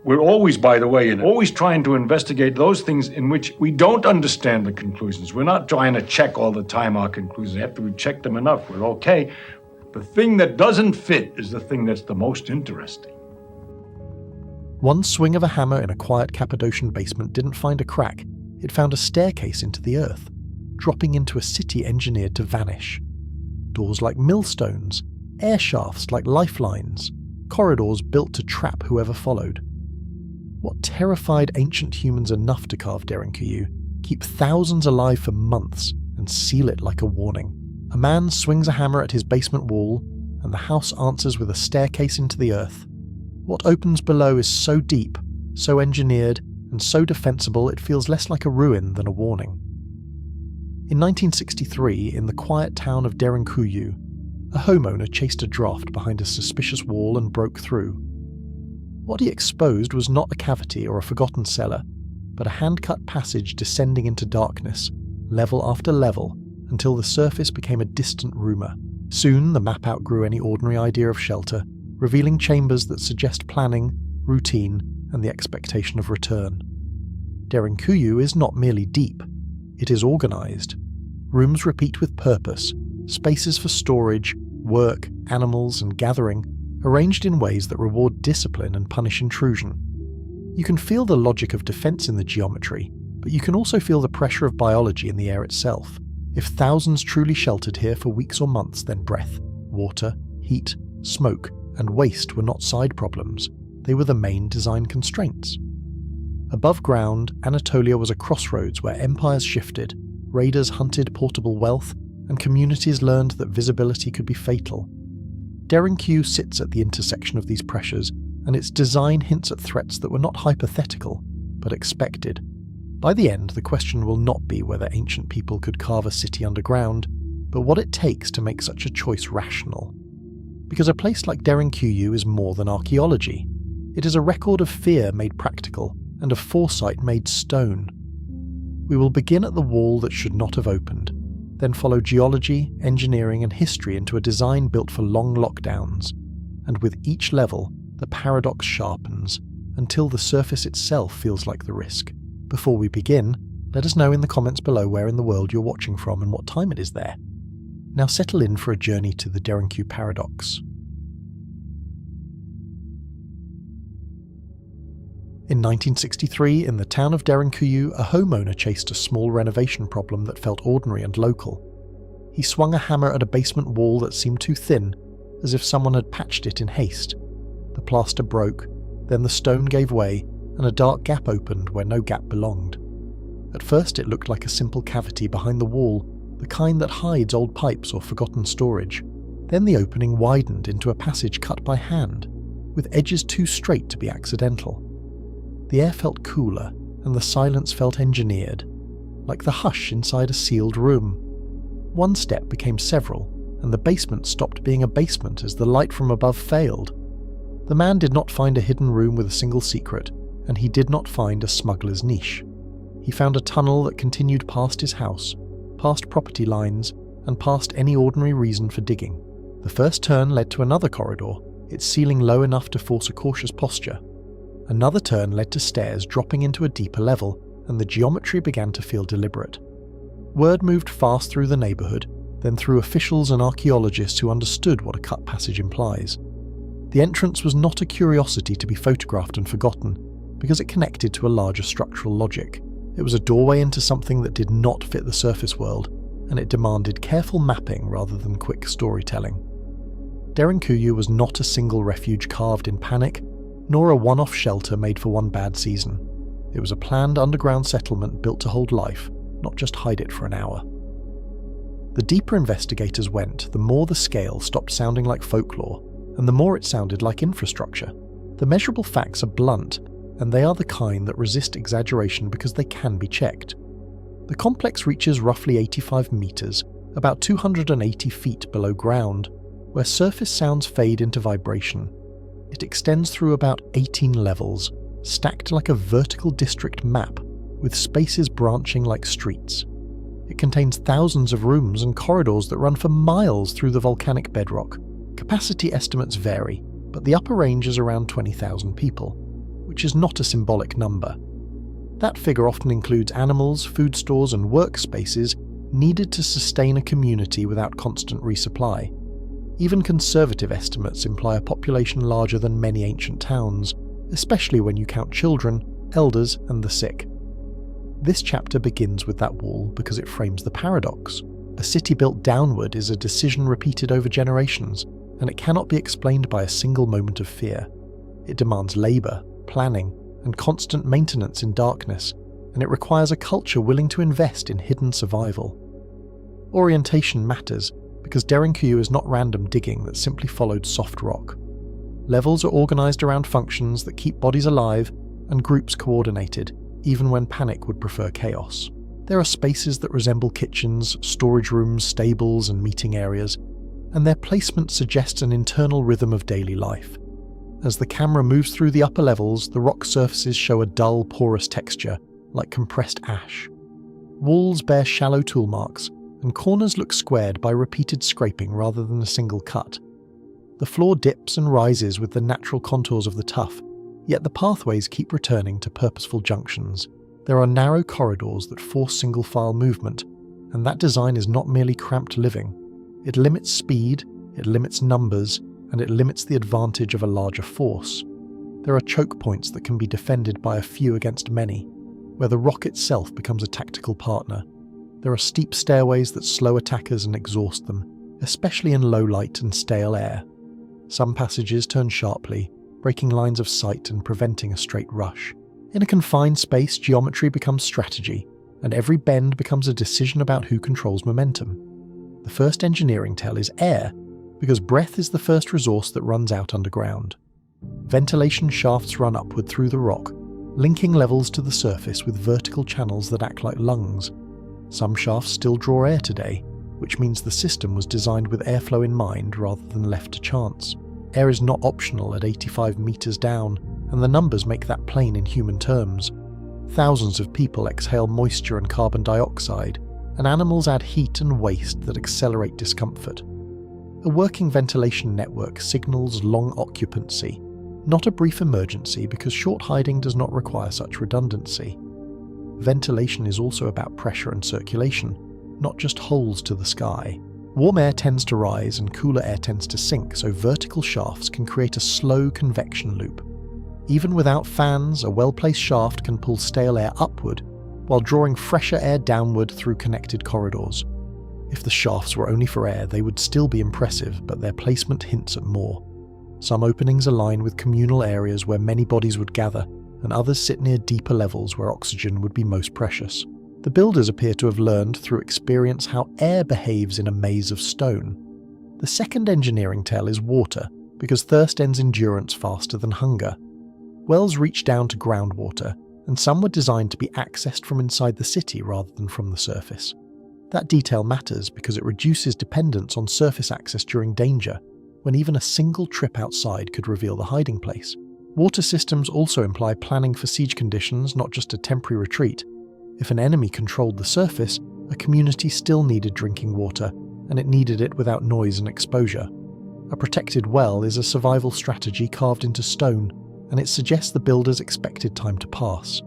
We're always, by the way, always trying to investigate those things in which we don't understand the conclusions. We're not trying to check all the time our conclusions. After we check them enough, we're okay. The thing that doesn't fit is the thing that's the most interesting. One swing of a hammer in a quiet Cappadocian basement didn't find a crack. It found a staircase into the earth, dropping into a city engineered to vanish. Doors like millstones, air shafts like lifelines, corridors built to trap whoever followed. What terrified ancient humans enough to carve Derinkuyu, keep thousands alive for months, and seal it like a warning? A man swings a hammer at his basement wall, and the house answers with a staircase into the earth. What opens below is so deep, so engineered, and so defensible it feels less like a ruin than a warning. In 1963, in the quiet town of Derinkuyu, a homeowner chased a draft behind a suspicious wall and broke through. What he exposed was not a cavity or a forgotten cellar, but a hand-cut passage descending into darkness, level after level, until the surface became a distant rumour. Soon the map outgrew any ordinary idea of shelter, revealing chambers that suggest planning, routine, and the expectation of return. Derinkuyu is not merely deep, it is organised. Rooms repeat with purpose, spaces for storage, work, animals, and gathering, arranged in ways that reward discipline and punish intrusion. You can feel the logic of defence in the geometry, but you can also feel the pressure of biology in the air itself. If thousands truly sheltered here for weeks or months, then breath, water, heat, smoke, and waste were not side problems, they were the main design constraints. Above ground, Anatolia was a crossroads where empires shifted, raiders hunted portable wealth, and communities learned that visibility could be fatal. Derinkuyu sits at the intersection of these pressures, and its design hints at threats that were not hypothetical, but expected. By the end, the question will not be whether ancient people could carve a city underground, but what it takes to make such a choice rational. Because a place like Derinkuyu is more than archaeology. It is a record of fear made practical, and of foresight made stone. We will begin at the wall that should not have opened, then follow geology, engineering, and history into a design built for long lockdowns, and with each level, the paradox sharpens, until the surface itself feels like the risk. Before we begin, let us know in the comments below where in the world you're watching from and what time it is there. Now settle in for a journey to the Derinkuyu Paradox. In 1963, in the town of Derinkuyu, a homeowner chased a small renovation problem that felt ordinary and local. He swung a hammer at a basement wall that seemed too thin, as if someone had patched it in haste. The plaster broke, then the stone gave way, and a dark gap opened where no gap belonged. At first it looked like a simple cavity behind the wall, the kind that hides old pipes or forgotten storage. Then the opening widened into a passage cut by hand, with edges too straight to be accidental. The air felt cooler, and the silence felt engineered, like the hush inside a sealed room. One step became several, and the basement stopped being a basement as the light from above failed. The man did not find a hidden room with a single secret, and he did not find a smuggler's niche. He found a tunnel that continued past his house, past property lines, and past any ordinary reason for digging. The first turn led to another corridor, its ceiling low enough to force a cautious posture. Another turn led to stairs dropping into a deeper level, and the geometry began to feel deliberate. Word moved fast through the neighbourhood, then through officials and archaeologists who understood what a cut passage implies. The entrance was not a curiosity to be photographed and forgotten, because it connected to a larger structural logic. It was a doorway into something that did not fit the surface world, and it demanded careful mapping rather than quick storytelling. Derinkuyu was not a single refuge carved in panic, nor a one-off shelter made for one bad season. It was a planned underground settlement built to hold life, not just hide it for an hour. The deeper investigators went, the more the scale stopped sounding like folklore, and the more it sounded like infrastructure. The measurable facts are blunt, and they are the kind that resist exaggeration because they can be checked. The complex reaches roughly 85 meters, about 280 feet below ground, where surface sounds fade into vibration. It extends through about 18 levels, stacked like a vertical district map, with spaces branching like streets. It contains thousands of rooms and corridors that run for miles through the volcanic bedrock. Capacity estimates vary, but the upper range is around 20,000 people. which is not a symbolic number. That figure often includes animals, food stores, and workspaces needed to sustain a community without constant resupply. Even conservative estimates imply a population larger than many ancient towns, especially when you count children, elders, and the sick. This chapter begins with that wall because it frames the paradox. A city built downward is a decision repeated over generations, and it cannot be explained by a single moment of fear. It demands labour, planning, and constant maintenance in darkness, and it requires a culture willing to invest in hidden survival. Orientation matters, because Derinkuyu is not random digging that simply followed soft rock. Levels are organised around functions that keep bodies alive and groups coordinated, even when panic would prefer chaos. There are spaces that resemble kitchens, storage rooms, stables, and meeting areas, and their placement suggests an internal rhythm of daily life. As the camera moves through the upper levels, the rock surfaces show a dull, porous texture, like compressed ash. Walls bear shallow tool marks, and corners look squared by repeated scraping rather than a single cut. The floor dips and rises with the natural contours of the tuff, yet the pathways keep returning to purposeful junctions. There are narrow corridors that force single-file movement, and that design is not merely cramped living. It limits speed, it limits numbers, and it limits the advantage of a larger force. There are choke points that can be defended by a few against many, where the rock itself becomes a tactical partner. There are steep stairways that slow attackers and exhaust them, especially in low light and stale air. Some passages turn sharply, breaking lines of sight and preventing a straight rush. In a confined space, geometry becomes strategy, and every bend becomes a decision about who controls momentum. The first engineering tell is air, because breath is the first resource that runs out underground. Ventilation shafts run upward through the rock, linking levels to the surface with vertical channels that act like lungs. Some shafts still draw air today, which means the system was designed with airflow in mind rather than left to chance. Air is not optional at 85 meters down, and the numbers make that plain in human terms. Thousands of people exhale moisture and carbon dioxide, and animals add heat and waste that accelerate discomfort. A working ventilation network signals long occupancy, not a brief emergency, because short hiding does not require such redundancy. Ventilation is also about pressure and circulation, not just holes to the sky. Warm air tends to rise and cooler air tends to sink, so vertical shafts can create a slow convection loop. Even without fans, a well-placed shaft can pull stale air upward, while drawing fresher air downward through connected corridors. If the shafts were only for air, they would still be impressive, but their placement hints at more. Some openings align with communal areas where many bodies would gather, and others sit near deeper levels where oxygen would be most precious. The builders appear to have learned through experience how air behaves in a maze of stone. The second engineering tell is water, because thirst ends endurance faster than hunger. Wells reach down to groundwater, and some were designed to be accessed from inside the city rather than from the surface. That detail matters because it reduces dependence on surface access during danger, when even a single trip outside could reveal the hiding place. Water systems also imply planning for siege conditions, not just a temporary retreat. If an enemy controlled the surface, a community still needed drinking water, and it needed it without noise and exposure. A protected well is a survival strategy carved into stone, and it suggests the builders expected time to pass.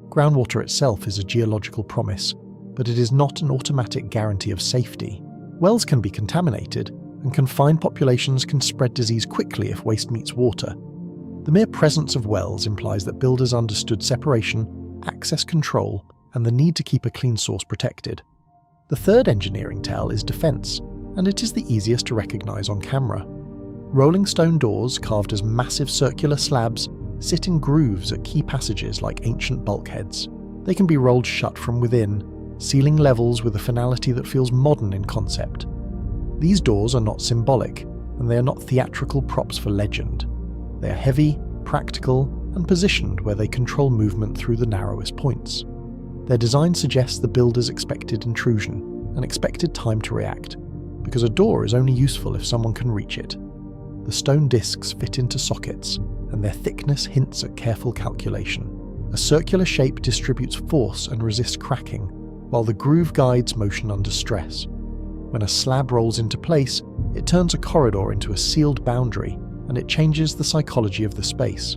Groundwater itself is a geological promise, but it is not an automatic guarantee of safety. Wells can be contaminated, and confined populations can spread disease quickly if waste meets water. The mere presence of wells implies that builders understood separation, access control, and the need to keep a clean source protected. The third engineering tell is defense, and it is the easiest to recognize on camera. Rolling stone doors, carved as massive circular slabs, sit in grooves at key passages like ancient bulkheads. They can be rolled shut from within, sealing levels with a finality that feels modern in concept. These doors are not symbolic, and they are not theatrical props for legend. They are heavy, practical, and positioned where they control movement through the narrowest points. Their design suggests the builders expected intrusion and expected time to react, because a door is only useful if someone can reach it. The stone discs fit into sockets, and their thickness hints at careful calculation. A circular shape distributes force and resists cracking, while the groove guides motion under stress. When a slab rolls into place, it turns a corridor into a sealed boundary, and it changes the psychology of the space.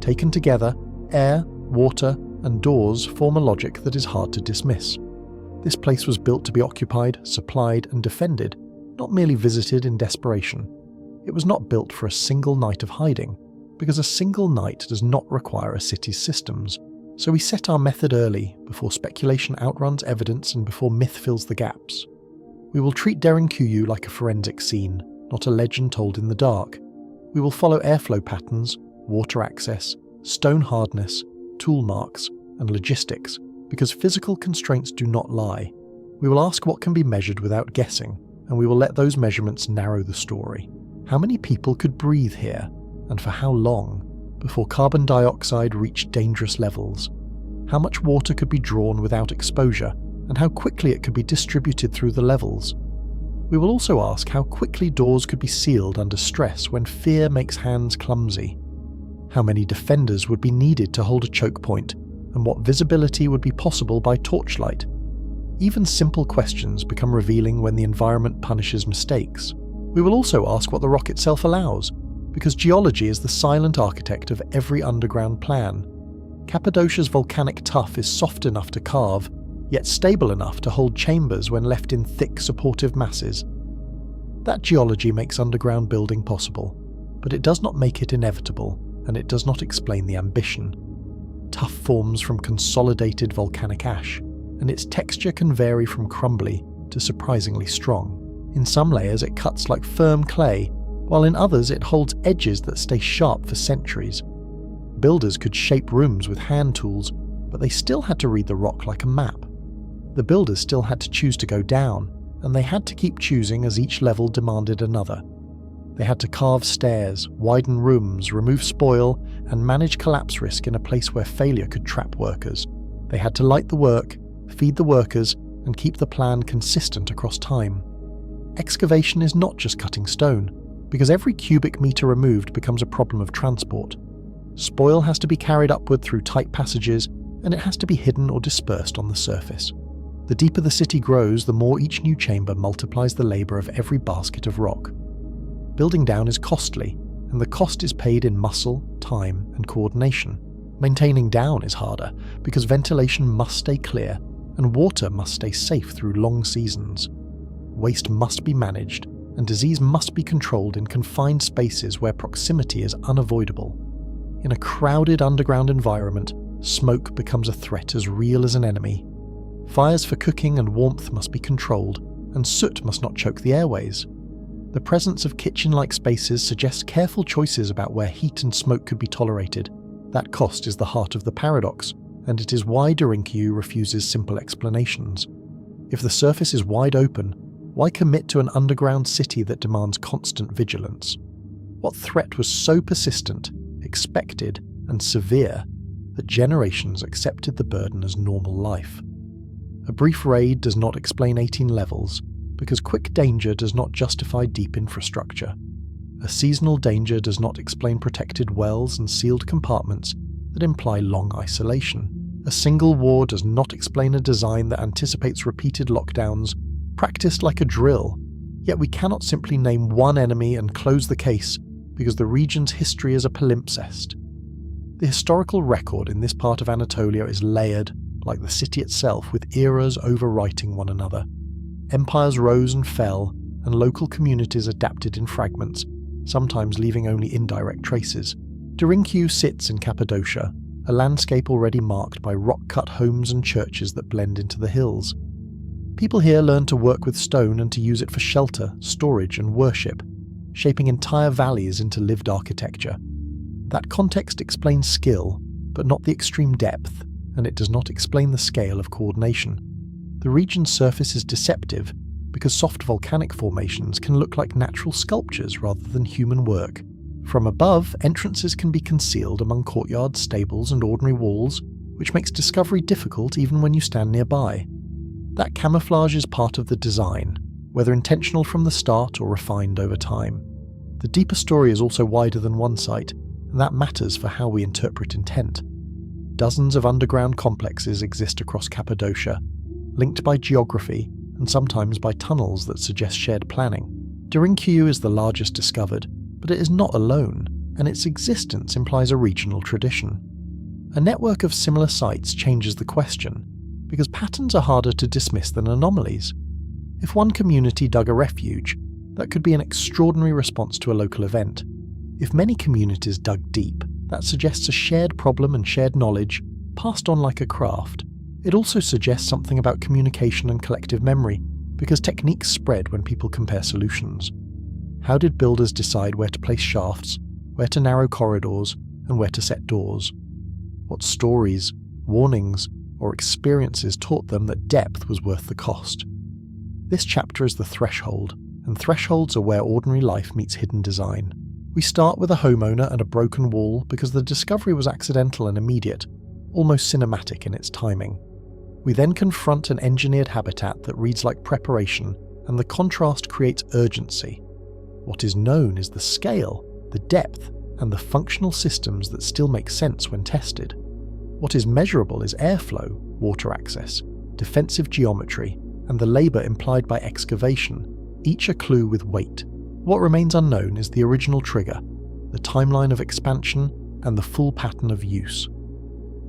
Taken together, air, water, and doors form a logic that is hard to dismiss. This place was built to be occupied, supplied, and defended, not merely visited in desperation. It was not built for a single night of hiding, because a single night does not require a city's systems. So we set our method early, before speculation outruns evidence and before myth fills the gaps. We will treat Derinkuyu like a forensic scene, not a legend told in the dark. We will follow airflow patterns, water access, stone hardness, tool marks, and logistics, because physical constraints do not lie. We will ask what can be measured without guessing, and we will let those measurements narrow the story. How many people could breathe here, and for how long, before carbon dioxide reached dangerous levels? How much water could be drawn without exposure, and how quickly it could be distributed through the levels? We will also ask how quickly doors could be sealed under stress when fear makes hands clumsy. How many defenders would be needed to hold a choke point, and what visibility would be possible by torchlight? Even simple questions become revealing when the environment punishes mistakes. We will also ask what the rock itself allows, because geology is the silent architect of every underground plan. Cappadocia's volcanic tuff is soft enough to carve, yet stable enough to hold chambers when left in thick supportive masses. That geology makes underground building possible, but it does not make it inevitable, and it does not explain the ambition. Tuff forms from consolidated volcanic ash, and its texture can vary from crumbly to surprisingly strong. In some layers it cuts like firm clay, while in others it holds edges that stay sharp for centuries. Builders could shape rooms with hand tools, but they still had to read the rock like a map. The builders still had to choose to go down, and they had to keep choosing as each level demanded another. They had to carve stairs, widen rooms, remove spoil, and manage collapse risk in a place where failure could trap workers. They had to light the work, feed the workers, and keep the plan consistent across time. Excavation is not just cutting stone, because every cubic meter removed becomes a problem of transport. Spoil has to be carried upward through tight passages, and it has to be hidden or dispersed on the surface. The deeper the city grows, the more each new chamber multiplies the labour of every basket of rock. Building down is costly, and the cost is paid in muscle, time, and coordination. Maintaining down is harder, because ventilation must stay clear, and water must stay safe through long seasons. Waste must be managed, and disease must be controlled in confined spaces where proximity is unavoidable. In a crowded underground environment, smoke becomes a threat as real as an enemy. Fires for cooking and warmth must be controlled, and soot must not choke the airways. The presence of kitchen-like spaces suggests careful choices about where heat and smoke could be tolerated. That cost is the heart of the paradox, and it is why Derinkuyu refuses simple explanations. If the surface is wide open, why commit to an underground city that demands constant vigilance? What threat was so persistent, expected, and severe that generations accepted the burden as normal life? A brief raid does not explain 18 levels, because quick danger does not justify deep infrastructure. A seasonal danger does not explain protected wells and sealed compartments that imply long isolation. A single war does not explain a design that anticipates repeated lockdowns, practiced like a drill. Yet we cannot simply name one enemy and close the case, because the region's history is a palimpsest. The historical record in this part of Anatolia is layered, like the city itself, with eras overwriting one another. Empires rose and fell, and local communities adapted in fragments, sometimes leaving only indirect traces. Derinkuyu sits in Cappadocia, a landscape already marked by rock-cut homes and churches that blend into the hills. People here learn to work with stone and to use it for shelter, storage, and worship, shaping entire valleys into lived architecture. That context explains skill, but not the extreme depth, and it does not explain the scale of coordination. The region's surface is deceptive because soft volcanic formations can look like natural sculptures rather than human work. From above, entrances can be concealed among courtyards, stables, and ordinary walls, which makes discovery difficult even when you stand nearby. That camouflage is part of the design, whether intentional from the start or refined over time. The deeper story is also wider than one site, and that matters for how we interpret intent. Dozens of underground complexes exist across Cappadocia, linked by geography and sometimes by tunnels that suggest shared planning. Derinkuyu is the largest discovered, but it is not alone. and its existence implies a regional tradition. A network of similar sites changes the question, because patterns are harder to dismiss than anomalies. If one community dug a refuge, that could be an extraordinary response to a local event. If many communities dug deep, that suggests a shared problem and shared knowledge, passed on like a craft. It also suggests something about communication and collective memory, because techniques spread when people compare solutions. How did builders decide where to place shafts, where to narrow corridors, and where to set doors? What stories, warnings, or experiences taught them that depth was worth the cost? This chapter is the threshold, and thresholds are where ordinary life meets hidden design. We start with a homeowner and a broken wall because the discovery was accidental and immediate, almost cinematic in its timing. We then confront an engineered habitat that reads like preparation, and the contrast creates urgency. What is known is the scale, the depth, and the functional systems that still make sense when tested. What is measurable is airflow, water access, defensive geometry, and the labour implied by excavation, each a clue with weight. What remains unknown is the original trigger, the timeline of expansion, and the full pattern of use.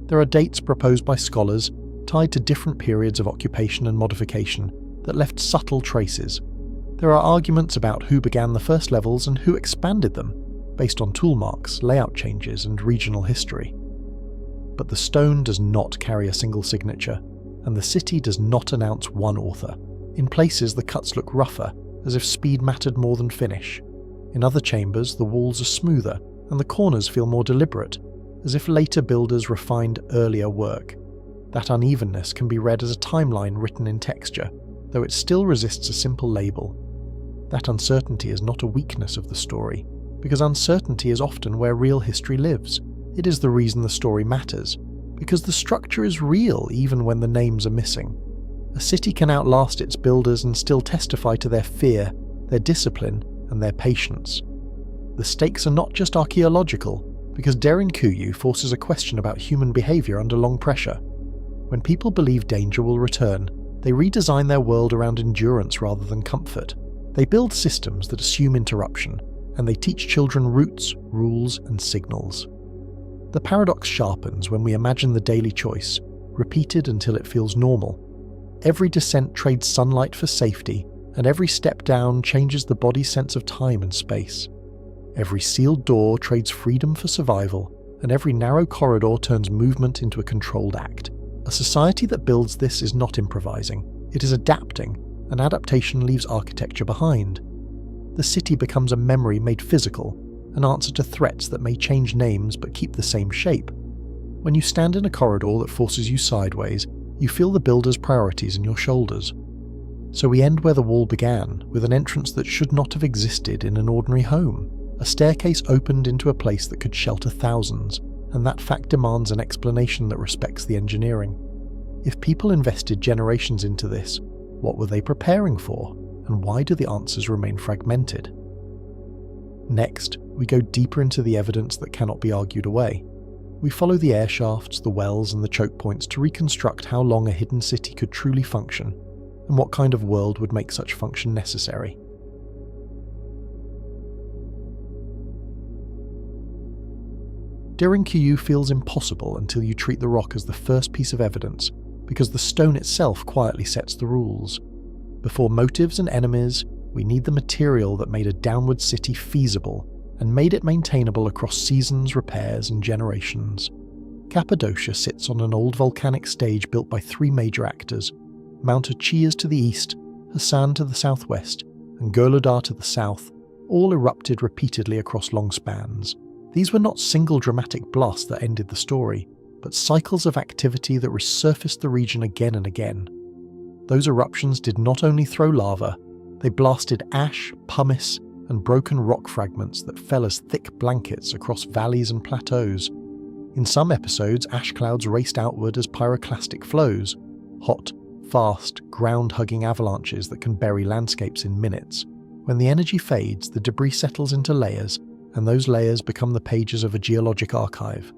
There are dates proposed by scholars tied to different periods of occupation and modification that left subtle traces. There are arguments about who began the first levels and who expanded them, based on tool marks, layout changes, and regional history. But the stone does not carry a single signature, and the city does not announce one author. In places, the cuts look rougher, as if speed mattered more than finish. In other chambers, the walls are smoother, and the corners feel more deliberate, as if later builders refined earlier work. That unevenness can be read as a timeline written in texture, though it still resists a simple label. That uncertainty is not a weakness of the story, because uncertainty is often where real history lives. It is the reason the story matters, because the structure is real even when the names are missing. A city can outlast its builders and still testify to their fear, their discipline, and their patience. The stakes are not just archaeological, because Derinkuyu forces a question about human behaviour under long pressure. When people believe danger will return, they redesign their world around endurance rather than comfort. They build systems that assume interruption, and they teach children routes, rules, and signals. The paradox sharpens when we imagine the daily choice, repeated until it feels normal. Every descent trades sunlight for safety, and every step down changes the body's sense of time and space. Every sealed door trades freedom for survival, and every narrow corridor turns movement into a controlled act. A society that builds this is not improvising, it is adapting, and adaptation leaves architecture behind. The city becomes a memory made physical, an answer to threats that may change names but keep the same shape. When you stand in a corridor that forces you sideways, you feel the builder's priorities in your shoulders. So we end where the wall began, with an entrance that should not have existed in an ordinary home. A staircase opened into a place that could shelter thousands, and that fact demands an explanation that respects the engineering. If people invested generations into this, what were they preparing for, and why do the answers remain fragmented? Next, we go deeper into the evidence that cannot be argued away. We follow the air shafts, the wells, and the choke points to reconstruct how long a hidden city could truly function, and what kind of world would make such function necessary. Derinkuyu feels impossible until you treat the rock as the first piece of evidence, because the stone itself quietly sets the rules. Before motives and enemies, we need the material that made a downward city feasible and made it maintainable across seasons, repairs, and generations. Cappadocia sits on an old volcanic stage built by three major actors: Mount Achias to the east, Hassan to the southwest, and Golodar to the south, all erupted repeatedly across long spans. These were not single dramatic blasts that ended the story, but cycles of activity that resurfaced the region again and again. Those eruptions did not only throw lava, they blasted ash, pumice, and broken rock fragments that fell as thick blankets across valleys and plateaus. In some episodes, ash clouds raced outward as pyroclastic flows, hot, fast, ground-hugging avalanches that can bury landscapes in minutes. When the energy fades, the debris settles into layers, and those layers become the pages of a geologic archive.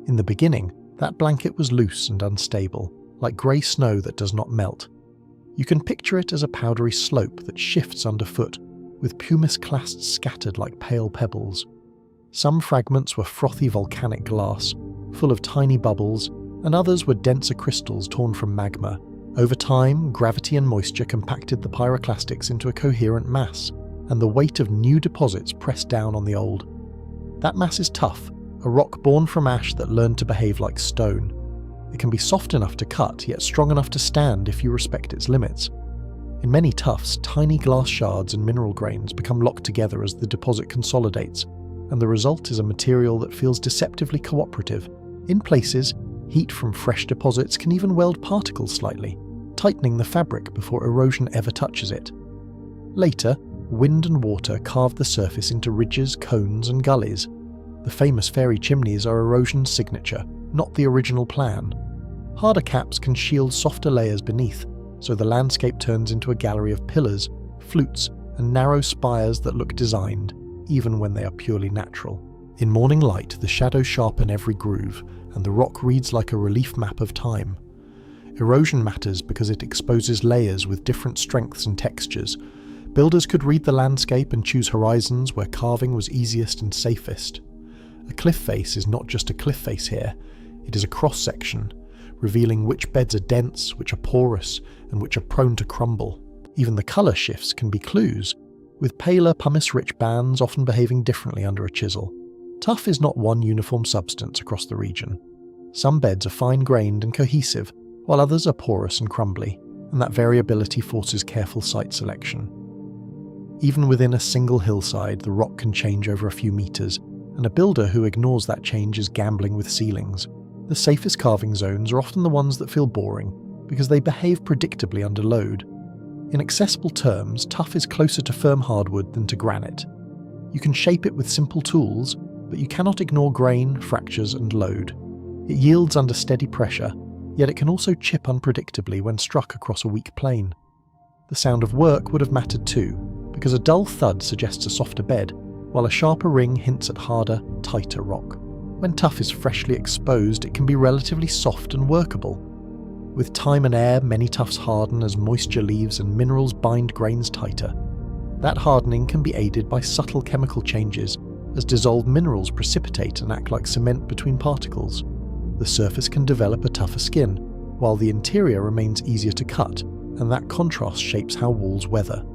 In the beginning, that blanket was loose and unstable, like grey snow that does not melt. You can picture it as a powdery slope that shifts underfoot, with pumice clasts scattered like pale pebbles. Some fragments were frothy volcanic glass, full of tiny bubbles, and others were denser crystals torn from magma. Over time, gravity and moisture compacted the pyroclastics into a coherent mass, and the weight of new deposits pressed down on the old. That mass is tuff, a rock born from ash that learned to behave like stone. It can be soft enough to cut, yet strong enough to stand if you respect its limits. In many tuffs, tiny glass shards and mineral grains become locked together as the deposit consolidates, and the result is a material that feels deceptively cooperative. In places, heat from fresh deposits can even weld particles slightly, tightening the fabric before erosion ever touches it. Later, wind and water carved the surface into ridges, cones, and gullies. The famous fairy chimneys are erosion's signature, not the original plan. Harder caps can shield softer layers beneath, so the landscape turns into a gallery of pillars, flutes, and narrow spires that look designed, even when they are purely natural. In morning light, the shadows sharpen every groove, and the rock reads like a relief map of time. Erosion matters because it exposes layers with different strengths and textures. Builders could read the landscape and choose horizons where carving was easiest and safest. A cliff face is not just a cliff face here, it is a cross-section, revealing which beds are dense, which are porous, and which are prone to crumble. Even the colour shifts can be clues, with paler, pumice-rich bands often behaving differently under a chisel. Tuff is not one uniform substance across the region. Some beds are fine-grained and cohesive, while others are porous and crumbly, and that variability forces careful site selection. Even within a single hillside, the rock can change over a few meters, and a builder who ignores that change is gambling with ceilings. The safest carving zones are often the ones that feel boring, because they behave predictably under load. In accessible terms, tuff is closer to firm hardwood than to granite. You can shape it with simple tools, but you cannot ignore grain, fractures, and load. It yields under steady pressure, yet it can also chip unpredictably when struck across a weak plane. The sound of work would have mattered too, because a dull thud suggests a softer bed, while a sharper ring hints at harder, tighter rock. When tuff is freshly exposed, it can be relatively soft and workable. With time and air, many tuffs harden as moisture leaves and minerals bind grains tighter. That hardening can be aided by subtle chemical changes, as dissolved minerals precipitate and act like cement between particles. The surface can develop a tougher skin, while the interior remains easier to cut, and that contrast shapes how walls weather.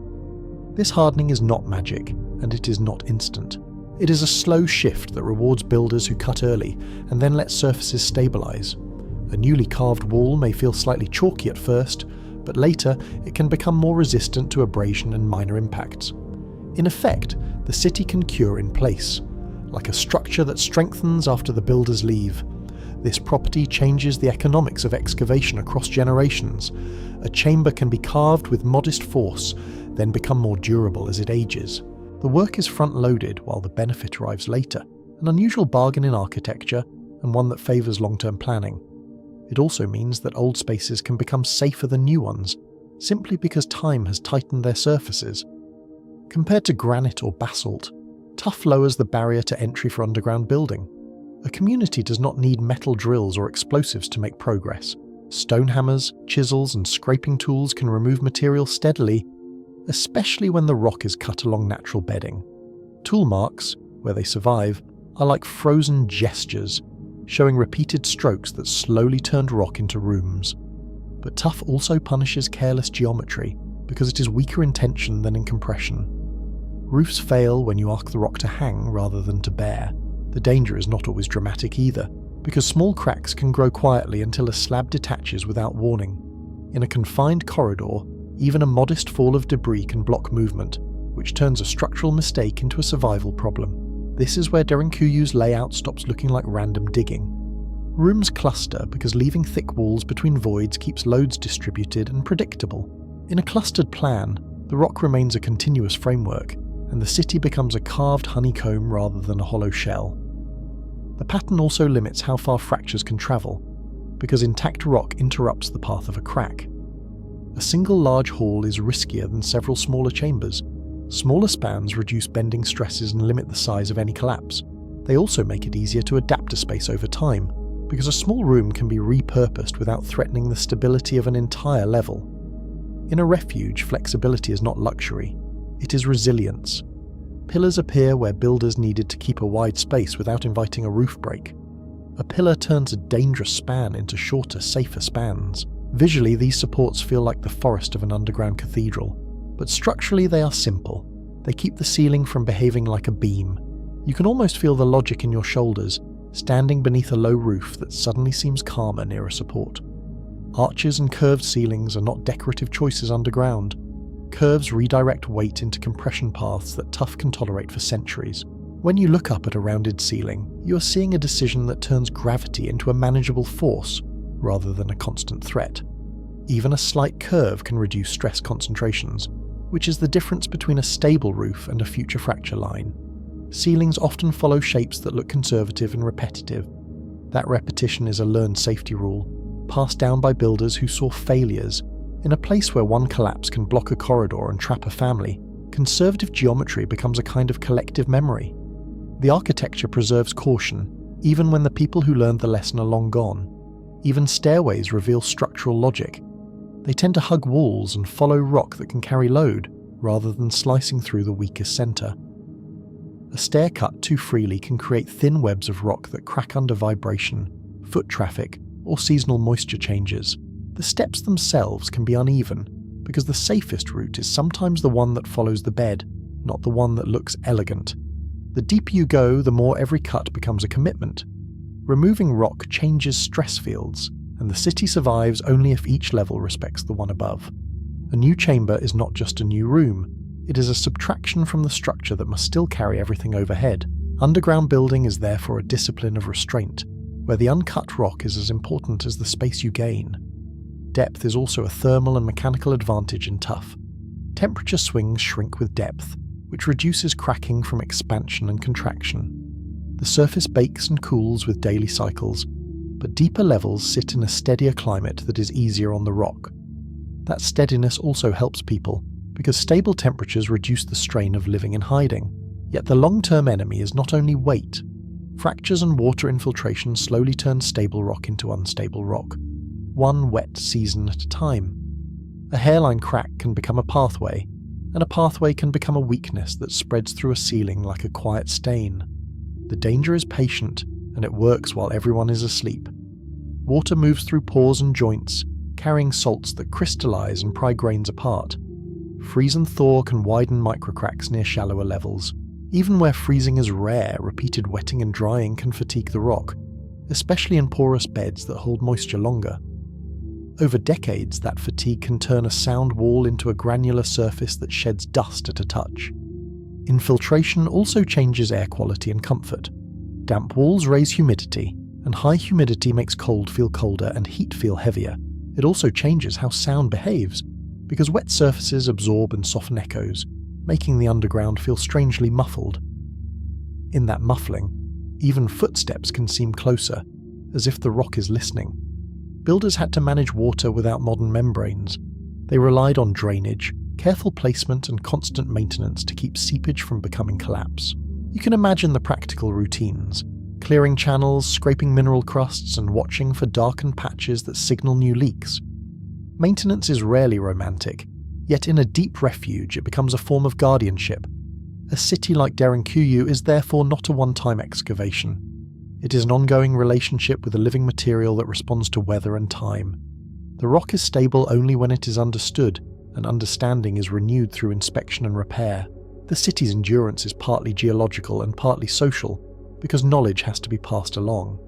This hardening is not magic, and it is not instant. It is a slow shift that rewards builders who cut early and then let surfaces stabilize. A newly carved wall may feel slightly chalky at first, but later it can become more resistant to abrasion and minor impacts. In effect, the city can cure in place, like a structure that strengthens after the builders leave. This property changes the economics of excavation across generations. A chamber can be carved with modest force, then become more durable as it ages. The work is front-loaded while the benefit arrives later, an unusual bargain in architecture and one that favours long-term planning. It also means that old spaces can become safer than new ones, simply because time has tightened their surfaces. Compared to granite or basalt, tuff lowers the barrier to entry for underground building. A community does not need metal drills or explosives to make progress. Stone hammers, chisels, and scraping tools can remove material steadily, especially when the rock is cut along natural bedding. Tool marks, where they survive, are like frozen gestures, showing repeated strokes that slowly turned rock into rooms. But tuff also punishes careless geometry, because it is weaker in tension than in compression. Roofs fail when you ask the rock to hang rather than to bear. The danger is not always dramatic either, because small cracks can grow quietly until a slab detaches without warning. In a confined corridor, even a modest fall of debris can block movement, which turns a structural mistake into a survival problem. This is where Derinkuyu's layout stops looking like random digging. Rooms cluster because leaving thick walls between voids keeps loads distributed and predictable. In a clustered plan, the rock remains a continuous framework, and the city becomes a carved honeycomb rather than a hollow shell. The pattern also limits how far fractures can travel, because intact rock interrupts the path of a crack. A single large hall is riskier than several smaller chambers. Smaller spans reduce bending stresses and limit the size of any collapse. They also make it easier to adapt a space over time, because a small room can be repurposed without threatening the stability of an entire level. In a refuge, flexibility is not luxury, it is resilience. Pillars appear where builders needed to keep a wide space without inviting a roof break. A pillar turns a dangerous span into shorter, safer spans. Visually, these supports feel like the forest of an underground cathedral, but structurally they are simple. They keep the ceiling from behaving like a beam. You can almost feel the logic in your shoulders, standing beneath a low roof that suddenly seems calmer near a support. Arches and curved ceilings are not decorative choices underground. Curves redirect weight into compression paths that tuff can tolerate for centuries. When you look up at a rounded ceiling, you are seeing a decision that turns gravity into a manageable force, rather than a constant threat. Even a slight curve can reduce stress concentrations, which is the difference between a stable roof and a future fracture line. Ceilings often follow shapes that look conservative and repetitive. That repetition is a learned safety rule, passed down by builders who saw failures. In a place where one collapse can block a corridor and trap a family, conservative geometry becomes a kind of collective memory. The architecture preserves caution, even when the people who learned the lesson are long gone. Even stairways reveal structural logic. They tend to hug walls and follow rock that can carry load, rather than slicing through the weakest centre. A stair cut too freely can create thin webs of rock that crack under vibration, foot traffic, or seasonal moisture changes. The steps themselves can be uneven, because the safest route is sometimes the one that follows the bed, not the one that looks elegant. The deeper you go, the more every cut becomes a commitment. Removing rock changes stress fields, and the city survives only if each level respects the one above. A new chamber is not just a new room, it is a subtraction from the structure that must still carry everything overhead. Underground building is therefore a discipline of restraint, where the uncut rock is as important as the space you gain. Depth is also a thermal and mechanical advantage in tuff. Temperature swings shrink with depth, which reduces cracking from expansion and contraction. The surface bakes and cools with daily cycles, but deeper levels sit in a steadier climate that is easier on the rock. That steadiness also helps people, because stable temperatures reduce the strain of living in hiding. Yet the long-term enemy is not only weight. Fractures and water infiltration slowly turn stable rock into unstable rock, one wet season at a time. A hairline crack can become a pathway, and a pathway can become a weakness that spreads through a ceiling like a quiet stain. The danger is patient, and it works while everyone is asleep. Water moves through pores and joints, carrying salts that crystallize and pry grains apart. Freeze and thaw can widen microcracks near shallower levels. Even where freezing is rare, repeated wetting and drying can fatigue the rock, especially in porous beds that hold moisture longer. Over decades, that fatigue can turn a sound wall into a granular surface that sheds dust at a touch. Infiltration also changes air quality and comfort. Damp walls raise humidity, and high humidity makes cold feel colder and heat feel heavier. It also changes how sound behaves, because wet surfaces absorb and soften echoes, making the underground feel strangely muffled. In that muffling, even footsteps can seem closer, as if the rock is listening. Builders had to manage water without modern membranes. They relied on drainage, careful placement and constant maintenance to keep seepage from becoming collapse. You can imagine the practical routines: clearing channels, scraping mineral crusts, and watching for darkened patches that signal new leaks. Maintenance is rarely romantic, yet in a deep refuge it becomes a form of guardianship. A city like Derinkuyu is therefore not a one-time excavation. It is an ongoing relationship with a living material that responds to weather and time. The rock is stable only when it is understood, and understanding is renewed through inspection and repair. The city's endurance is partly geological and partly social, because knowledge has to be passed along.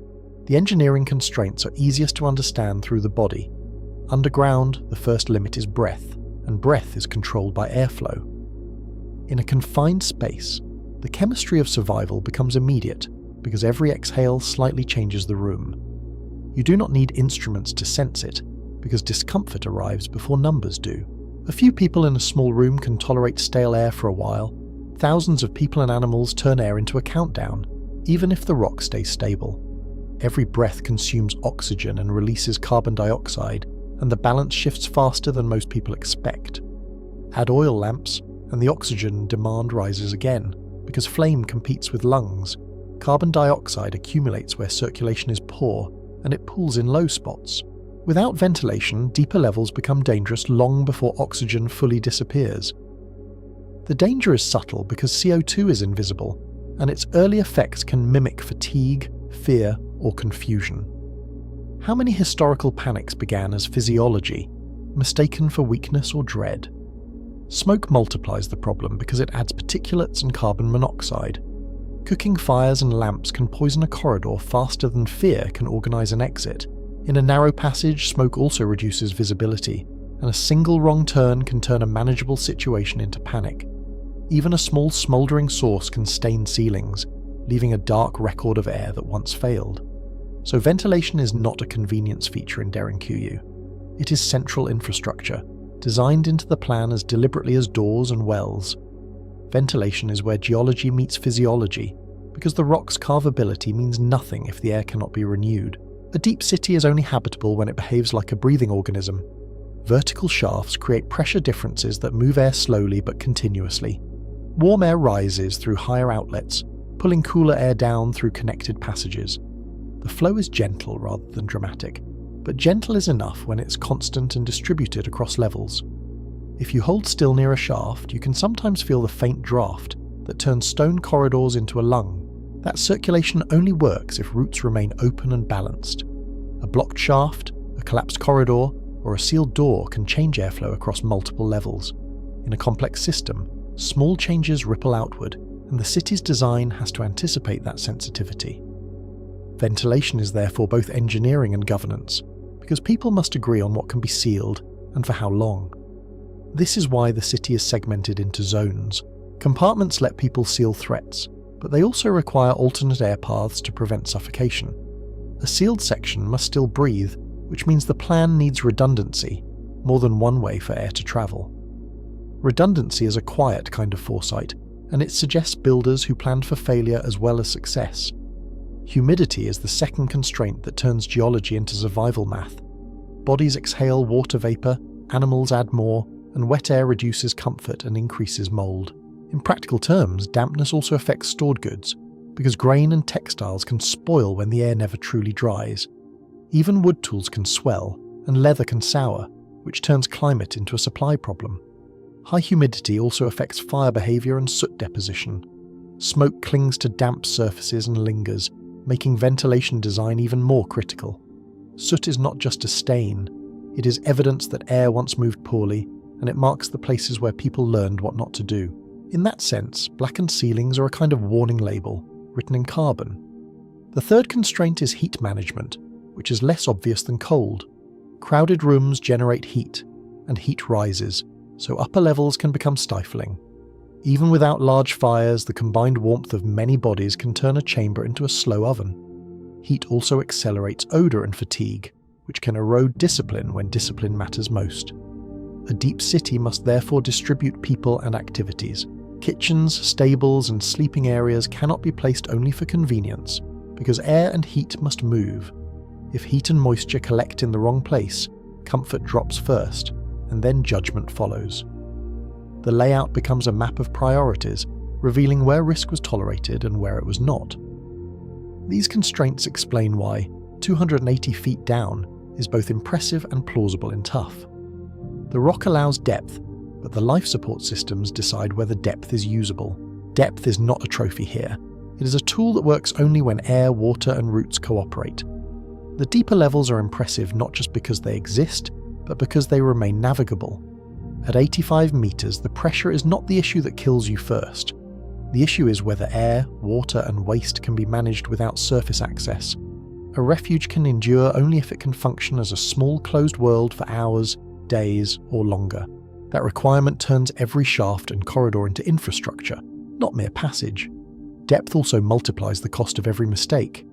The engineering constraints are easiest to understand through the body. Underground, the first limit is breath, and breath is controlled by airflow. In a confined space, the chemistry of survival becomes immediate, because every exhale slightly changes the room. You do not need instruments to sense it, because discomfort arrives before numbers do. A few people in a small room can tolerate stale air for a while. Thousands of people and animals turn air into a countdown, even if the rock stays stable. Every breath consumes oxygen and releases carbon dioxide, and the balance shifts faster than most people expect. Add oil lamps, and the oxygen demand rises again, because flame competes with lungs. Carbon dioxide accumulates where circulation is poor, and it pools in low spots. Without ventilation, deeper levels become dangerous long before oxygen fully disappears. The danger is subtle because CO2 is invisible, and its early effects can mimic fatigue, fear, or confusion. How many historical panics began as physiology, mistaken for weakness or dread? Smoke multiplies the problem because it adds particulates and carbon monoxide. Cooking fires and lamps can poison a corridor faster than fear can organise an exit. In a narrow passage, smoke also reduces visibility, and a single wrong turn can turn a manageable situation into panic. Even a small smouldering source can stain ceilings, leaving a dark record of air that once failed. So ventilation is not a convenience feature in Derinkuyu. It is central infrastructure, designed into the plan as deliberately as doors and wells. Ventilation is where geology meets physiology, because the rock's carvability means nothing if the air cannot be renewed. A deep city is only habitable when it behaves like a breathing organism. Vertical shafts create pressure differences that move air slowly but continuously. Warm air rises through higher outlets, pulling cooler air down through connected passages. The flow is gentle rather than dramatic, but gentle is enough when it's constant and distributed across levels. If you hold still near a shaft, you can sometimes feel the faint draft that turns stone corridors into a lung. That circulation only works if roots remain open and balanced. A blocked shaft, a collapsed corridor, or a sealed door can change airflow across multiple levels. In a complex system, small changes ripple outward, and the city's design has to anticipate that sensitivity. Ventilation is therefore both engineering and governance, because people must agree on what can be sealed and for how long. This is why the city is segmented into zones. Compartments let people seal threats, but they also require alternate air paths to prevent suffocation. A sealed section must still breathe, which means the plan needs redundancy, more than one way for air to travel. Redundancy is a quiet kind of foresight, and it suggests builders who planned for failure as well as success. Humidity is the second constraint that turns geology into survival math. Bodies exhale water vapour, animals add more, and wet air reduces comfort and increases mould. In practical terms, dampness also affects stored goods, because grain and textiles can spoil when the air never truly dries. Even wood tools can swell, and leather can sour, which turns climate into a supply problem. High humidity also affects fire behaviour and soot deposition. Smoke clings to damp surfaces and lingers, making ventilation design even more critical. Soot is not just a stain, it is evidence that air once moved poorly, and it marks the places where people learned what not to do. In that sense, blackened ceilings are a kind of warning label, written in carbon. The third constraint is heat management, which is less obvious than cold. Crowded rooms generate heat, and heat rises, so upper levels can become stifling. Even without large fires, the combined warmth of many bodies can turn a chamber into a slow oven. Heat also accelerates odour and fatigue, which can erode discipline when discipline matters most. A deep city must therefore distribute people and activities. Kitchens, stables, and sleeping areas cannot be placed only for convenience, because air and heat must move. If heat and moisture collect in the wrong place, comfort drops first, and then judgment follows. The layout becomes a map of priorities, revealing where risk was tolerated and where it was not. These constraints explain why 280 feet down is both impressive and plausible in tough. The rock allows depth, but the life support systems decide whether depth is usable. Depth is not a trophy here. It is a tool that works only when air, water, and roots cooperate. The deeper levels are impressive not just because they exist, but because they remain navigable. At 85 meters, the pressure is not the issue that kills you first. The issue is whether air, water, and waste can be managed without surface access. A refuge can endure only if it can function as a small closed world for hours, days, or longer. That requirement turns every shaft and corridor into infrastructure, not mere passage. Depth also multiplies the cost of every mistake.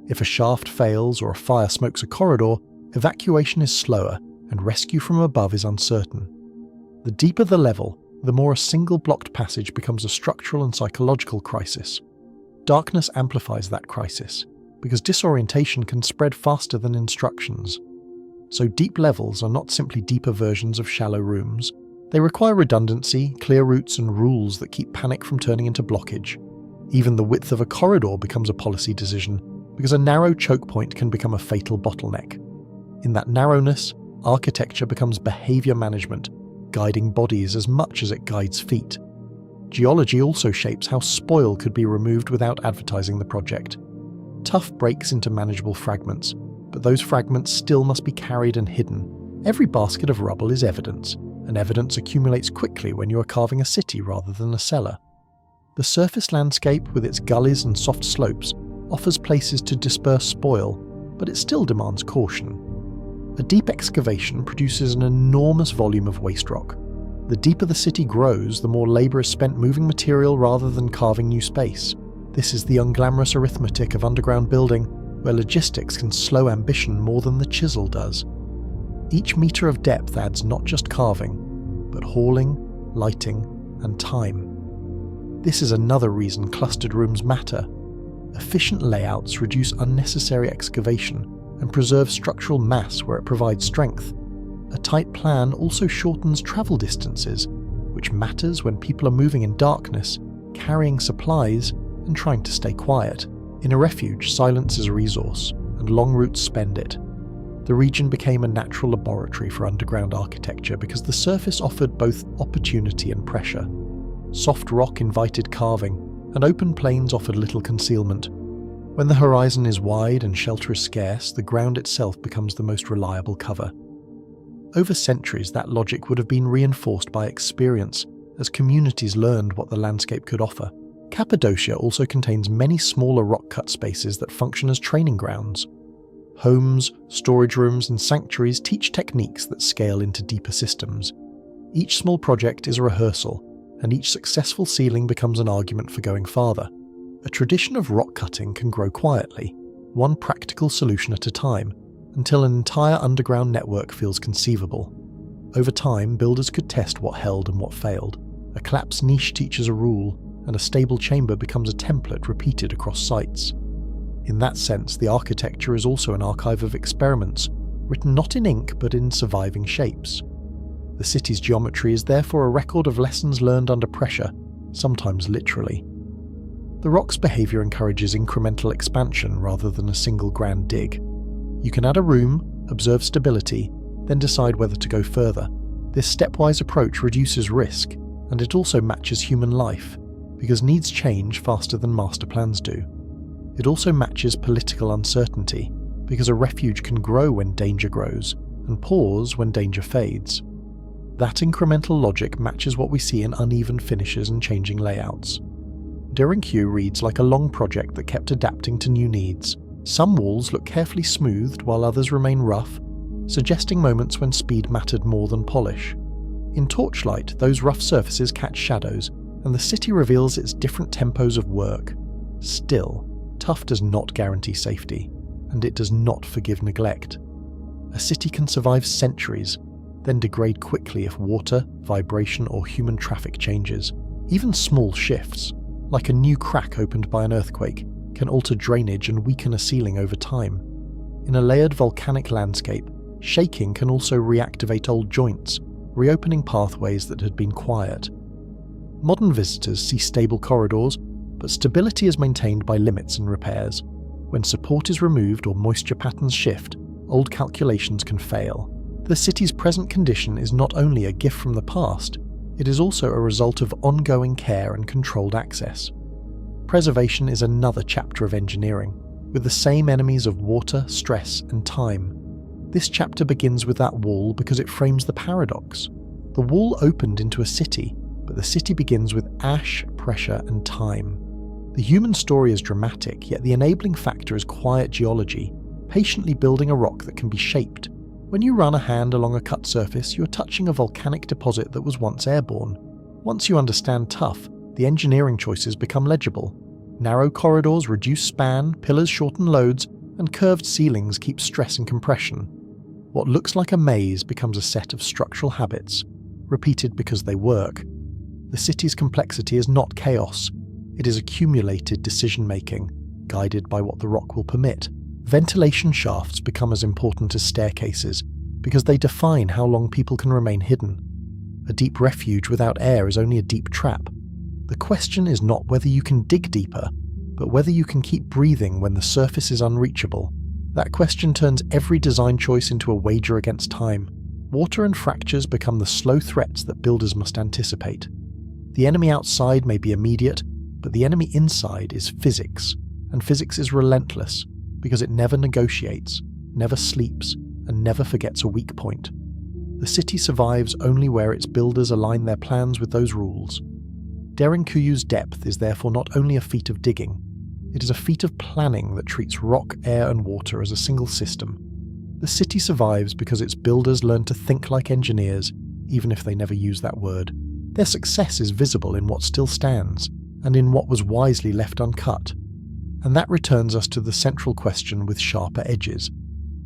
If a shaft fails or a fire smokes a corridor, evacuation is slower and rescue from above is uncertain. The deeper the level, the more a single blocked passage becomes a structural and psychological crisis. Darkness amplifies that crisis, because disorientation can spread faster than instructions. So deep levels are not simply deeper versions of shallow rooms. They require redundancy, clear routes, and rules that keep panic from turning into blockage. Even the width of a corridor becomes a policy decision, because a narrow choke point can become a fatal bottleneck. In that narrowness, architecture becomes behaviour management, guiding bodies as much as it guides feet. Geology also shapes how spoil could be removed without advertising the project. Tuff breaks into manageable fragments, but those fragments still must be carried and hidden. Every basket of rubble is evidence, and evidence accumulates quickly when you are carving a city rather than a cellar. The surface landscape, with its gullies and soft slopes, offers places to disperse spoil, but it still demands caution. A deep excavation produces an enormous volume of waste rock. The deeper the city grows, the more labour is spent moving material rather than carving new space. This is the unglamorous arithmetic of underground building, where logistics can slow ambition more than the chisel does. Each metre of depth adds not just carving, but hauling, lighting, and time. This is another reason clustered rooms matter. Efficient layouts reduce unnecessary excavation and preserve structural mass where it provides strength. A tight plan also shortens travel distances, which matters when people are moving in darkness, carrying supplies, and trying to stay quiet. In a refuge, silence is a resource, and long routes spend it. The region became a natural laboratory for underground architecture because the surface offered both opportunity and pressure. Soft rock invited carving, and open plains offered little concealment. When the horizon is wide and shelter is scarce, the ground itself becomes the most reliable cover. Over centuries, that logic would have been reinforced by experience, as communities learned what the landscape could offer. Cappadocia also contains many smaller rock-cut spaces that function as training grounds. Homes, storage rooms, and sanctuaries teach techniques that scale into deeper systems. Each small project is a rehearsal, and each successful ceiling becomes an argument for going farther. A tradition of rock cutting can grow quietly, one practical solution at a time, until an entire underground network feels conceivable. Over time, builders could test what held and what failed. A collapsed niche teaches a rule, and a stable chamber becomes a template repeated across sites. In that sense, the architecture is also an archive of experiments, written not in ink but in surviving shapes. The city's geometry is therefore a record of lessons learned under pressure, sometimes literally. The rock's behaviour encourages incremental expansion rather than a single grand dig. You can add a room, observe stability, then decide whether to go further. This stepwise approach reduces risk, and it also matches human life, because needs change faster than master plans do. It also matches political uncertainty, because a refuge can grow when danger grows, and pause when danger fades. That incremental logic matches what we see in uneven finishes and changing layouts. Derinkuyu reads like a long project that kept adapting to new needs. Some walls look carefully smoothed while others remain rough, suggesting moments when speed mattered more than polish. In torchlight, those rough surfaces catch shadows, and the city reveals its different tempos of work. Still, tough does not guarantee safety, and it does not forgive neglect. A city can survive centuries, then degrade quickly if water, vibration, or human traffic changes. Even small shifts, like a new crack opened by an earthquake, can alter drainage and weaken a ceiling over time. In a layered volcanic landscape, shaking can also reactivate old joints, reopening pathways that had been quiet. Modern visitors see stable corridors, but stability is maintained by limits and repairs. When support is removed or moisture patterns shift, old calculations can fail. The city's present condition is not only a gift from the past, it is also a result of ongoing care and controlled access. Preservation is another chapter of engineering, with the same enemies of water, stress, and time. This chapter begins with that wall because it frames the paradox. The wall opened into a city, but the city begins with ash, pressure, and time. The human story is dramatic, yet the enabling factor is quiet geology, patiently building a rock that can be shaped. When you run a hand along a cut surface, you're touching a volcanic deposit that was once airborne. Once you understand tough, the engineering choices become legible. Narrow corridors reduce span, pillars shorten loads, and curved ceilings keep stress and compression. What looks like a maze becomes a set of structural habits, repeated because they work. The city's complexity is not chaos. It is accumulated decision-making, guided by what the rock will permit. Ventilation shafts become as important as staircases, because they define how long people can remain hidden. A deep refuge without air is only a deep trap. The question is not whether you can dig deeper, but whether you can keep breathing when the surface is unreachable. That question turns every design choice into a wager against time. Water and fractures become the slow threats that builders must anticipate. The enemy outside may be immediate, but the enemy inside is physics, and physics is relentless because it never negotiates, never sleeps, and never forgets a weak point. The city survives only where its builders align their plans with those rules. Derinkuyu's depth is therefore not only a feat of digging, it is a feat of planning that treats rock, air, and water as a single system. The city survives because its builders learn to think like engineers, even if they never use that word. Their success is visible in what still stands, and in what was wisely left uncut. And that returns us to the central question with sharper edges.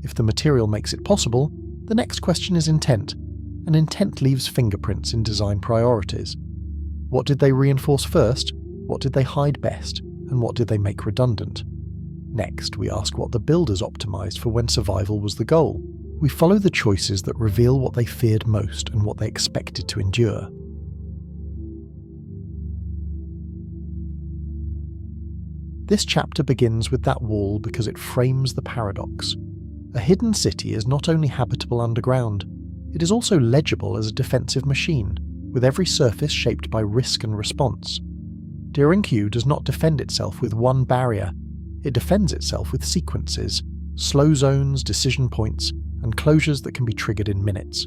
If the material makes it possible, the next question is intent, and intent leaves fingerprints in design priorities. What did they reinforce first? What did they hide best? And what did they make redundant? Next, we ask what the builders optimized for when survival was the goal. We follow the choices that reveal what they feared most and what they expected to endure. This chapter begins with that wall because it frames the paradox. A hidden city is not only habitable underground, it is also legible as a defensive machine, with every surface shaped by risk and response. Derinkuyu does not defend itself with one barrier, it defends itself with sequences, slow zones, decision points, and closures that can be triggered in minutes.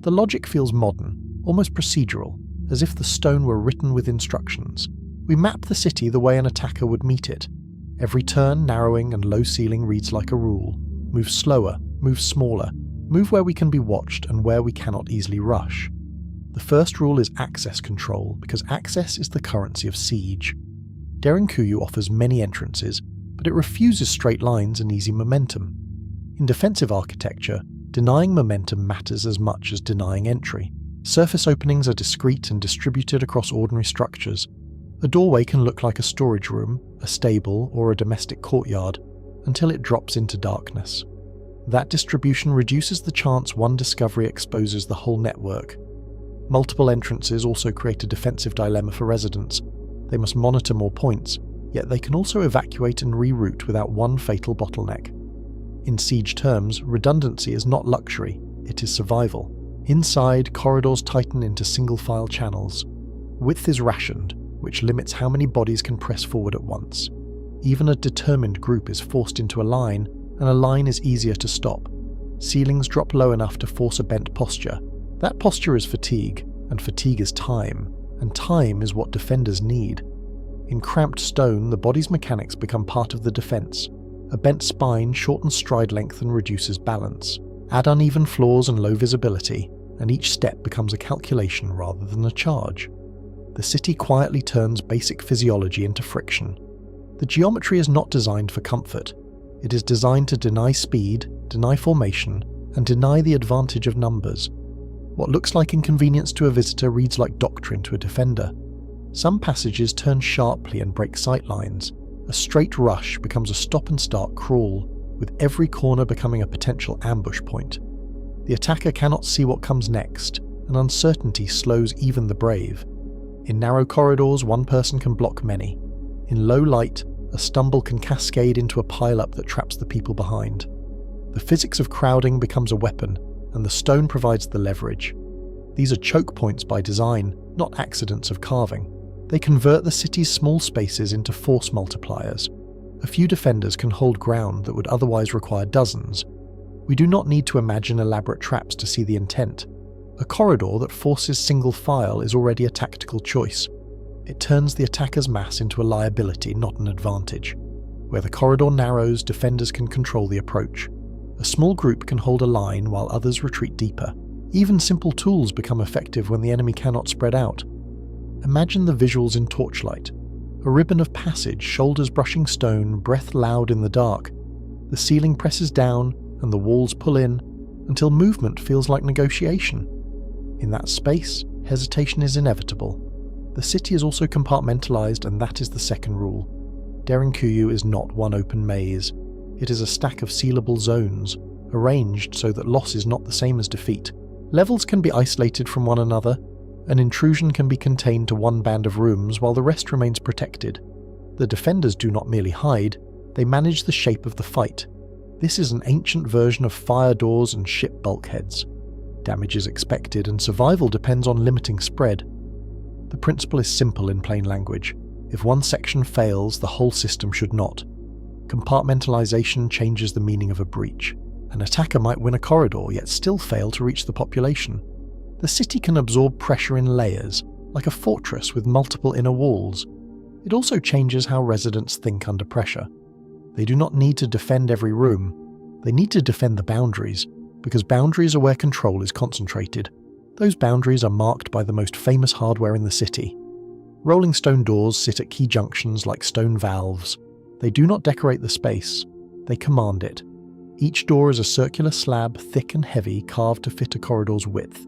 The logic feels modern, almost procedural, as if the stone were written with instructions. We map the city the way an attacker would meet it. Every turn, narrowing, and low ceiling reads like a rule. Move slower, move smaller, move where we can be watched and where we cannot easily rush. The first rule is access control, because access is the currency of siege. Derinkuyu offers many entrances, but it refuses straight lines and easy momentum. In defensive architecture, denying momentum matters as much as denying entry. Surface openings are discrete and distributed across ordinary structures. A doorway can look like a storage room, a stable, or a domestic courtyard, until it drops into darkness. That distribution reduces the chance one discovery exposes the whole network. Multiple entrances also create a defensive dilemma for residents. They must monitor more points, yet they can also evacuate and reroute without one fatal bottleneck. In siege terms, redundancy is not luxury, it is survival. Inside, corridors tighten into single-file channels. Width is rationed, which limits how many bodies can press forward at once. Even a determined group is forced into a line, and a line is easier to stop. Ceilings drop low enough to force a bent posture. That posture is fatigue, and fatigue is time, and time is what defenders need. In cramped stone, the body's mechanics become part of the defense. A bent spine shortens stride length and reduces balance. Add uneven floors and low visibility, and each step becomes a calculation rather than a charge. The city quietly turns basic physiology into friction. The geometry is not designed for comfort. It is designed to deny speed, deny formation, and deny the advantage of numbers. What looks like inconvenience to a visitor reads like doctrine to a defender. Some passages turn sharply and break sightlines. A straight rush becomes a stop-and-start crawl, with every corner becoming a potential ambush point. The attacker cannot see what comes next, and uncertainty slows even the brave. In narrow corridors, one person can block many. In low light, a stumble can cascade into a pile-up that traps the people behind. The physics of crowding becomes a weapon, and the stone provides the leverage. These are choke points by design, not accidents of carving. They convert the city's small spaces into force multipliers. A few defenders can hold ground that would otherwise require dozens. We do not need to imagine elaborate traps to see the intent. A corridor that forces single file is already a tactical choice. It turns the attacker's mass into a liability, not an advantage. Where the corridor narrows, defenders can control the approach. A small group can hold a line while others retreat deeper. Even simple tools become effective when the enemy cannot spread out. Imagine the visuals in torchlight. A ribbon of passage, shoulders brushing stone, breath loud in the dark. The ceiling presses down and the walls pull in until movement feels like negotiation. In that space, hesitation is inevitable. The city is also compartmentalized, and that is the second rule. Derinkuyu is not one open maze. It is a stack of sealable zones, arranged so that loss is not the same as defeat. Levels can be isolated from one another. An intrusion can be contained to one band of rooms while the rest remains protected. The defenders do not merely hide, they manage the shape of the fight. This is an ancient version of fire doors and ship bulkheads. Damage is expected and survival depends on limiting spread. The principle is simple in plain language. If one section fails, the whole system should not. Compartmentalization changes the meaning of a breach. An attacker might win a corridor, yet still fail to reach the population. The city can absorb pressure in layers, like a fortress with multiple inner walls. It also changes how residents think under pressure. They do not need to defend every room. They need to defend the boundaries, because boundaries are where control is concentrated. Those boundaries are marked by the most famous hardware in the city. Rolling stone doors sit at key junctions like stone valves. They do not decorate the space, they command it. Each door is a circular slab, thick and heavy, carved to fit a corridor's width.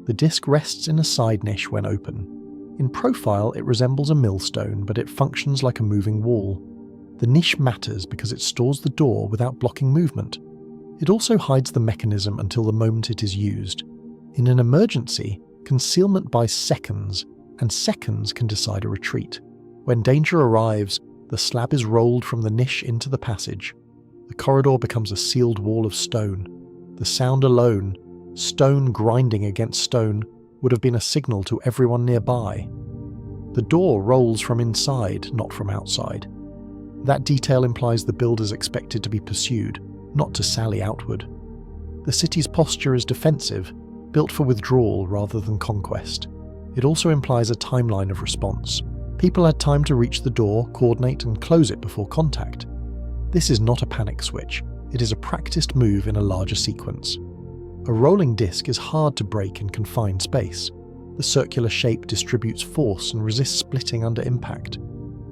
The disc rests in a side niche when open. In profile, it resembles a millstone, but it functions like a moving wall. The niche matters because it stores the door without blocking movement. It also hides the mechanism until the moment it is used. In an emergency, concealment buys seconds, and seconds can decide a retreat. When danger arrives, the slab is rolled from the niche into the passage. The corridor becomes a sealed wall of stone. The sound alone, stone grinding against stone, would have been a signal to everyone nearby. The door rolls from inside, not from outside. That detail implies the build is expected to be pursued, not to sally outward. The city's posture is defensive, built for withdrawal rather than conquest. It also implies a timeline of response. People had time to reach the door, coordinate and close it before contact. This is not a panic switch, it is a practiced move in a larger sequence. A rolling disc is hard to break in confined space. The circular shape distributes force and resists splitting under impact.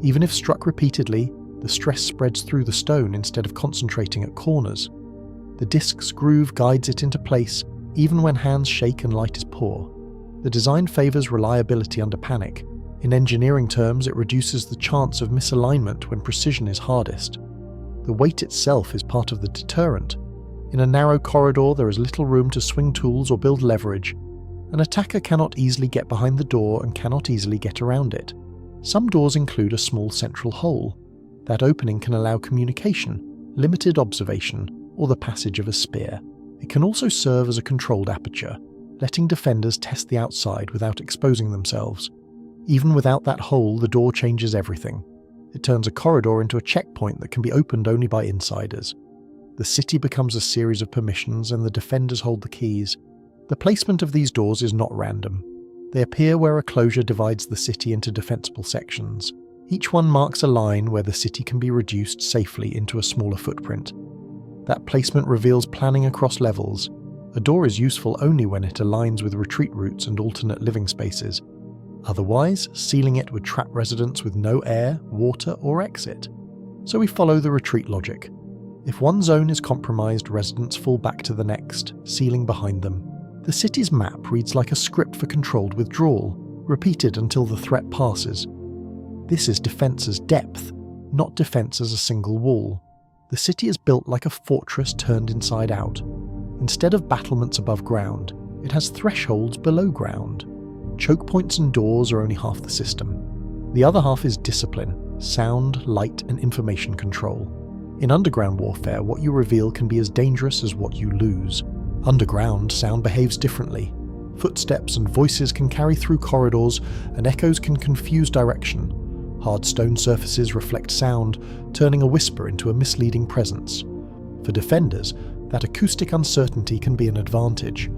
Even if struck repeatedly, the stress spreads through the stone instead of concentrating at corners. The disc's groove guides it into place, even when hands shake and light is poor. The design favours reliability under panic. In engineering terms, it reduces the chance of misalignment when precision is hardest. The weight itself is part of the deterrent. In a narrow corridor, there is little room to swing tools or build leverage. An attacker cannot easily get behind the door and cannot easily get around it. Some doors include a small central hole. That opening can allow communication, limited observation, or the passage of a spear. It can also serve as a controlled aperture, letting defenders test the outside without exposing themselves. Even without that hole, the door changes everything. It turns a corridor into a checkpoint that can be opened only by insiders. The city becomes a series of permissions and the defenders hold the keys. The placement of these doors is not random. They appear where a closure divides the city into defensible sections. Each one marks a line where the city can be reduced safely into a smaller footprint. That placement reveals planning across levels. A door is useful only when it aligns with retreat routes and alternate living spaces. Otherwise, sealing it would trap residents with no air, water, or exit. So we follow the retreat logic. If one zone is compromised, residents fall back to the next, sealing behind them. The city's map reads like a script for controlled withdrawal, repeated until the threat passes. This is defense as depth, not defense as a single wall. The city is built like a fortress turned inside out. Instead of battlements above ground, it has thresholds below ground. Choke points and doors are only half the system. The other half is discipline, sound, light, and information control. In underground warfare, what you reveal can be as dangerous as what you lose. Underground, sound behaves differently. Footsteps and voices can carry through corridors, and echoes can confuse direction. Hard stone surfaces reflect sound, turning a whisper into a misleading presence. For defenders, that acoustic uncertainty can be an advantage.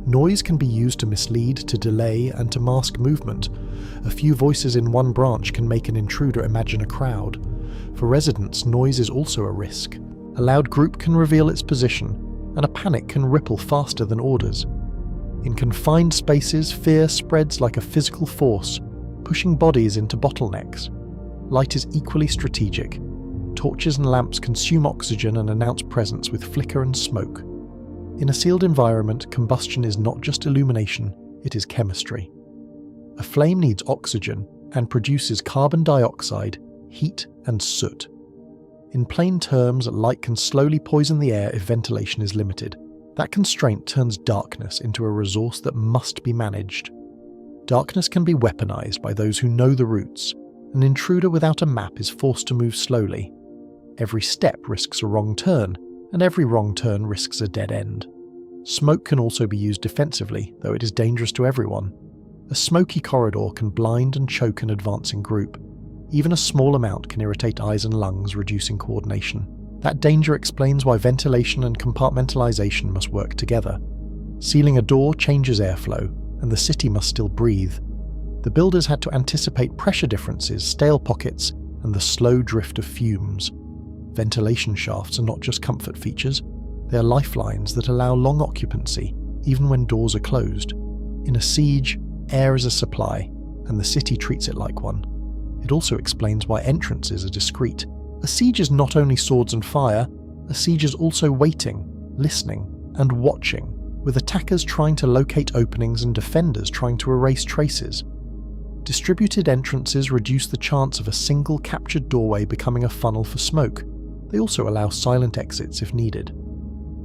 Noise can be used to mislead, to delay, and to mask movement. A few voices in one branch can make an intruder imagine a crowd. For residents, noise is also a risk. A loud group can reveal its position, and a panic can ripple faster than orders. In confined spaces, fear spreads like a physical force, pushing bodies into bottlenecks. Light is equally strategic. Torches and lamps consume oxygen and announce presence with flicker and smoke. In a sealed environment, combustion is not just illumination, it is chemistry. A flame needs oxygen and produces carbon dioxide, heat, and soot. In plain terms, light can slowly poison the air if ventilation is limited. That constraint turns darkness into a resource that must be managed. Darkness can be weaponized by those who know the routes. An intruder without a map is forced to move slowly. Every step risks a wrong turn, and every wrong turn risks a dead end. Smoke can also be used defensively, though it is dangerous to everyone. A smoky corridor can blind and choke an advancing group. Even a small amount can irritate eyes and lungs, reducing coordination. That danger explains why ventilation and compartmentalization must work together. Sealing a door changes airflow, and the city must still breathe. The builders had to anticipate pressure differences, stale pockets, and the slow drift of fumes. Ventilation shafts are not just comfort features, they are lifelines that allow long occupancy, even when doors are closed. In a siege, air is a supply, and the city treats it like one. It also explains why entrances are discreet. A siege is not only swords and fire, a siege is also waiting, listening, and watching, with attackers trying to locate openings and defenders trying to erase traces. Distributed entrances reduce the chance of a single captured doorway becoming a funnel for smoke. They also allow silent exits if needed.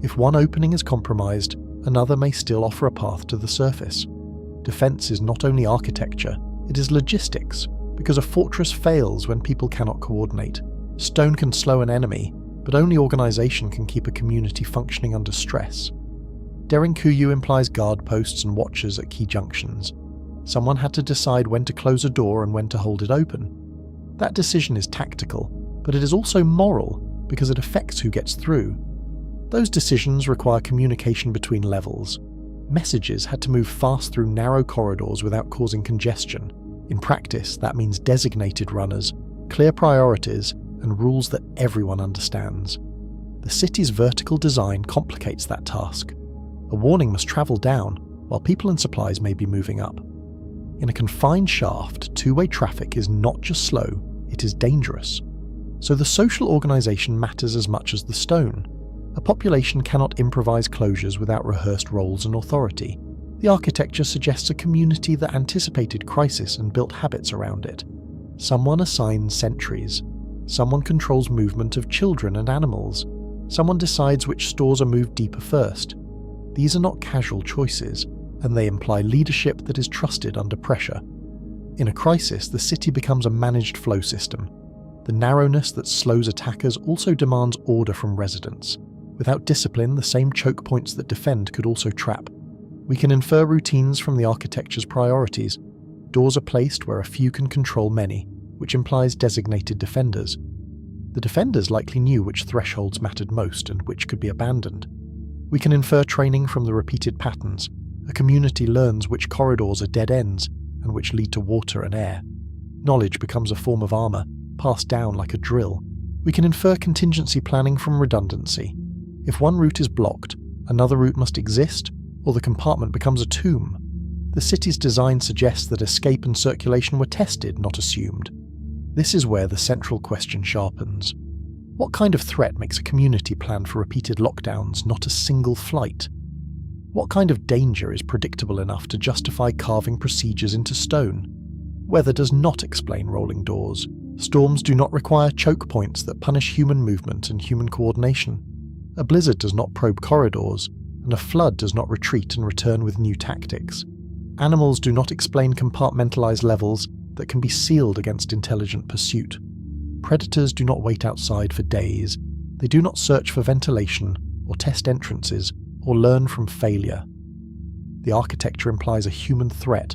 If one opening is compromised, another may still offer a path to the surface. Defense is not only architecture, it is logistics, because a fortress fails when people cannot coordinate. Stone can slow an enemy, but only organization can keep a community functioning under stress. Derinkuyu implies guard posts and watchers at key junctions. Someone had to decide when to close a door and when to hold it open. That decision is tactical, but it is also moral, because it affects who gets through. Those decisions require communication between levels. Messages had to move fast through narrow corridors without causing congestion. In practice, that means designated runners, clear priorities, and rules that everyone understands. The city's vertical design complicates that task. A warning must travel down, while people and supplies may be moving up. In a confined shaft, two-way traffic is not just slow, it is dangerous. So the social organization matters as much as the stone. A population cannot improvise closures without rehearsed roles and authority. The architecture suggests a community that anticipated crisis and built habits around it. Someone assigns sentries. Someone controls movement of children and animals. Someone decides which stores are moved deeper first. These are not casual choices, and they imply leadership that is trusted under pressure. In a crisis, the city becomes a managed flow system. The narrowness that slows attackers also demands order from residents. Without discipline, the same choke points that defend could also trap. We can infer routines from the architecture's priorities. Doors are placed where a few can control many, which implies designated defenders. The defenders likely knew which thresholds mattered most and which could be abandoned. We can infer training from the repeated patterns. A community learns which corridors are dead ends and which lead to water and air. Knowledge becomes a form of armor, passed down like a drill. We can infer contingency planning from redundancy. If one route is blocked, another route must exist, or the compartment becomes a tomb. The city's design suggests that escape and circulation were tested, not assumed. This is where the central question sharpens. What kind of threat makes a community plan for repeated lockdowns, not a single flight? What kind of danger is predictable enough to justify carving procedures into stone? Weather does not explain rolling doors. Storms do not require choke points that punish human movement and human coordination. A blizzard does not probe corridors, and a flood does not retreat and return with new tactics. Animals do not explain compartmentalized levels that can be sealed against intelligent pursuit. Predators do not wait outside for days. They do not search for ventilation, or test entrances, or learn from failure. The architecture implies a human threat,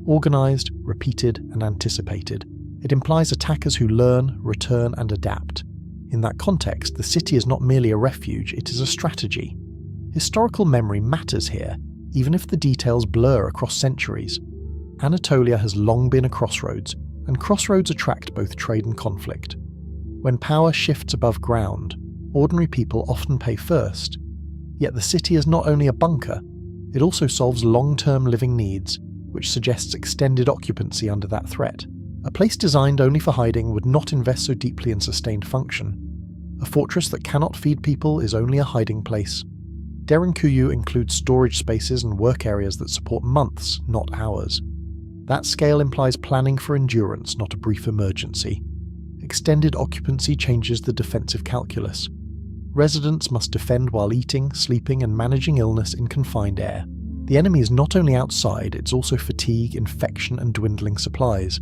organized, repeated, and anticipated. It implies attackers who learn, return, and adapt. In that context, the city is not merely a refuge, it is a strategy. Historical memory matters here, even if the details blur across centuries. Anatolia has long been a crossroads, and crossroads attract both trade and conflict. When power shifts above ground, ordinary people often pay first. Yet the city is not only a bunker, it also solves long-term living needs, which suggests extended occupancy under that threat. A place designed only for hiding would not invest so deeply in sustained function. A fortress that cannot feed people is only a hiding place. Derinkuyu includes storage spaces and work areas that support months, not hours. That scale implies planning for endurance, not a brief emergency. Extended occupancy changes the defensive calculus. Residents must defend while eating, sleeping, and managing illness in confined air. The enemy is not only outside, it's also fatigue, infection, and dwindling supplies.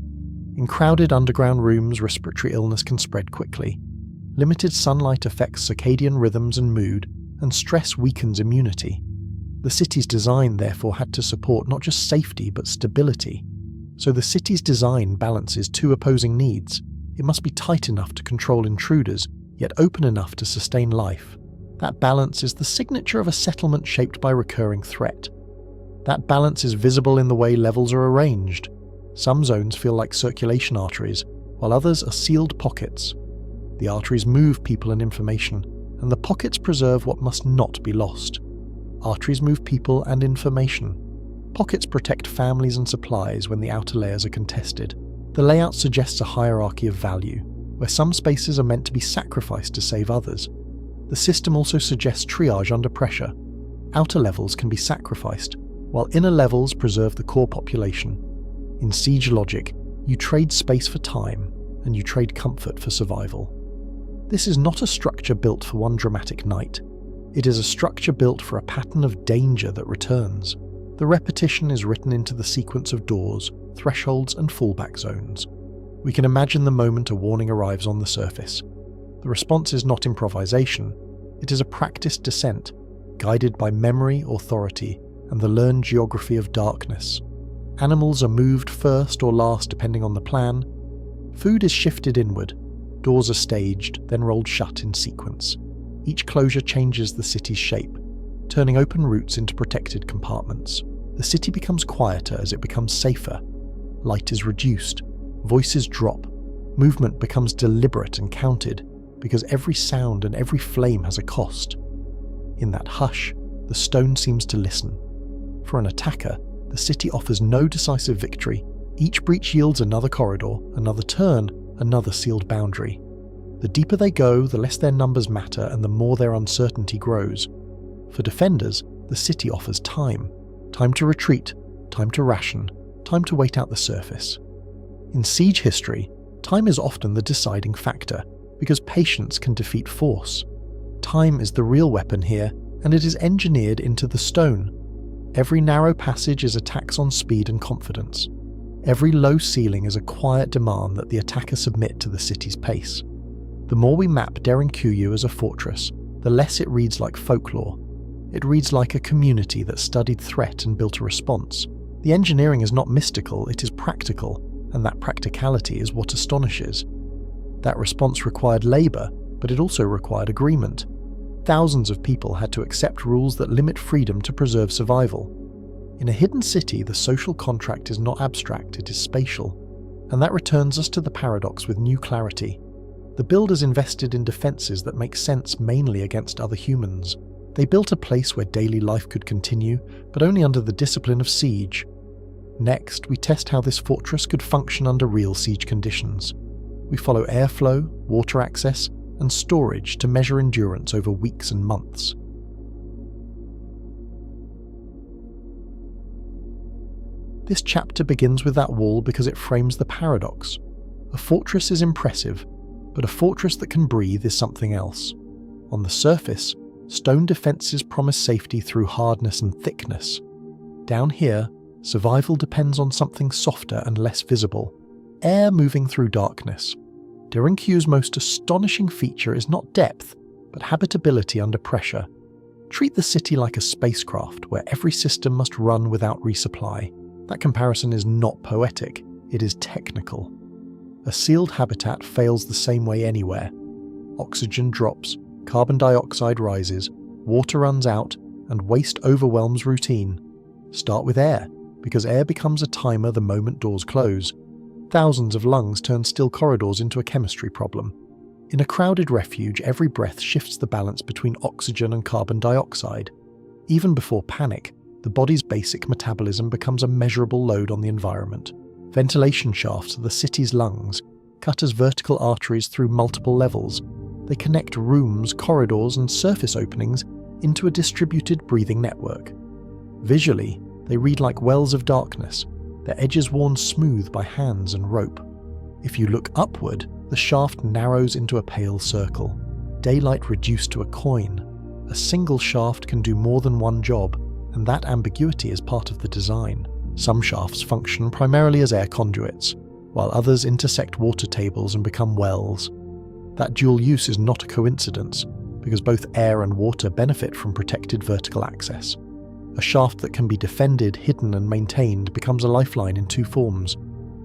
In crowded underground rooms, respiratory illness can spread quickly. Limited sunlight affects circadian rhythms and mood, and stress weakens immunity. The city's design therefore had to support not just safety but stability. So the city's design balances two opposing needs. It must be tight enough to control intruders, yet open enough to sustain life. That balance is the signature of a settlement shaped by recurring threat. That balance is visible in the way levels are arranged. Some zones feel like circulation arteries, while others are sealed pockets. The arteries move people and information, and the pockets preserve what must not be lost. Arteries move people and information. Pockets protect families and supplies when the outer layers are contested. The layout suggests a hierarchy of value, where some spaces are meant to be sacrificed to save others. The system also suggests triage under pressure. Outer levels can be sacrificed, while inner levels preserve the core population. In siege logic, you trade space for time, and you trade comfort for survival. This is not a structure built for one dramatic night. It is a structure built for a pattern of danger that returns. The repetition is written into the sequence of doors, thresholds, and fallback zones. We can imagine the moment a warning arrives on the surface. The response is not improvisation. It is a practiced descent, guided by memory, authority, and the learned geography of darkness. Animals are moved first or last depending on the plan. Food is shifted inward. Doors are staged, then rolled shut in sequence. Each closure changes the city's shape, turning open routes into protected compartments. The city becomes quieter as it becomes safer. Light is reduced. Voices drop. Movement becomes deliberate and counted, because every sound and every flame has a cost. In that hush, the stone seems to listen. For an attacker, the city offers no decisive victory. Each breach yields another corridor, another turn, another sealed boundary. The deeper they go, the less their numbers matter and the more their uncertainty grows. For defenders, the city offers time. Time to retreat, time to ration, time to wait out the surface. In siege history, time is often the deciding factor, because patience can defeat force. Time is the real weapon here, and it is engineered into the stone. Every narrow passage is a tax on speed and confidence. Every low ceiling is a quiet demand that the attacker submit to the city's pace. The more we map Derinkuyu as a fortress, the less it reads like folklore. It reads like a community that studied threat and built a response. The engineering is not mystical, it is practical, and that practicality is what astonishes. That response required labour, but it also required agreement. Thousands of people had to accept rules that limit freedom to preserve survival. In a hidden city, the social contract is not abstract, it is spatial. And that returns us to the paradox with new clarity. The builders invested in defences that make sense mainly against other humans. They built a place where daily life could continue, but only under the discipline of siege. Next, we test how this fortress could function under real siege conditions. We follow airflow, water access, and storage to measure endurance over weeks and months. This chapter begins with that wall because it frames the paradox. A fortress is impressive, but a fortress that can breathe is something else. On the surface, stone defences promise safety through hardness and thickness. Down here, survival depends on something softer and less visible, air moving through darkness. Derinkuyu's most astonishing feature is not depth, but habitability under pressure. Treat the city like a spacecraft where every system must run without resupply. That comparison is not poetic, it is technical. A sealed habitat fails the same way anywhere. Oxygen drops, carbon dioxide rises, water runs out, and waste overwhelms routine. Start with air, because air becomes a timer the moment doors close. Thousands of lungs turn still corridors into a chemistry problem. In a crowded refuge, every breath shifts the balance between oxygen and carbon dioxide. Even before panic, the body's basic metabolism becomes a measurable load on the environment. Ventilation shafts are the city's lungs, cut as vertical arteries through multiple levels. They connect rooms, corridors, and surface openings into a distributed breathing network. Visually, they read like wells of darkness, their edges worn smooth by hands and rope. If you look upward, the shaft narrows into a pale circle, daylight reduced to a coin. A single shaft can do more than one job, and that ambiguity is part of the design. Some shafts function primarily as air conduits, while others intersect water tables and become wells. That dual use is not a coincidence, because both air and water benefit from protected vertical access. A shaft that can be defended, hidden and maintained becomes a lifeline in two forms.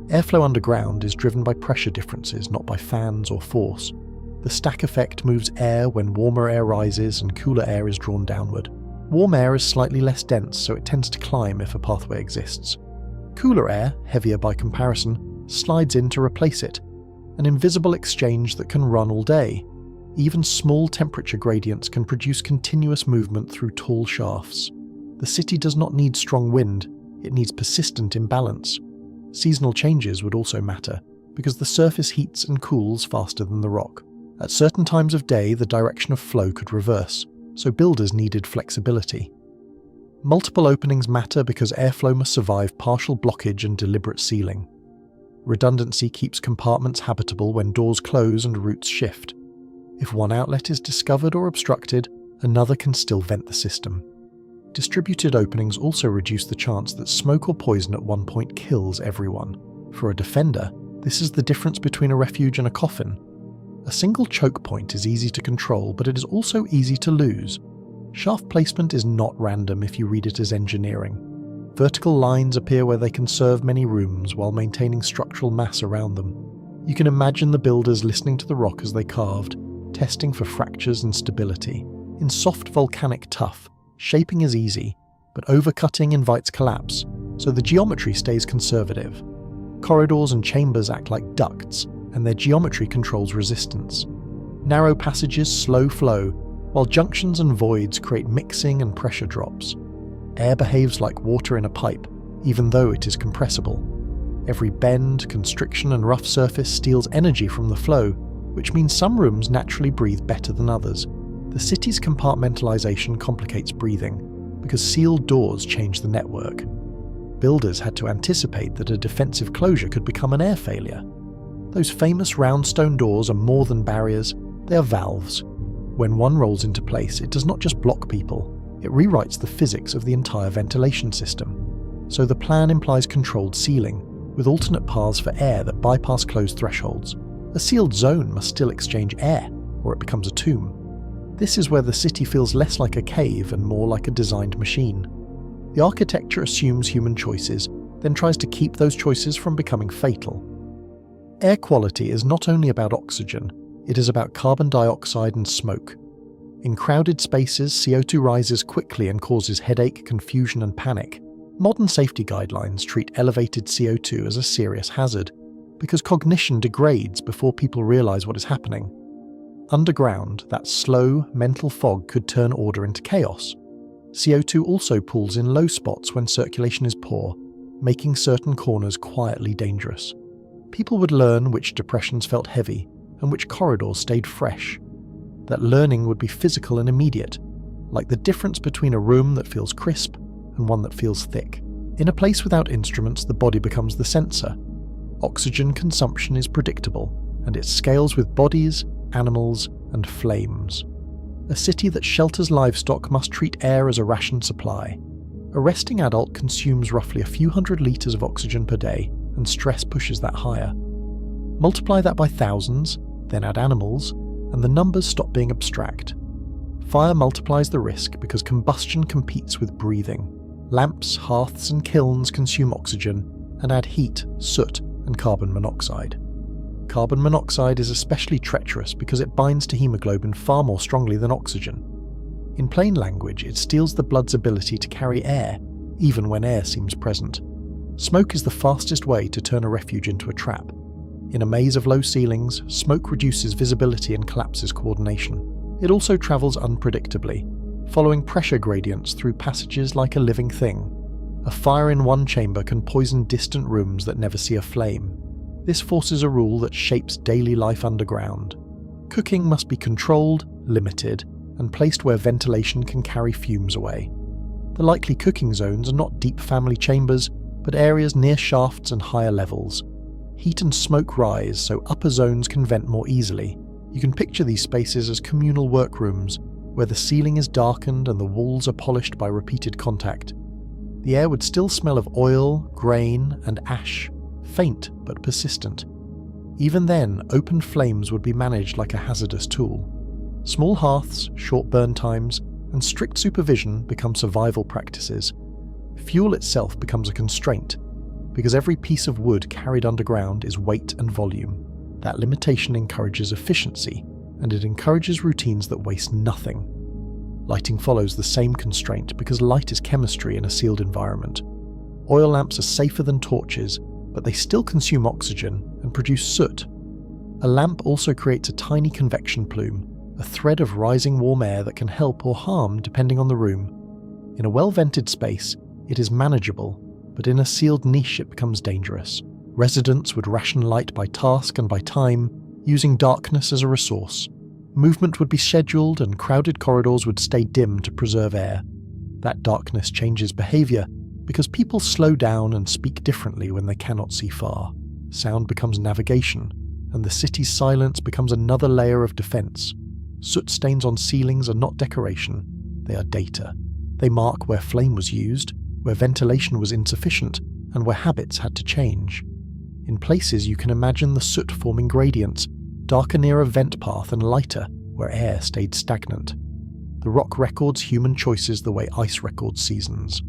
Airflow underground is driven by pressure differences, not by fans or force. The stack effect moves air when warmer air rises and cooler air is drawn downward. Warm air is slightly less dense, so it tends to climb if a pathway exists. Cooler air, heavier by comparison, slides in to replace it, an invisible exchange that can run all day. Even small temperature gradients can produce continuous movement through tall shafts. The city does not need strong wind, it needs persistent imbalance. Seasonal changes would also matter, because the surface heats and cools faster than the rock. At certain times of day, the direction of flow could reverse, so builders needed flexibility. Multiple openings matter because airflow must survive partial blockage and deliberate sealing. Redundancy keeps compartments habitable when doors close and routes shift. If one outlet is discovered or obstructed, another can still vent the system. Distributed openings also reduce the chance that smoke or poison at one point kills everyone. For a defender, this is the difference between a refuge and a coffin. A single choke point is easy to control, but it is also easy to lose. Shaft placement is not random if you read it as engineering. Vertical lines appear where they can serve many rooms while maintaining structural mass around them. You can imagine the builders listening to the rock as they carved, testing for fractures and stability. In soft volcanic tuff, shaping is easy, but overcutting invites collapse, so the geometry stays conservative. Corridors and chambers act like ducts, and their geometry controls resistance. Narrow passages slow flow, while junctions and voids create mixing and pressure drops. Air behaves like water in a pipe, even though it is compressible. Every bend, constriction and rough surface steals energy from the flow, which means some rooms naturally breathe better than others. The city's compartmentalization complicates breathing, because sealed doors change the network. Builders had to anticipate that a defensive closure could become an air failure. Those famous round stone doors are more than barriers, they are valves. When one rolls into place, it does not just block people, it rewrites the physics of the entire ventilation system. So the plan implies controlled sealing, with alternate paths for air that bypass closed thresholds. A sealed zone must still exchange air, or it becomes a tomb. This is where the city feels less like a cave and more like a designed machine. The architecture assumes human choices, then tries to keep those choices from becoming fatal. Air quality is not only about oxygen, it is about carbon dioxide and smoke. In crowded spaces, CO2 rises quickly and causes headache, confusion and panic. Modern safety guidelines treat elevated CO2 as a serious hazard, because cognition degrades before people realize what is happening. Underground, that slow, mental fog could turn order into chaos. CO2 also pools in low spots when circulation is poor, making certain corners quietly dangerous. People would learn which depressions felt heavy and which corridors stayed fresh. That learning would be physical and immediate, like the difference between a room that feels crisp and one that feels thick. In a place without instruments, the body becomes the sensor. Oxygen consumption is predictable, and it scales with bodies, animals, and flames. A city that shelters livestock must treat air as a ration supply. A resting adult consumes roughly a few hundred litres of oxygen per day, and stress pushes that higher. Multiply that by thousands, then add animals, and the numbers stop being abstract. Fire multiplies the risk because combustion competes with breathing. Lamps, hearths, and kilns consume oxygen and add heat, soot, and carbon monoxide. Carbon monoxide is especially treacherous because it binds to hemoglobin far more strongly than oxygen. In plain language, it steals the blood's ability to carry air, even when air seems present. Smoke is the fastest way to turn a refuge into a trap. In a maze of low ceilings, smoke reduces visibility and collapses coordination. It also travels unpredictably, following pressure gradients through passages like a living thing. A fire in one chamber can poison distant rooms that never see a flame. This forces a rule that shapes daily life underground. Cooking must be controlled, limited, and placed where ventilation can carry fumes away. The likely cooking zones are not deep family chambers, but areas near shafts and higher levels. Heat and smoke rise so upper zones can vent more easily. You can picture these spaces as communal workrooms, where the ceiling is darkened and the walls are polished by repeated contact. The air would still smell of oil, grain, and ash, faint but persistent. Even then, open flames would be managed like a hazardous tool. Small hearths, short burn times, and strict supervision become survival practices. Fuel itself becomes a constraint, because every piece of wood carried underground is weight and volume. That limitation encourages efficiency, and it encourages routines that waste nothing. Lighting follows the same constraint because light is chemistry in a sealed environment. Oil lamps are safer than torches, but they still consume oxygen and produce soot. A lamp also creates a tiny convection plume, a thread of rising warm air that can help or harm depending on the room. In a well-vented space, it is manageable, but in a sealed niche it becomes dangerous. Residents would ration light by task and by time, using darkness as a resource. Movement would be scheduled and crowded corridors would stay dim to preserve air. That darkness changes behaviour because people slow down and speak differently when they cannot see far. Sound becomes navigation, and the city's silence becomes another layer of defence. Soot stains on ceilings are not decoration, they are data. They mark where flame was used, where ventilation was insufficient, and where habits had to change. In places you can imagine the soot forming gradients, darker near a vent path and lighter where air stayed stagnant. The rock records human choices the way ice records seasons.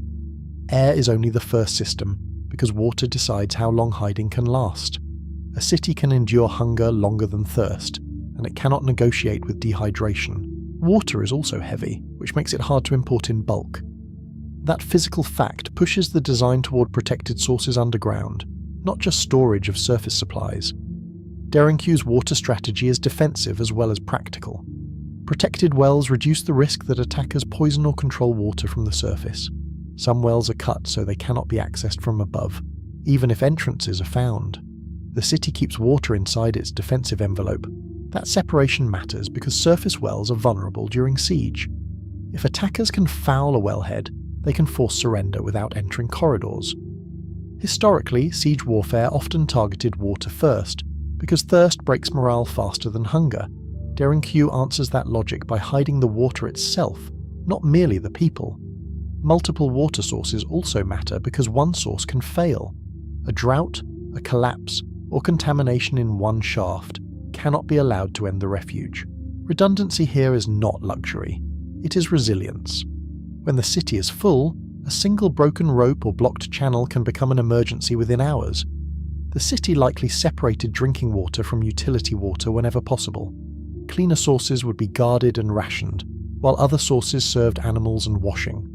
Air is only the first system, because water decides how long hiding can last. A city can endure hunger longer than thirst, and it cannot negotiate with dehydration. Water is also heavy, which makes it hard to import in bulk. That physical fact pushes the design toward protected sources underground, not just storage of surface supplies. Derinkuyu's water strategy is defensive as well as practical. Protected wells reduce the risk that attackers poison or control water from the surface. Some wells are cut so they cannot be accessed from above, even if entrances are found. The city keeps water inside its defensive envelope. That separation matters because surface wells are vulnerable during siege. If attackers can foul a wellhead, they can force surrender without entering corridors. Historically, siege warfare often targeted water first, because thirst breaks morale faster than hunger. Derinkuyu answers that logic by hiding the water itself, not merely the people. Multiple water sources also matter because one source can fail. A drought, a collapse, or contamination in one shaft cannot be allowed to end the refuge. Redundancy here is not luxury, it is resilience. When the city is full, a single broken rope or blocked channel can become an emergency within hours. The city likely separated drinking water from utility water whenever possible. Cleaner sources would be guarded and rationed, while other sources served animals and washing.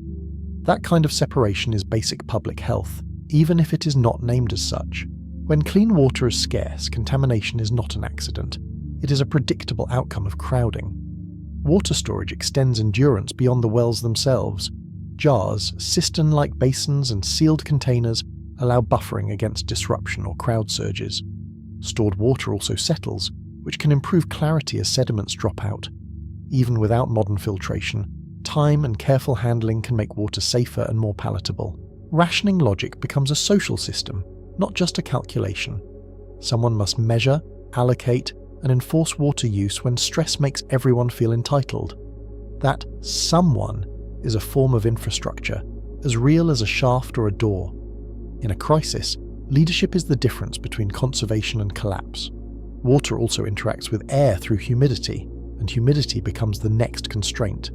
That kind of separation is basic public health, even if it is not named as such. When clean water is scarce, contamination is not an accident. It is a predictable outcome of crowding. Water storage extends endurance beyond the wells themselves. Jars, cistern-like basins, and sealed containers allow buffering against disruption or crowd surges. Stored water also settles, which can improve clarity as sediments drop out. Even without modern filtration, time and careful handling can make water safer and more palatable. Rationing logic becomes a social system, not just a calculation. Someone must measure, allocate, and enforce water use when stress makes everyone feel entitled. That someone is a form of infrastructure, as real as a shaft or a door. In a crisis, leadership is the difference between conservation and collapse. Water also interacts with air through humidity, and humidity becomes the next constraint.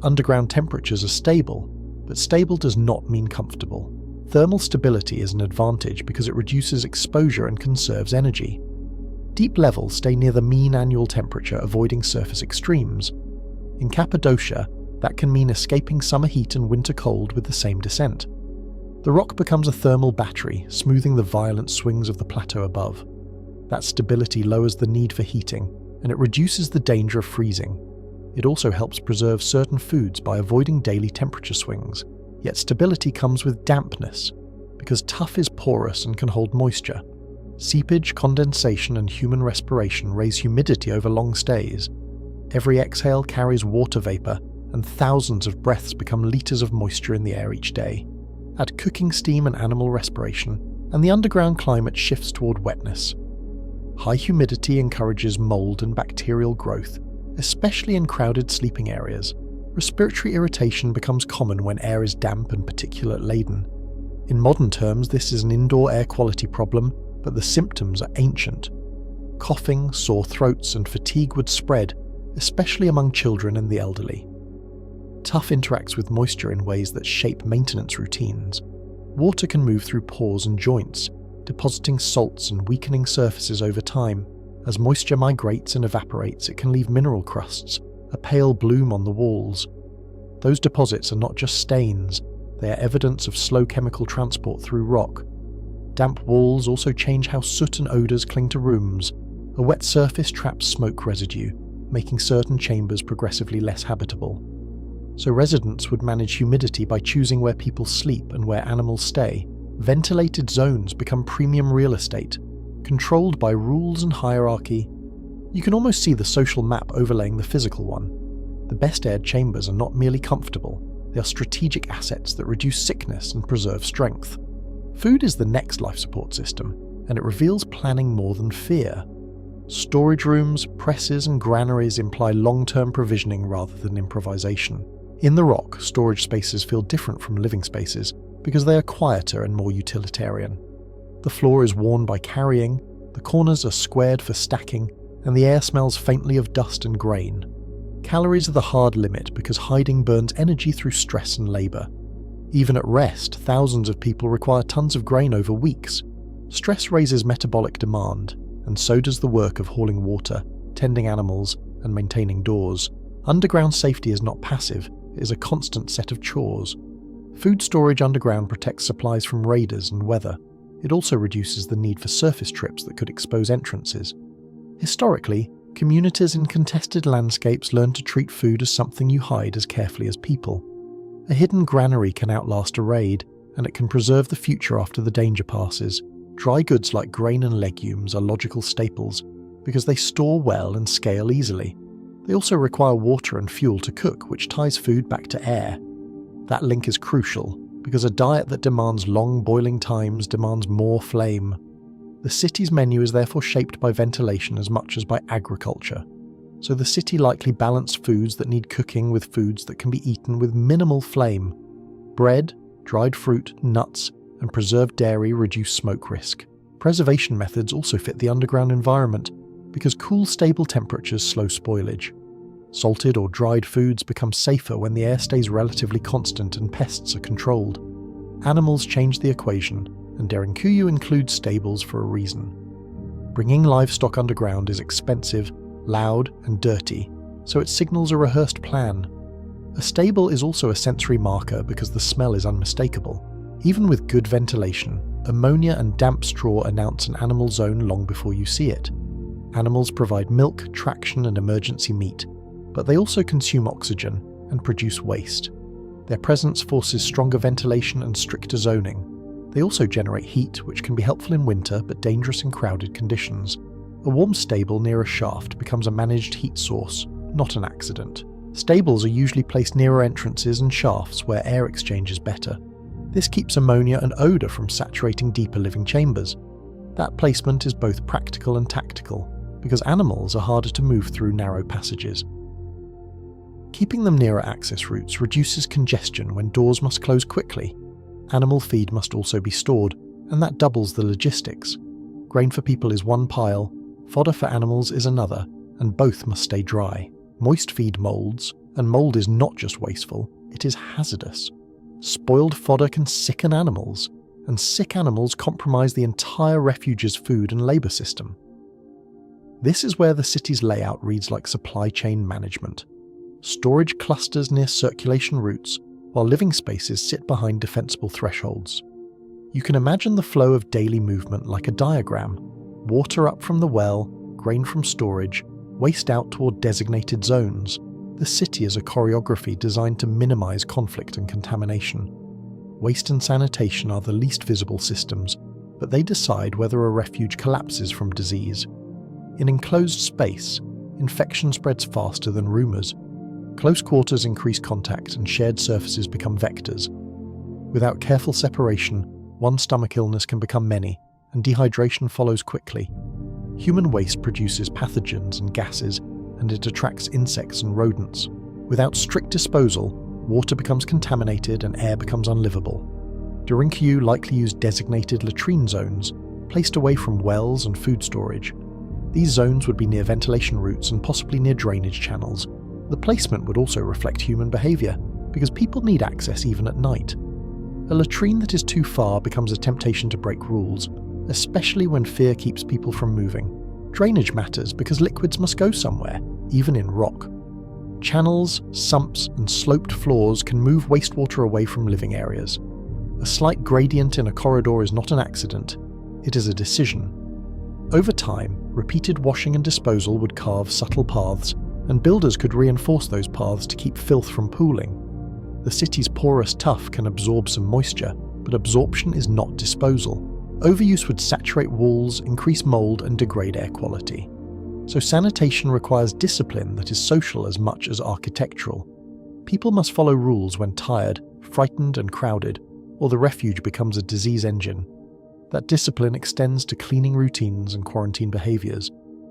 Underground temperatures are stable, but stable does not mean comfortable. Thermal stability is an advantage because it reduces exposure and conserves energy. Deep levels stay near the mean annual temperature, avoiding surface extremes. In Cappadocia, that can mean escaping summer heat and winter cold with the same descent. The rock becomes a thermal battery, smoothing the violent swings of the plateau above. That stability lowers the need for heating, and it reduces the danger of freezing. It also helps preserve certain foods by avoiding daily temperature swings. Yet stability comes with dampness, because tuff is porous and can hold moisture. Seepage, condensation, and human respiration raise humidity over long stays. Every exhale carries water vapor, and thousands of breaths become liters of moisture in the air each day. Add cooking steam and animal respiration, and the underground climate shifts toward wetness. High humidity encourages mold and bacterial growth, especially in crowded sleeping areas. Respiratory irritation becomes common when air is damp and particulate-laden. In modern terms, this is an indoor air quality problem, but the symptoms are ancient. Coughing, sore throats, and fatigue would spread, especially among children and the elderly. Tuff interacts with moisture in ways that shape maintenance routines. Water can move through pores and joints, depositing salts and weakening surfaces over time. As moisture migrates and evaporates, it can leave mineral crusts, a pale bloom on the walls. Those deposits are not just stains, they are evidence of slow chemical transport through rock. Damp walls also change how soot and odours cling to rooms. A wet surface traps smoke residue, making certain chambers progressively less habitable. So residents would manage humidity by choosing where people sleep and where animals stay. Ventilated zones become premium real estate, controlled by rules and hierarchy. You can almost see the social map overlaying the physical one. The best-aired chambers are not merely comfortable, they are strategic assets that reduce sickness and preserve strength. Food is the next life support system, and it reveals planning more than fear. Storage rooms, presses, and granaries imply long-term provisioning rather than improvisation. In the rock, storage spaces feel different from living spaces because they are quieter and more utilitarian. The floor is worn by carrying, the corners are squared for stacking, and the air smells faintly of dust and grain. Calories are the hard limit because hiding burns energy through stress and labour. Even at rest, thousands of people require tons of grain over weeks. Stress raises metabolic demand, and so does the work of hauling water, tending animals, and maintaining doors. Underground safety is not passive, it is a constant set of chores. Food storage underground protects supplies from raiders and weather. It also reduces the need for surface trips that could expose entrances. Historically, communities in contested landscapes learn to treat food as something you hide as carefully as people. A hidden granary can outlast a raid, and it can preserve the future after the danger passes. Dry goods like grain and legumes are logical staples because they store well and scale easily. They also require water and fuel to cook, which ties food back to air. That link is crucial because a diet that demands long boiling times demands more flame. The city's menu is therefore shaped by ventilation as much as by agriculture. So the city likely balanced foods that need cooking with foods that can be eaten with minimal flame. Bread, dried fruit, nuts, and preserved dairy reduce smoke risk. Preservation methods also fit the underground environment because cool, stable temperatures slow spoilage. Salted or dried foods become safer when the air stays relatively constant and pests are controlled. Animals change the equation, and Derinkuyu includes stables for a reason. Bringing livestock underground is expensive, loud, and dirty, so it signals a rehearsed plan. A stable is also a sensory marker because the smell is unmistakable. Even with good ventilation, ammonia and damp straw announce an animal zone long before you see it. Animals provide milk, traction, and emergency meat, but they also consume oxygen and produce waste. Their presence forces stronger ventilation and stricter zoning. They also generate heat, which can be helpful in winter but dangerous in crowded conditions. A warm stable near a shaft becomes a managed heat source, not an accident. Stables are usually placed nearer entrances and shafts where air exchange is better. This keeps ammonia and odour from saturating deeper living chambers. That placement is both practical and tactical, because animals are harder to move through narrow passages. Keeping them nearer access routes reduces congestion when doors must close quickly. Animal feed must also be stored, and that doubles the logistics. Grain for people is one pile, fodder for animals is another, and both must stay dry. Moist feed moulds, and mould is not just wasteful, it is hazardous. Spoiled fodder can sicken animals, and sick animals compromise the entire refuge's food and labour system. This is where the city's layout reads like supply chain management. Storage clusters near circulation routes, while living spaces sit behind defensible thresholds. You can imagine the flow of daily movement like a diagram. Water up from the well, grain from storage, waste out toward designated zones. The city is a choreography designed to minimize conflict and contamination. Waste and sanitation are the least visible systems, but they decide whether a refuge collapses from disease. In enclosed space, infection spreads faster than rumors. Close quarters increase contact and shared surfaces become vectors. Without careful separation, one stomach illness can become many, and dehydration follows quickly. Human waste produces pathogens and gases, and it attracts insects and rodents. Without strict disposal, water becomes contaminated and air becomes unlivable. Derinkuyu likely used designated latrine zones, placed away from wells and food storage. These zones would be near ventilation routes and possibly near drainage channels. The placement would also reflect human behaviour. because people need access even at night. A latrine that is too far becomes a temptation to break rules, especially when fear keeps people from moving. Drainage matters because liquids must go somewhere, even in rock. Channels, sumps, and sloped floors can move wastewater away from living areas. A slight gradient in a corridor is not an accident, it is a decision. Over time, repeated washing and disposal would carve subtle paths, and builders could reinforce those paths to keep filth from pooling. The city's porous tuff can absorb some moisture, but absorption is not disposal. Overuse would saturate walls, increase mold, and degrade air quality. So sanitation requires discipline that is social as much as architectural. People must follow rules when tired, frightened, and crowded, or the refuge becomes a disease engine. That discipline extends to cleaning routines and quarantine behaviours.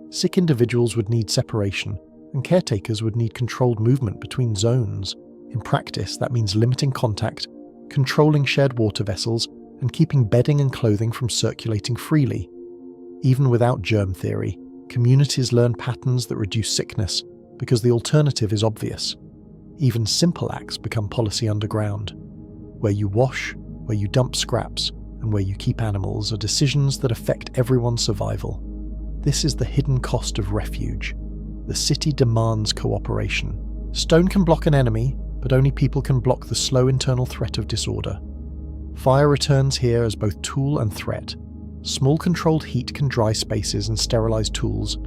Sick individuals would need separation, and caretakers would need controlled movement between zones. In practice, that means limiting contact, controlling shared water vessels, and keeping bedding and clothing from circulating freely. Even without germ theory, communities learn patterns that reduce sickness because the alternative is obvious. Even simple acts become policy underground. Where you wash, where you dump scraps, and where you keep animals are decisions that affect everyone's survival. This is the hidden cost of refuge. The city demands cooperation. Stone can block an enemy, but only people can block the slow internal threat of disorder. Fire returns here as both tool and threat. Small controlled heat can dry spaces and sterilize tools,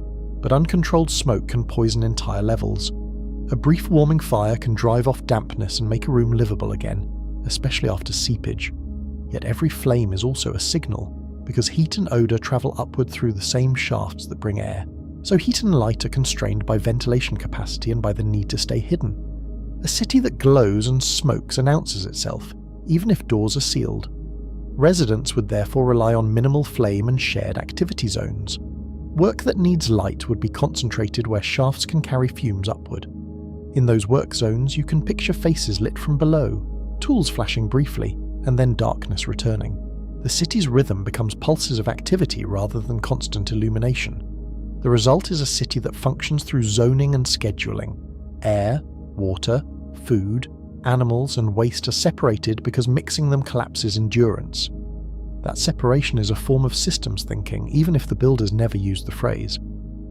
but uncontrolled smoke can poison entire levels. A brief warming fire can drive off dampness and make a room livable again, especially after seepage. Yet every flame is also a signal, because heat and odour travel upward through the same shafts that bring air. So heat and light are constrained by ventilation capacity and by the need to stay hidden. A city that glows and smokes announces itself, even if doors are sealed. Residents would therefore rely on minimal flame and shared activity zones. Work that needs light would be concentrated where shafts can carry fumes upward. In those work zones, you can picture faces lit from below, tools flashing briefly, and then darkness returning. The city's rhythm becomes pulses of activity rather than constant illumination. The result is a city that functions through zoning and scheduling. Air, water, food, animals, and waste are separated because mixing them collapses endurance. That separation is a form of systems thinking, even if the builders never used the phrase.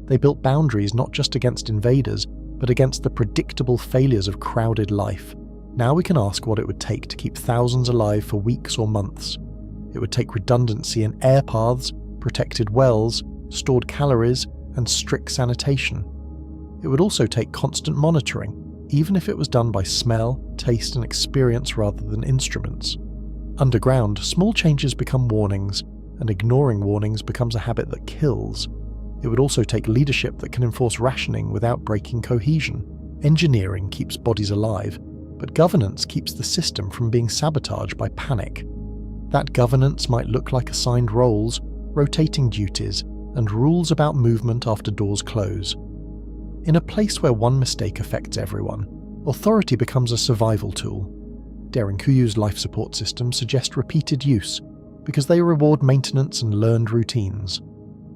They built boundaries not just against invaders, but against the predictable failures of crowded life. Now we can ask what it would take to keep thousands alive for weeks or months. It would take redundancy in air paths, protected wells, stored calories, and strict sanitation. It would also take constant monitoring, even if it was done by smell, taste, and experience rather than instruments. Underground, small changes become warnings, and ignoring warnings becomes a habit that kills. It would also take leadership that can enforce rationing without breaking cohesion. Engineering keeps bodies alive, but governance keeps the system from being sabotaged by panic. That governance might look like assigned roles, rotating duties, and rules about movement after doors close. In a place where one mistake affects everyone, authority becomes a survival tool. Derinkuyu's life support systems suggest repeated use, because they reward maintenance and learned routines.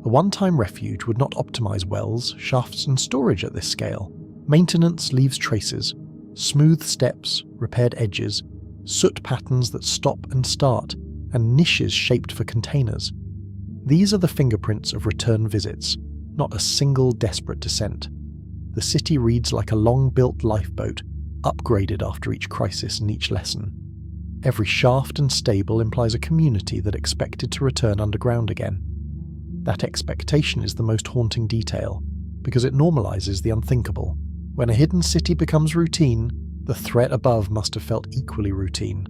A one-time refuge would not optimize wells, shafts, and storage at this scale. Maintenance leaves traces, smooth steps, repaired edges, soot patterns that stop and start, and niches shaped for containers. These are the fingerprints of return visits, not a single desperate descent. The city reads like a long-built lifeboat, upgraded after each crisis and each lesson. Every shaft and stable implies a community that expected to return underground again. That expectation is the most haunting detail, because it normalizes the unthinkable. When a hidden city becomes routine, the threat above must have felt equally routine.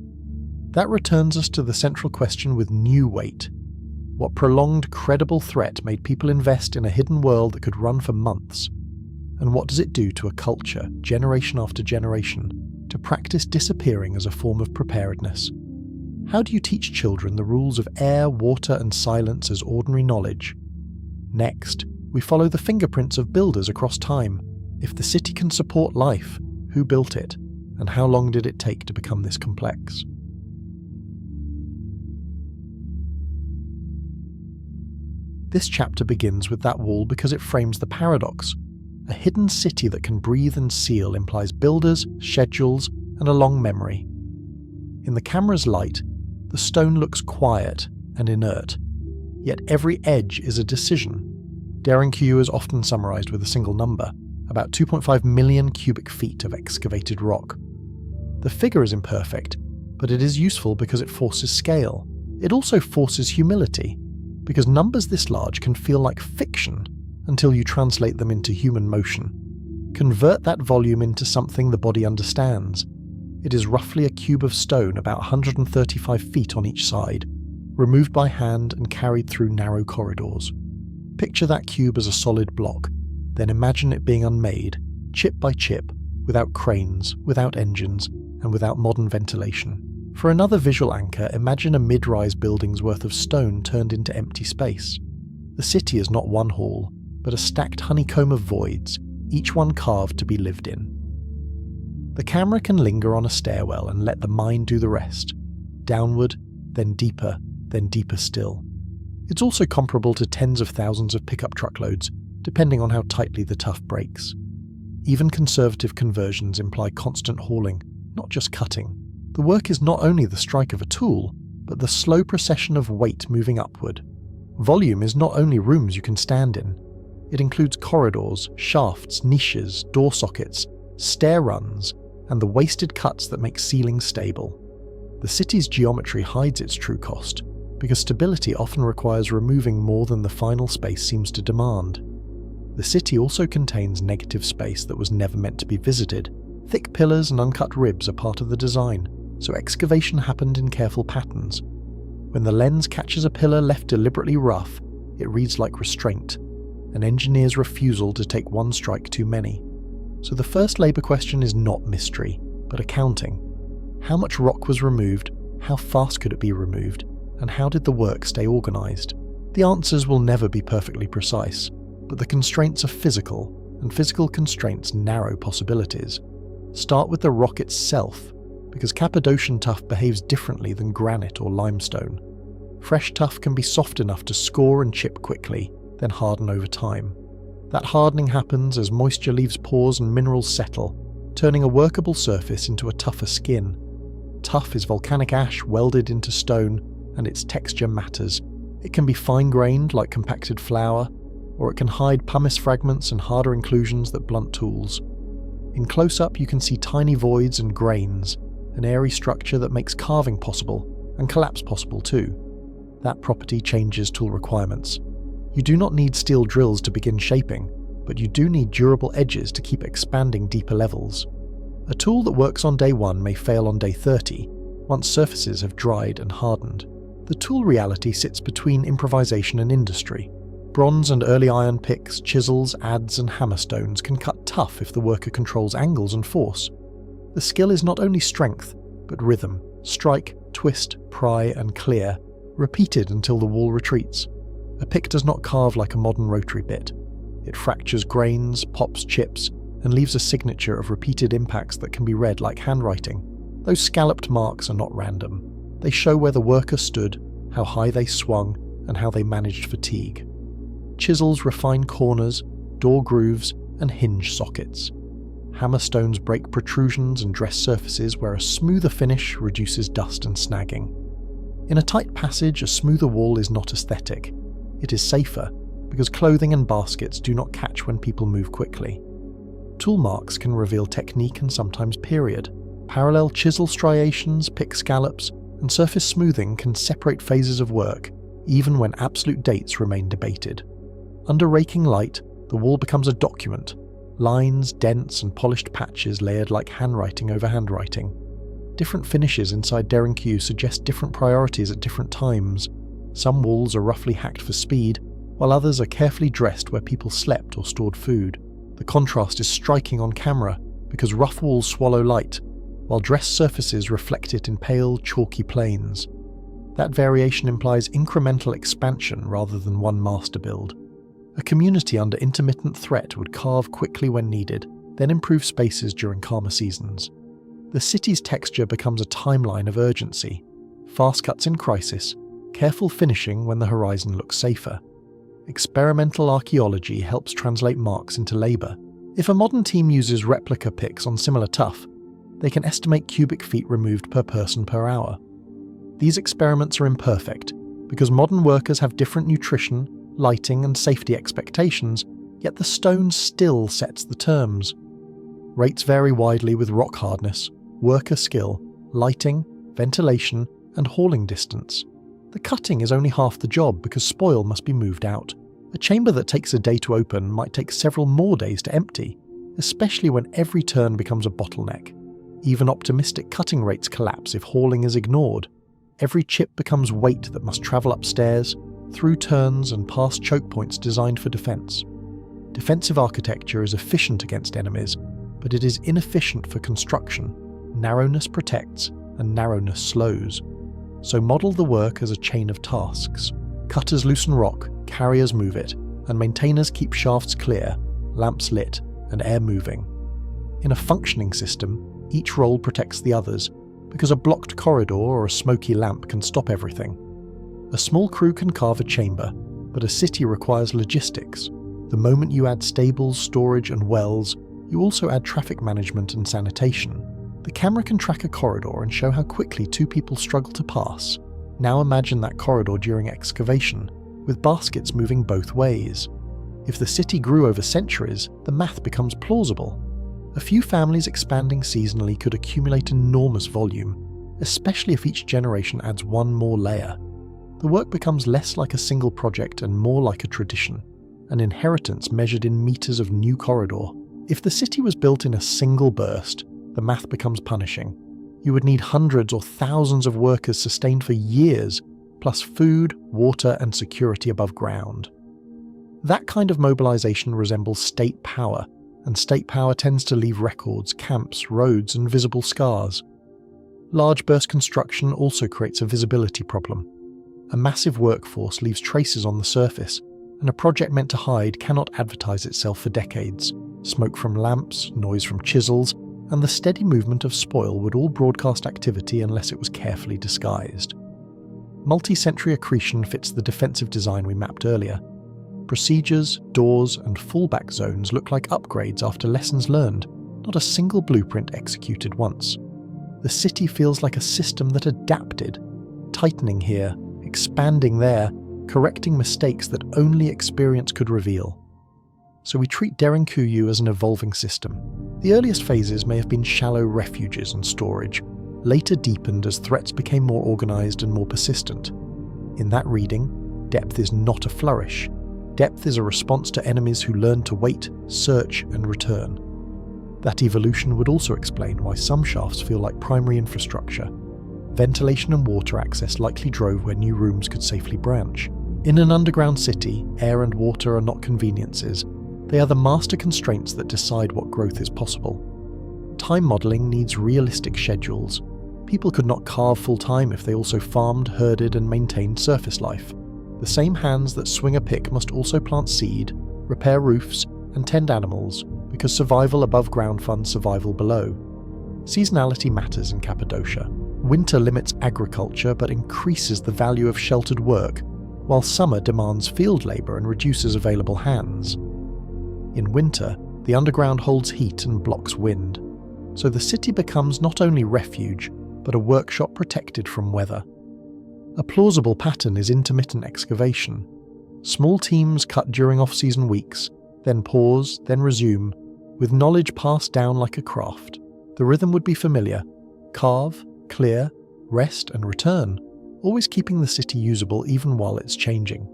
That returns us to the central question with new weight. What prolonged, credible threat made people invest in a hidden world that could run for months? And what does it do to a culture, generation after generation, to practice disappearing as a form of preparedness? How do you teach children the rules of air, water, and silence as ordinary knowledge? Next, we follow the fingerprints of builders across time. If the city can support life, who built it, and how long did it take to become this complex? This chapter begins with that wall because it frames the paradox. A hidden city that can breathe and seal implies builders, schedules, and a long memory. In the camera's light, the stone looks quiet and inert, yet every edge is a decision. Derinkuyu is often summarized with a single number, about 2.5 million cubic feet of excavated rock. The figure is imperfect, but it is useful because it forces scale. It also forces humility, because numbers this large can feel like fiction until you translate them into human motion. Convert that volume into something the body understands. It is roughly a cube of stone about 135 feet on each side, removed by hand and carried through narrow corridors. Picture that cube as a solid block, then imagine it being unmade, chip by chip, without cranes, without engines, and without modern ventilation. For another visual anchor, imagine a mid-rise building's worth of stone turned into empty space. The city is not one hall, but a stacked honeycomb of voids, each one carved to be lived in. The camera can linger on a stairwell and let the mind do the rest. Downward, then deeper still. It's also comparable to tens of thousands of pickup truckloads, depending on how tightly the tuff breaks. Even conservative conversions imply constant hauling, not just cutting. The work is not only the strike of a tool, but the slow procession of weight moving upward. Volume is not only rooms you can stand in. It includes corridors, shafts, niches, door sockets, stair runs, and the wasted cuts that make ceilings stable. The city's geometry hides its true cost, because stability often requires removing more than the final space seems to demand. The city also contains negative space that was never meant to be visited. Thick pillars and uncut ribs are part of the design, so excavation happened in careful patterns. When the lens catches a pillar left deliberately rough, it reads like restraint, an engineer's refusal to take one strike too many. So the first labour question is not mystery, but accounting. How much rock was removed, how fast could it be removed, and how did the work stay organised? The answers will never be perfectly precise, but the constraints are physical, and physical constraints narrow possibilities. Start with the rock itself, because Cappadocian tuff behaves differently than granite or limestone. Fresh tuff can be soft enough to score and chip quickly, then harden over time. That hardening happens as moisture leaves pores and minerals settle, turning a workable surface into a tougher skin. Tuff is volcanic ash welded into stone, and its texture matters. It can be fine-grained like compacted flour, or it can hide pumice fragments and harder inclusions that blunt tools. In close-up you can see tiny voids and grains, an airy structure that makes carving possible, and collapse possible too. That property changes tool requirements. You do not need steel drills to begin shaping, but you do need durable edges to keep expanding deeper levels. A tool that works on day 1 may fail on day 30, once surfaces have dried and hardened. The tool reality sits between improvisation and industry. Bronze and early iron picks, chisels, adze and hammerstones can cut tough if the worker controls angles and force. The skill is not only strength, but rhythm. Strike, twist, pry and clear, repeated until the wall retreats. A pick does not carve like a modern rotary bit. It fractures grains, pops chips, and leaves a signature of repeated impacts that can be read like handwriting. Those scalloped marks are not random. They show where the worker stood, how high they swung, and how they managed fatigue. Chisels refine corners, door grooves, and hinge sockets. Hammerstones break protrusions and dress surfaces where a smoother finish reduces dust and snagging. In a tight passage, a smoother wall is not aesthetic. It is safer, because clothing and baskets do not catch when people move quickly. Tool marks can reveal technique and sometimes period. Parallel chisel striations, pick scallops, and surface smoothing can separate phases of work, even when absolute dates remain debated. Under raking light, the wall becomes a document. Lines, dents, and polished patches layered like handwriting over handwriting. Different finishes inside Derinkuyu suggest different priorities at different times. Some walls are roughly hacked for speed, while others are carefully dressed where people slept or stored food. The contrast is striking on camera, because rough walls swallow light, while dressed surfaces reflect it in pale, chalky planes. That variation implies incremental expansion rather than one master build. A community under intermittent threat would carve quickly when needed, then improve spaces during calmer seasons. The city's texture becomes a timeline of urgency. Fast cuts in crisis, careful finishing when the horizon looks safer. Experimental archaeology helps translate marks into labour. If a modern team uses replica picks on similar tuff, they can estimate cubic feet removed per person per hour. These experiments are imperfect because modern workers have different nutrition, lighting and safety expectations, yet the stone still sets the terms. Rates vary widely with rock hardness, worker skill, lighting, ventilation and hauling distance. The cutting is only half the job because spoil must be moved out. A chamber that takes a day to open might take several more days to empty, especially when every turn becomes a bottleneck. Even optimistic cutting rates collapse if hauling is ignored. Every chip becomes weight that must travel upstairs, through turns and past choke points designed for defense. Defensive architecture is efficient against enemies, but it is inefficient for construction. Narrowness protects and narrowness slows. So model the work as a chain of tasks. Cutters loosen rock, carriers move it, and maintainers keep shafts clear, lamps lit, and air moving. In a functioning system, each role protects the others, because a blocked corridor or a smoky lamp can stop everything. A small crew can carve a chamber, but a city requires logistics. The moment you add stables, storage, and wells, you also add traffic management and sanitation. The camera can track a corridor and show how quickly two people struggle to pass. Now imagine that corridor during excavation, with baskets moving both ways. If the city grew over centuries, the math becomes plausible. A few families expanding seasonally could accumulate enormous volume, especially if each generation adds one more layer. The work becomes less like a single project and more like a tradition, an inheritance measured in meters of new corridor. If the city was built in a single burst, the math becomes punishing. You would need hundreds or thousands of workers sustained for years, plus food, water, and security above ground. That kind of mobilization resembles state power, and state power tends to leave records, camps, roads, and visible scars. Large burst construction also creates a visibility problem. A massive workforce leaves traces on the surface, and a project meant to hide cannot advertise itself for decades. Smoke from lamps, noise from chisels, and the steady movement of spoil would all broadcast activity unless it was carefully disguised. Multi-century accretion fits the defensive design we mapped earlier. Procedures, doors, and fallback zones look like upgrades after lessons learned, not a single blueprint executed once. The city feels like a system that adapted, tightening here, expanding there, correcting mistakes that only experience could reveal. So we treat Derinkuyu as an evolving system. The earliest phases may have been shallow refuges and storage, later deepened as threats became more organized and more persistent. In that reading, depth is not a flourish. Depth is a response to enemies who learn to wait, search, and return. That evolution would also explain why some shafts feel like primary infrastructure. Ventilation and water access likely drove where new rooms could safely branch. In an underground city, air and water are not conveniences. They are the master constraints that decide what growth is possible. Time modelling needs realistic schedules. People could not carve full-time if they also farmed, herded, and maintained surface life. The same hands that swing a pick must also plant seed, repair roofs, and tend animals, because survival above ground funds survival below. Seasonality matters in Cappadocia. Winter limits agriculture but increases the value of sheltered work, while summer demands field labour and reduces available hands. In winter, the underground holds heat and blocks wind, so the city becomes not only refuge, but a workshop protected from weather. A plausible pattern is intermittent excavation. Small teams cut during off-season weeks, then pause, then resume, with knowledge passed down like a craft. The rhythm would be familiar: carve, clear, rest, and return, always keeping the city usable even while it's changing.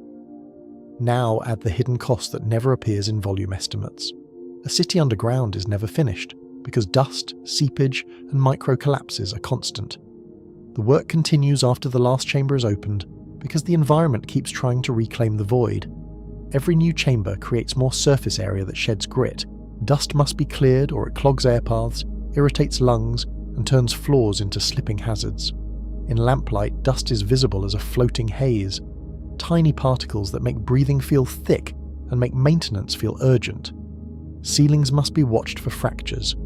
Now add the hidden cost that never appears in volume estimates. A city underground is never finished, because dust, seepage, and micro-collapses are constant. The work continues after the last chamber is opened, because the environment keeps trying to reclaim the void. Every new chamber creates more surface area that sheds grit. Dust must be cleared or it clogs air paths, irritates lungs, and turns floors into slipping hazards. In lamplight, dust is visible as a floating haze, tiny particles that make breathing feel thick and make maintenance feel urgent. Ceilings must be watched for fractures.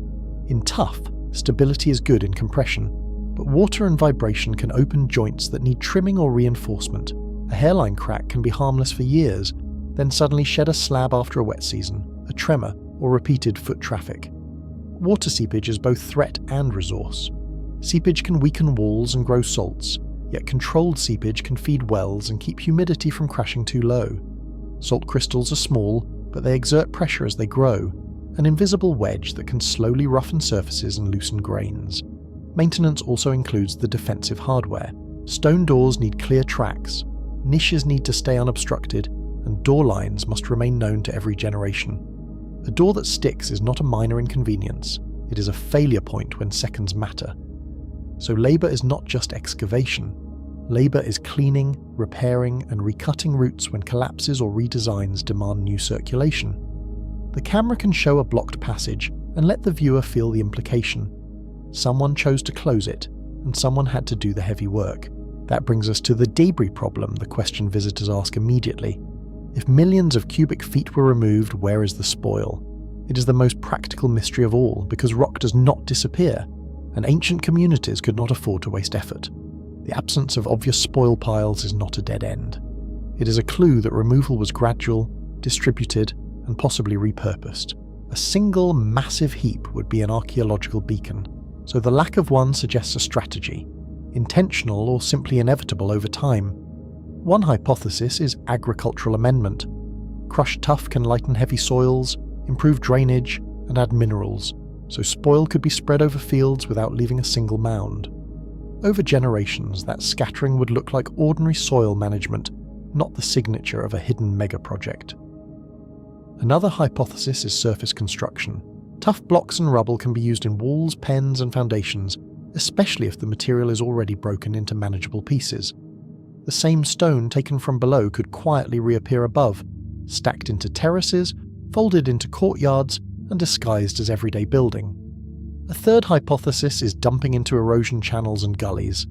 In tuff, stability is good in compression, but water and vibration can open joints that need trimming or reinforcement. A hairline crack can be harmless for years, then suddenly shed a slab after a wet season, a tremor, or repeated foot traffic. Water seepage is both threat and resource. Seepage can weaken walls and grow salts, yet controlled seepage can feed wells and keep humidity from crashing too low. Salt crystals are small, but they exert pressure as they grow, an invisible wedge that can slowly roughen surfaces and loosen grains. Maintenance also includes the defensive hardware. Stone doors need clear tracks, niches need to stay unobstructed, and door lines must remain known to every generation. A door that sticks is not a minor inconvenience, it is a failure point when seconds matter. So labour is not just excavation. Labour is cleaning, repairing, and recutting routes when collapses or redesigns demand new circulation. The camera can show a blocked passage and let the viewer feel the implication. Someone chose to close it, and someone had to do the heavy work. That brings us to the debris problem the question visitors ask immediately. If millions of cubic feet were removed, where is the spoil? It is the most practical mystery of all, because rock does not disappear, and ancient communities could not afford to waste effort. The absence of obvious spoil piles is not a dead end. It is a clue that removal was gradual, distributed, and possibly repurposed. A single massive heap would be an archaeological beacon, so the lack of one suggests a strategy, intentional or simply inevitable over time. One hypothesis is agricultural amendment. Crushed tuff can lighten heavy soils, improve drainage, and add minerals, so spoil could be spread over fields without leaving a single mound. Over generations, that scattering would look like ordinary soil management, not the signature of a hidden mega-project. Another hypothesis is surface construction. Tough blocks and rubble can be used in walls, pens, and foundations, especially if the material is already broken into manageable pieces. The same stone taken from below could quietly reappear above, stacked into terraces, folded into courtyards, and disguised as everyday building. A third hypothesis is dumping into erosion channels and gullies.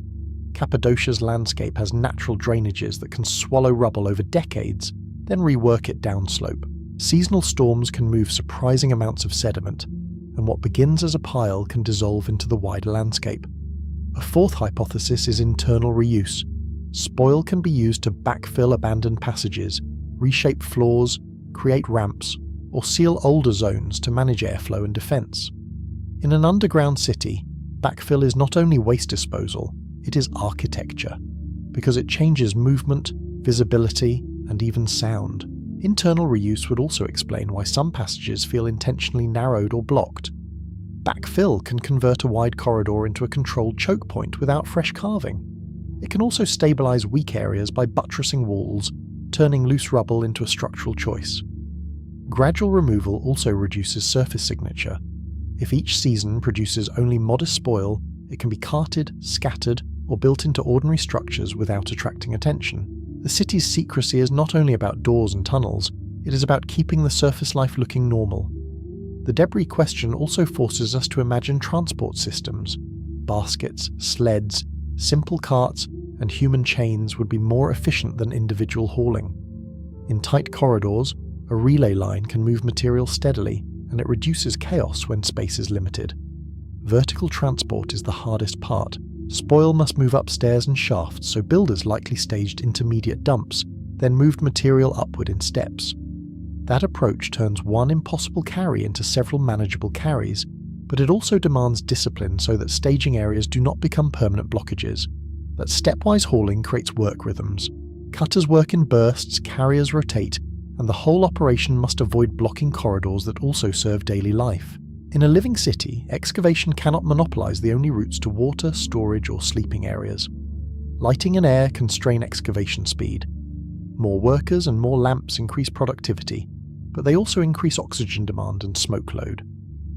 Cappadocia's landscape has natural drainages that can swallow rubble over decades, then rework it downslope. Seasonal storms can move surprising amounts of sediment, and what begins as a pile can dissolve into the wider landscape. A fourth hypothesis is internal reuse. Spoil can be used to backfill abandoned passages, reshape floors, create ramps, or seal older zones to manage airflow and defense. In an underground city, backfill is not only waste disposal, it is architecture, because it changes movement, visibility, and even sound. Internal reuse would also explain why some passages feel intentionally narrowed or blocked. Backfill can convert a wide corridor into a controlled choke point without fresh carving. It can also stabilize weak areas by buttressing walls, turning loose rubble into a structural choice. Gradual removal also reduces surface signature. If each season produces only modest spoil, it can be carted, scattered, or built into ordinary structures without attracting attention. The city's secrecy is not only about doors and tunnels, it is about keeping the surface life looking normal. The debris question also forces us to imagine transport systems. Baskets, sleds, simple carts, and human chains would be more efficient than individual hauling. In tight corridors, a relay line can move material steadily, and it reduces chaos when space is limited. Vertical transport is the hardest part. Spoil must move upstairs and shafts, so builders likely staged intermediate dumps, then moved material upward in steps. That approach turns one impossible carry into several manageable carries, but it also demands discipline so that staging areas do not become permanent blockages. That stepwise hauling creates work rhythms. Cutters work in bursts, carriers rotate, and the whole operation must avoid blocking corridors that also serve daily life. In a living city, excavation cannot monopolize the only routes to water, storage, or sleeping areas. Lighting and air constrain excavation speed. More workers and more lamps increase productivity, but they also increase oxygen demand and smoke load.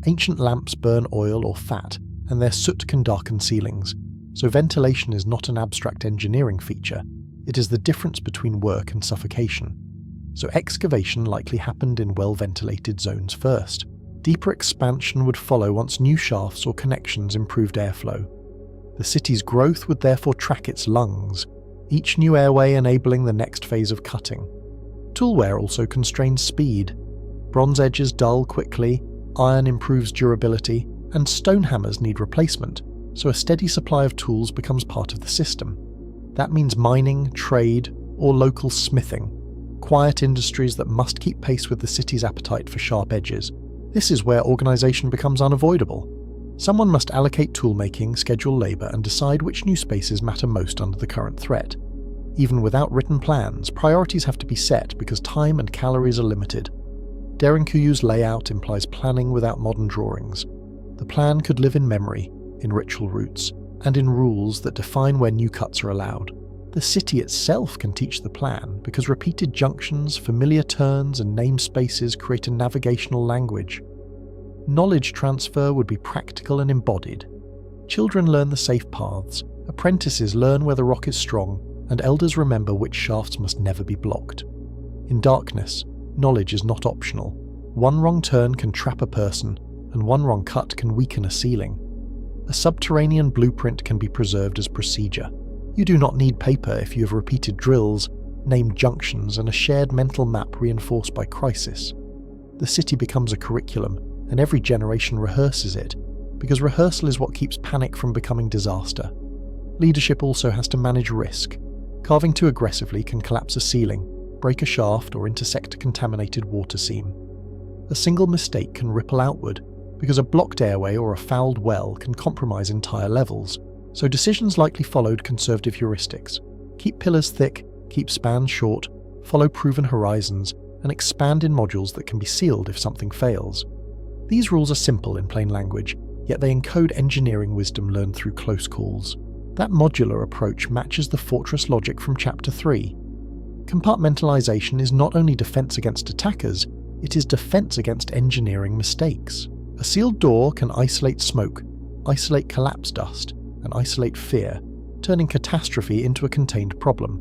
Ancient lamps burn oil or fat, and their soot can darken ceilings, so ventilation is not an abstract engineering feature, it is the difference between work and suffocation. So excavation likely happened in well-ventilated zones first. Deeper expansion would follow once new shafts or connections improved airflow. The city's growth would therefore track its lungs, each new airway enabling the next phase of cutting. Toolware also constrains speed. Bronze edges dull quickly, iron improves durability, and stone hammers need replacement, so a steady supply of tools becomes part of the system. That means mining, trade, or local smithing, quiet industries that must keep pace with the city's appetite for sharp edges. This is where organisation becomes unavoidable. Someone must allocate toolmaking, schedule labour, and decide which new spaces matter most under the current threat. Even without written plans, priorities have to be set because time and calories are limited. Derinkuyu's layout implies planning without modern drawings. The plan could live in memory, in ritual roots, and in rules that define where new cuts are allowed. The city itself can teach the plan because repeated junctions, familiar turns, and namespaces create a navigational language. Knowledge transfer would be practical and embodied. Children learn the safe paths, apprentices learn where the rock is strong, and elders remember which shafts must never be blocked. In darkness, knowledge is not optional. One wrong turn can trap a person, and one wrong cut can weaken a ceiling. A subterranean blueprint can be preserved as procedure. You do not need paper if you have repeated drills, named junctions, and a shared mental map reinforced by crisis. The city becomes a curriculum, and every generation rehearses it, because rehearsal is what keeps panic from becoming disaster. Leadership also has to manage risk. Carving too aggressively can collapse a ceiling, break a shaft, or intersect a contaminated water seam. A single mistake can ripple outward, because a blocked airway or a fouled well can compromise entire levels, so decisions likely followed conservative heuristics. Keep pillars thick, keep spans short, follow proven horizons, and expand in modules that can be sealed if something fails. These rules are simple in plain language, yet they encode engineering wisdom learned through close calls. That modular approach matches the fortress logic from Chapter 3. Compartmentalization is not only defense against attackers, it is defense against engineering mistakes. A sealed door can isolate smoke, isolate collapse dust, and isolate fear, turning catastrophe into a contained problem.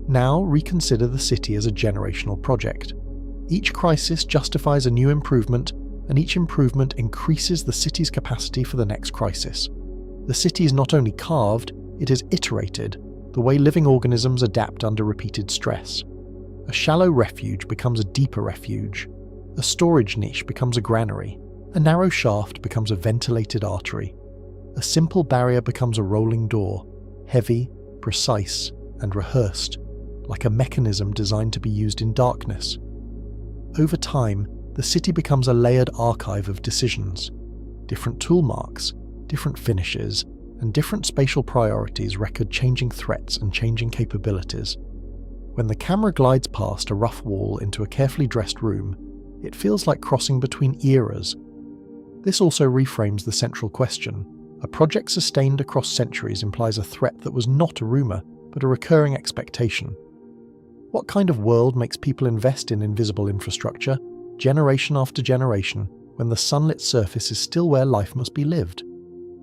Now reconsider the city as a generational project. Each crisis justifies a new improvement, and each improvement increases the city's capacity for the next crisis. The city is not only carved, it is iterated, the way living organisms adapt under repeated stress. A shallow refuge becomes a deeper refuge. A storage niche becomes a granary. A narrow shaft becomes a ventilated artery. A simple barrier becomes a rolling door, heavy, precise, and rehearsed, like a mechanism designed to be used in darkness. Over time, the city becomes a layered archive of decisions. Different tool marks, different finishes, and different spatial priorities record changing threats and changing capabilities. When the camera glides past a rough wall into a carefully dressed room, it feels like crossing between eras. This also reframes the central question. A project sustained across centuries implies a threat that was not a rumour, but a recurring expectation. What kind of world makes people invest in invisible infrastructure, generation after generation, when the sunlit surface is still where life must be lived?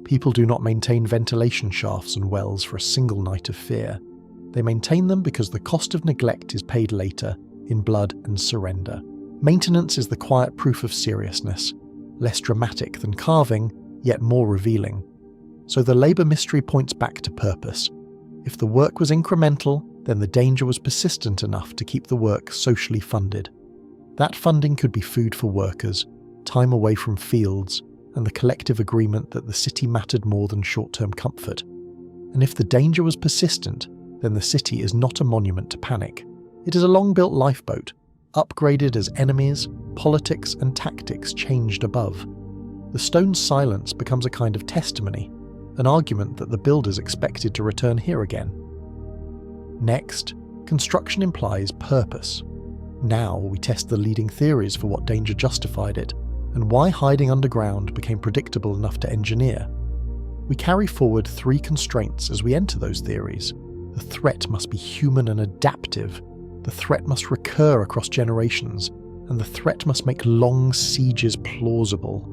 People do not maintain ventilation shafts and wells for a single night of fear. They maintain them because the cost of neglect is paid later, in blood and surrender. Maintenance is the quiet proof of seriousness, less dramatic than carving, yet more revealing. So the labour mystery points back to purpose. If the work was incremental, then the danger was persistent enough to keep the work socially funded. That funding could be food for workers, time away from fields, and the collective agreement that the city mattered more than short-term comfort. And if the danger was persistent, then the city is not a monument to panic. It is a long-built lifeboat, upgraded as enemies, politics, and tactics changed above. The stone's silence becomes a kind of testimony, an argument that the builders expected to return here again. Next, construction implies purpose. Now we test the leading theories for what danger justified it, and why hiding underground became predictable enough to engineer. We carry forward 3 constraints as we enter those theories. The threat must be human and adaptive, the threat must recur across generations, and the threat must make long sieges plausible.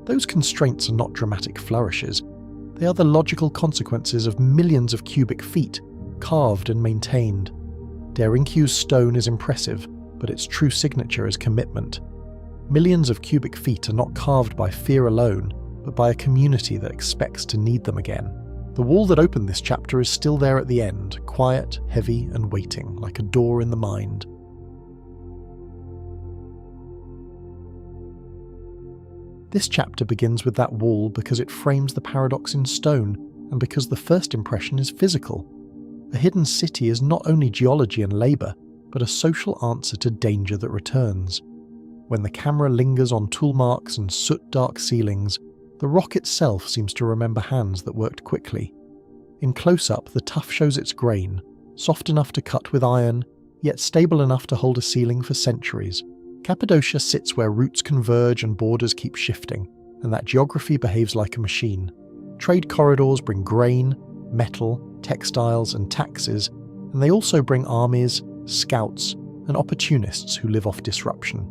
Those constraints are not dramatic flourishes. They are the logical consequences of millions of cubic feet, carved and maintained. Derinkuyu's stone is impressive, but its true signature is commitment. Millions of cubic feet are not carved by fear alone, but by a community that expects to need them again. The wall that opened this chapter is still there at the end, quiet, heavy, and waiting, like a door in the mind. This chapter begins with that wall because it frames the paradox in stone, and because the first impression is physical. A hidden city is not only geology and labour, but a social answer to danger that returns. When the camera lingers on tool marks and soot-dark ceilings, the rock itself seems to remember hands that worked quickly. In close-up, the tuff shows its grain, soft enough to cut with iron, yet stable enough to hold a ceiling for centuries. Cappadocia sits where roots converge and borders keep shifting, and that geography behaves like a machine. Trade corridors bring grain, metal, textiles, and taxes, and they also bring armies, scouts, and opportunists who live off disruption.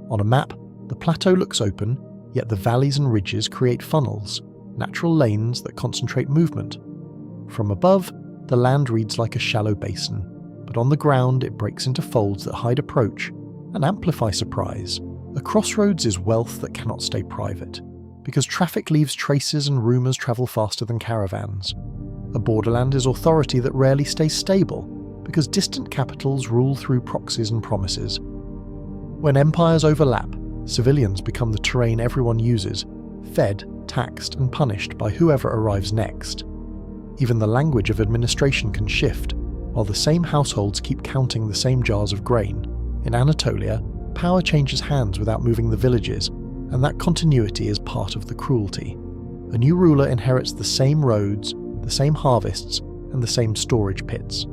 On a map, the plateau looks open, yet the valleys and ridges create funnels, natural lanes that concentrate movement. From above, the land reads like a shallow basin, but on the ground it breaks into folds that hide approach and amplify surprise. A crossroads is wealth that cannot stay private, because traffic leaves traces and rumours travel faster than caravans. A borderland is authority that rarely stays stable, because distant capitals rule through proxies and promises. When empires overlap, civilians become the terrain everyone uses, fed, taxed, and punished by whoever arrives next. Even the language of administration can shift, while the same households keep counting the same jars of grain. In Anatolia, power changes hands without moving the villages, and that continuity is part of the cruelty. A new ruler inherits the same roads, the same harvests, and the same storage pits.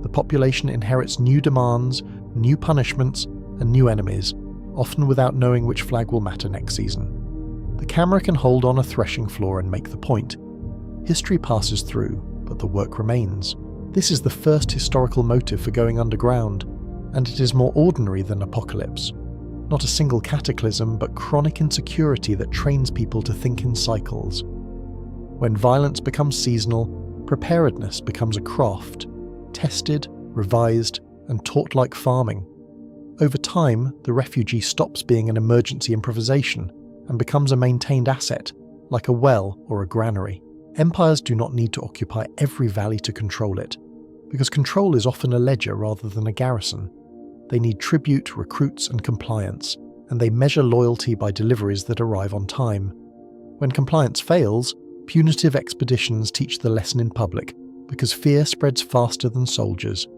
The population inherits new demands, new punishments, and new enemies, often without knowing which flag will matter next season. The camera can hold on a threshing floor and make the point. History passes through, but the work remains. This is the first historical motive for going underground, and it is more ordinary than apocalypse. Not a single cataclysm, but chronic insecurity that trains people to think in cycles. When violence becomes seasonal, preparedness becomes a craft, tested, revised, and taught like farming. Over time, the refugee stops being an emergency improvisation and becomes a maintained asset, like a well or a granary. Empires do not need to occupy every valley to control it, because control is often a ledger rather than a garrison. They need tribute, recruits, and compliance, and they measure loyalty by deliveries that arrive on time. When compliance fails, punitive expeditions teach the lesson in public, because fear spreads faster than soldiers.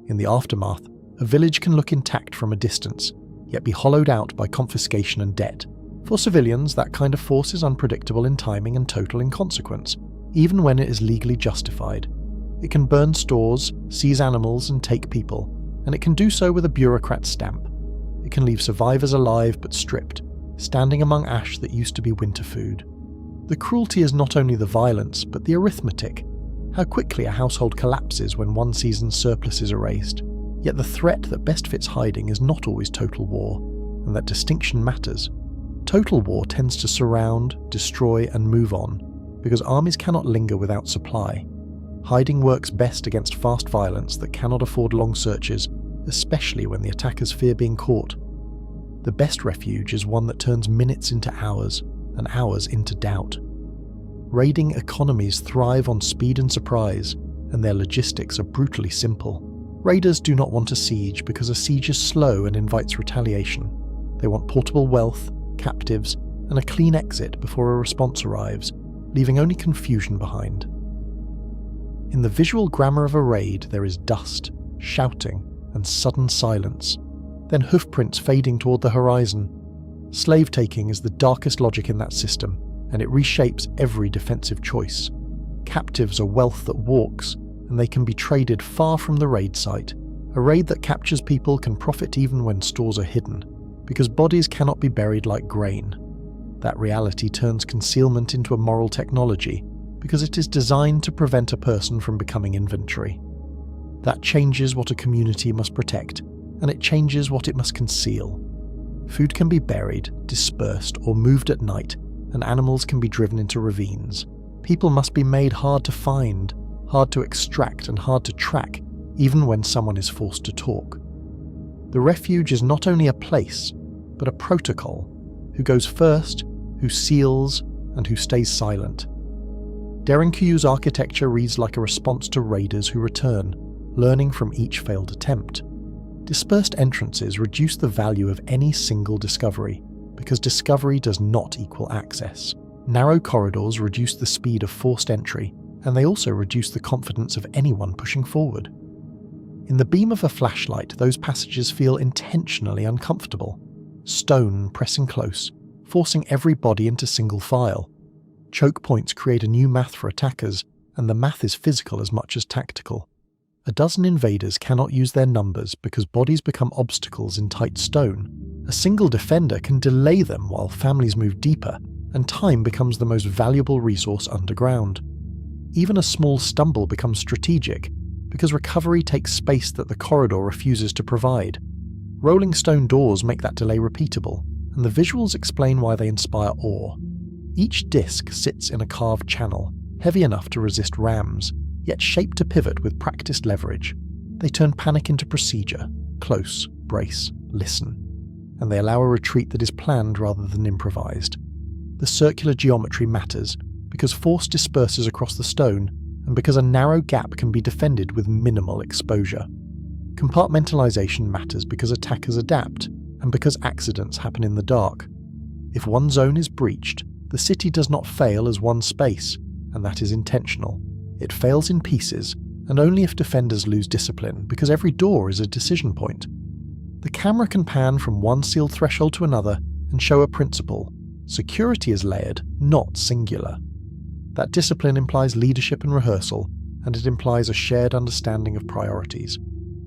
In the aftermath, a village can look intact from a distance, yet be hollowed out by confiscation and debt. For civilians, that kind of force is unpredictable in timing and total inconsequence, even when it is legally justified. It can burn stores, seize animals, and take people, and it can do so with a bureaucrat's stamp. It can leave survivors alive but stripped, standing among ash that used to be winter food. The cruelty is not only the violence, but the arithmetic. How quickly a household collapses when one season's surplus is erased. Yet the threat that best fits hiding is not always total war, and that distinction matters. Total war tends to surround, destroy, and move on, because armies cannot linger without supply. Hiding works best against fast violence that cannot afford long searches, especially when the attackers fear being caught. The best refuge is one that turns minutes into hours, and hours into doubt. Raiding economies thrive on speed and surprise, and their logistics are brutally simple. Raiders do not want a siege because a siege is slow and invites retaliation. They want portable wealth, captives, and a clean exit before a response arrives, leaving only confusion behind. In the visual grammar of a raid, there is dust, shouting, and sudden silence, then hoofprints fading toward the horizon. Slave-taking is the darkest logic in that system, and it reshapes every defensive choice. Captives are wealth that walks, and they can be traded far from the raid site. A raid that captures people can profit even when stores are hidden, because bodies cannot be buried like grain. That reality turns concealment into a moral technology, because it is designed to prevent a person from becoming inventory. That changes what a community must protect, and it changes what it must conceal. Food can be buried, dispersed, or moved at night, and animals can be driven into ravines. People must be made hard to find, hard to extract, and hard to track, even when someone is forced to talk. The refuge is not only a place, but a protocol, who goes first, who seals, and who stays silent. Derinkuyu's architecture reads like a response to raiders who return, learning from each failed attempt. Dispersed entrances reduce the value of any single discovery, because discovery does not equal access. Narrow corridors reduce the speed of forced entry, and they also reduce the confidence of anyone pushing forward. In the beam of a flashlight, those passages feel intentionally uncomfortable. stone pressing close, forcing every body into single file. Choke points create a new math for attackers, and the math is physical as much as tactical. A dozen invaders cannot use their numbers because bodies become obstacles in tight stone. A single defender can delay them while families move deeper, and time becomes the most valuable resource underground. Even a small stumble becomes strategic, because recovery takes space that the corridor refuses to provide. Rolling stone doors make that delay repeatable, and the visuals explain why they inspire awe. Each disc sits in a carved channel, heavy enough to resist rams, yet shaped to pivot with practiced leverage. They turn panic into procedure: close, brace, listen. And they allow a retreat that is planned rather than improvised. The circular geometry matters, because force disperses across the stone, and because a narrow gap can be defended with minimal exposure. Compartmentalization matters because attackers adapt, and because accidents happen in the dark. If one zone is breached, the city does not fail as one space, and that is intentional. It fails in pieces, and only if defenders lose discipline, because every door is a decision point. The camera can pan from one sealed threshold to another and show a principle. Security is layered, not singular. That discipline implies leadership and rehearsal, and it implies a shared understanding of priorities.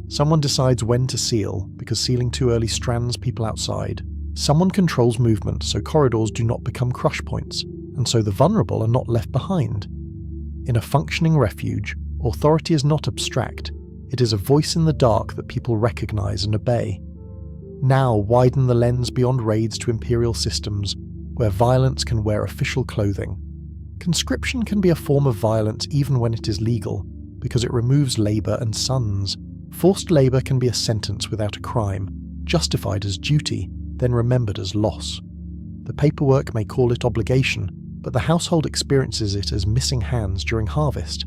Someone decides when to seal, because sealing too early strands people outside. Someone controls movement so corridors do not become crush points, and so the vulnerable are not left behind. In a functioning refuge, authority is not abstract. It is a voice in the dark that people recognize and obey. Now widen the lens beyond raids to imperial systems, where violence can wear official clothing. Conscription can be a form of violence even when it is legal, because it removes labour and sons. Forced labour can be a sentence without a crime, justified as duty, then remembered as loss. The paperwork may call it obligation, but the household experiences it as missing hands during harvest.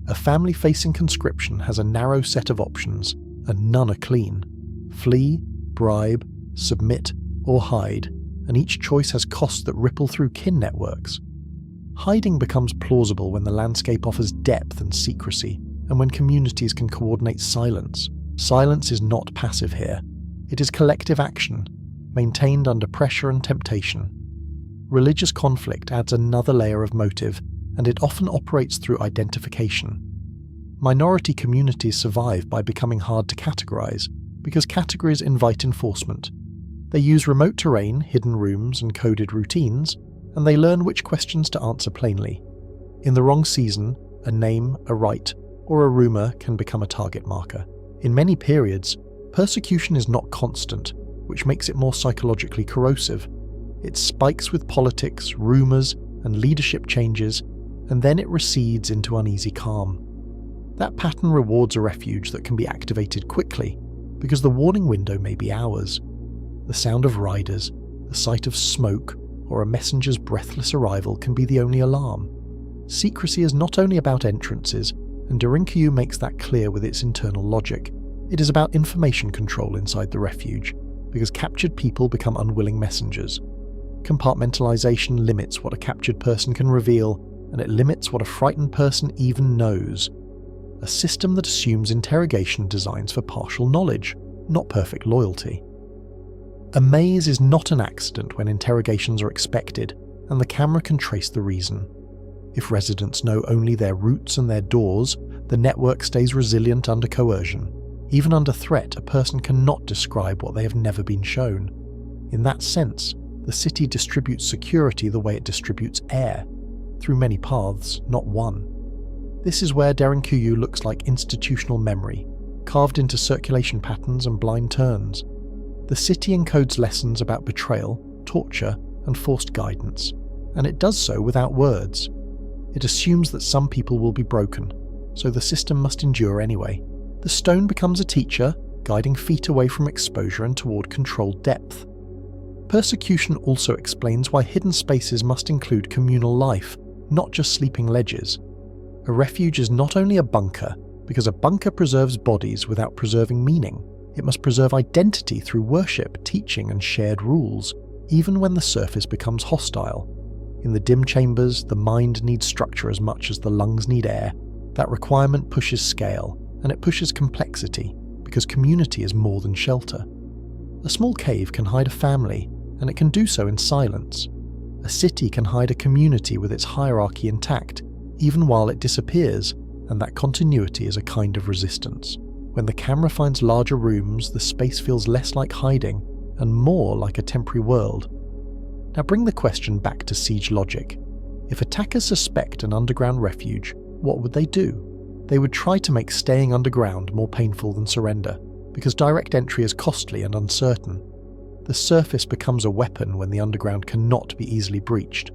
A family facing conscription has a narrow set of options, and none are clean. Flee, bribe, submit, or hide, and each choice has costs that ripple through kin networks. Hiding becomes plausible when the landscape offers depth and secrecy, and when communities can coordinate silence. Silence is not passive here. It is collective action, maintained under pressure and temptation. Religious conflict adds another layer of motive, and it often operates through identification. Minority communities survive by becoming hard to categorize, because categories invite enforcement. They use remote terrain, hidden rooms, and coded routines, and they learn which questions to answer plainly. In the wrong season, a name, a rite, or a rumour can become a target marker. In many periods, persecution is not constant, which makes it more psychologically corrosive. It spikes with politics, rumours, and leadership changes, and then it recedes into uneasy calm. That pattern rewards a refuge that can be activated quickly, because the warning window may be hours. The sound of riders, the sight of smoke, or a messenger's breathless arrival can be the only alarm. Secrecy is not only about entrances, and Derinkuyu makes that clear with its internal logic. It is about information control inside the refuge, because captured people become unwilling messengers. Compartmentalization limits what a captured person can reveal, and it limits what a frightened person even knows. A system that assumes interrogation designs for partial knowledge, not perfect loyalty. A maze is not an accident when interrogations are expected, and the camera can trace the reason. If residents know only their routes and their doors, the network stays resilient under coercion. Even under threat, a person cannot describe what they have never been shown. In that sense, the city distributes security the way it distributes air, through many paths, not one. This is where Derinkuyu looks like institutional memory, carved into circulation patterns and blind turns. The city encodes lessons about betrayal, torture, and forced guidance, and it does so without words. It assumes that some people will be broken, so the system must endure anyway. The stone becomes a teacher, guiding feet away from exposure and toward controlled depth. Persecution also explains why hidden spaces must include communal life, not just sleeping ledges. A refuge is not only a bunker, because a bunker preserves bodies without preserving meaning. It must preserve identity through worship, teaching, and shared rules, even when the surface becomes hostile. In the dim chambers, the mind needs structure as much as the lungs need air. That requirement pushes scale, and it pushes complexity, because community is more than shelter. A small cave can hide a family, and it can do so in silence. A city can hide a community with its hierarchy intact, even while it disappears, and that continuity is a kind of resistance. When the camera finds larger rooms, the space feels less like hiding and more like a temporary world. Now bring the question back to siege logic. If attackers suspect an underground refuge, what would they do? They would try to make staying underground more painful than surrender, because direct entry is costly and uncertain. The surface becomes a weapon when the underground cannot be easily breached.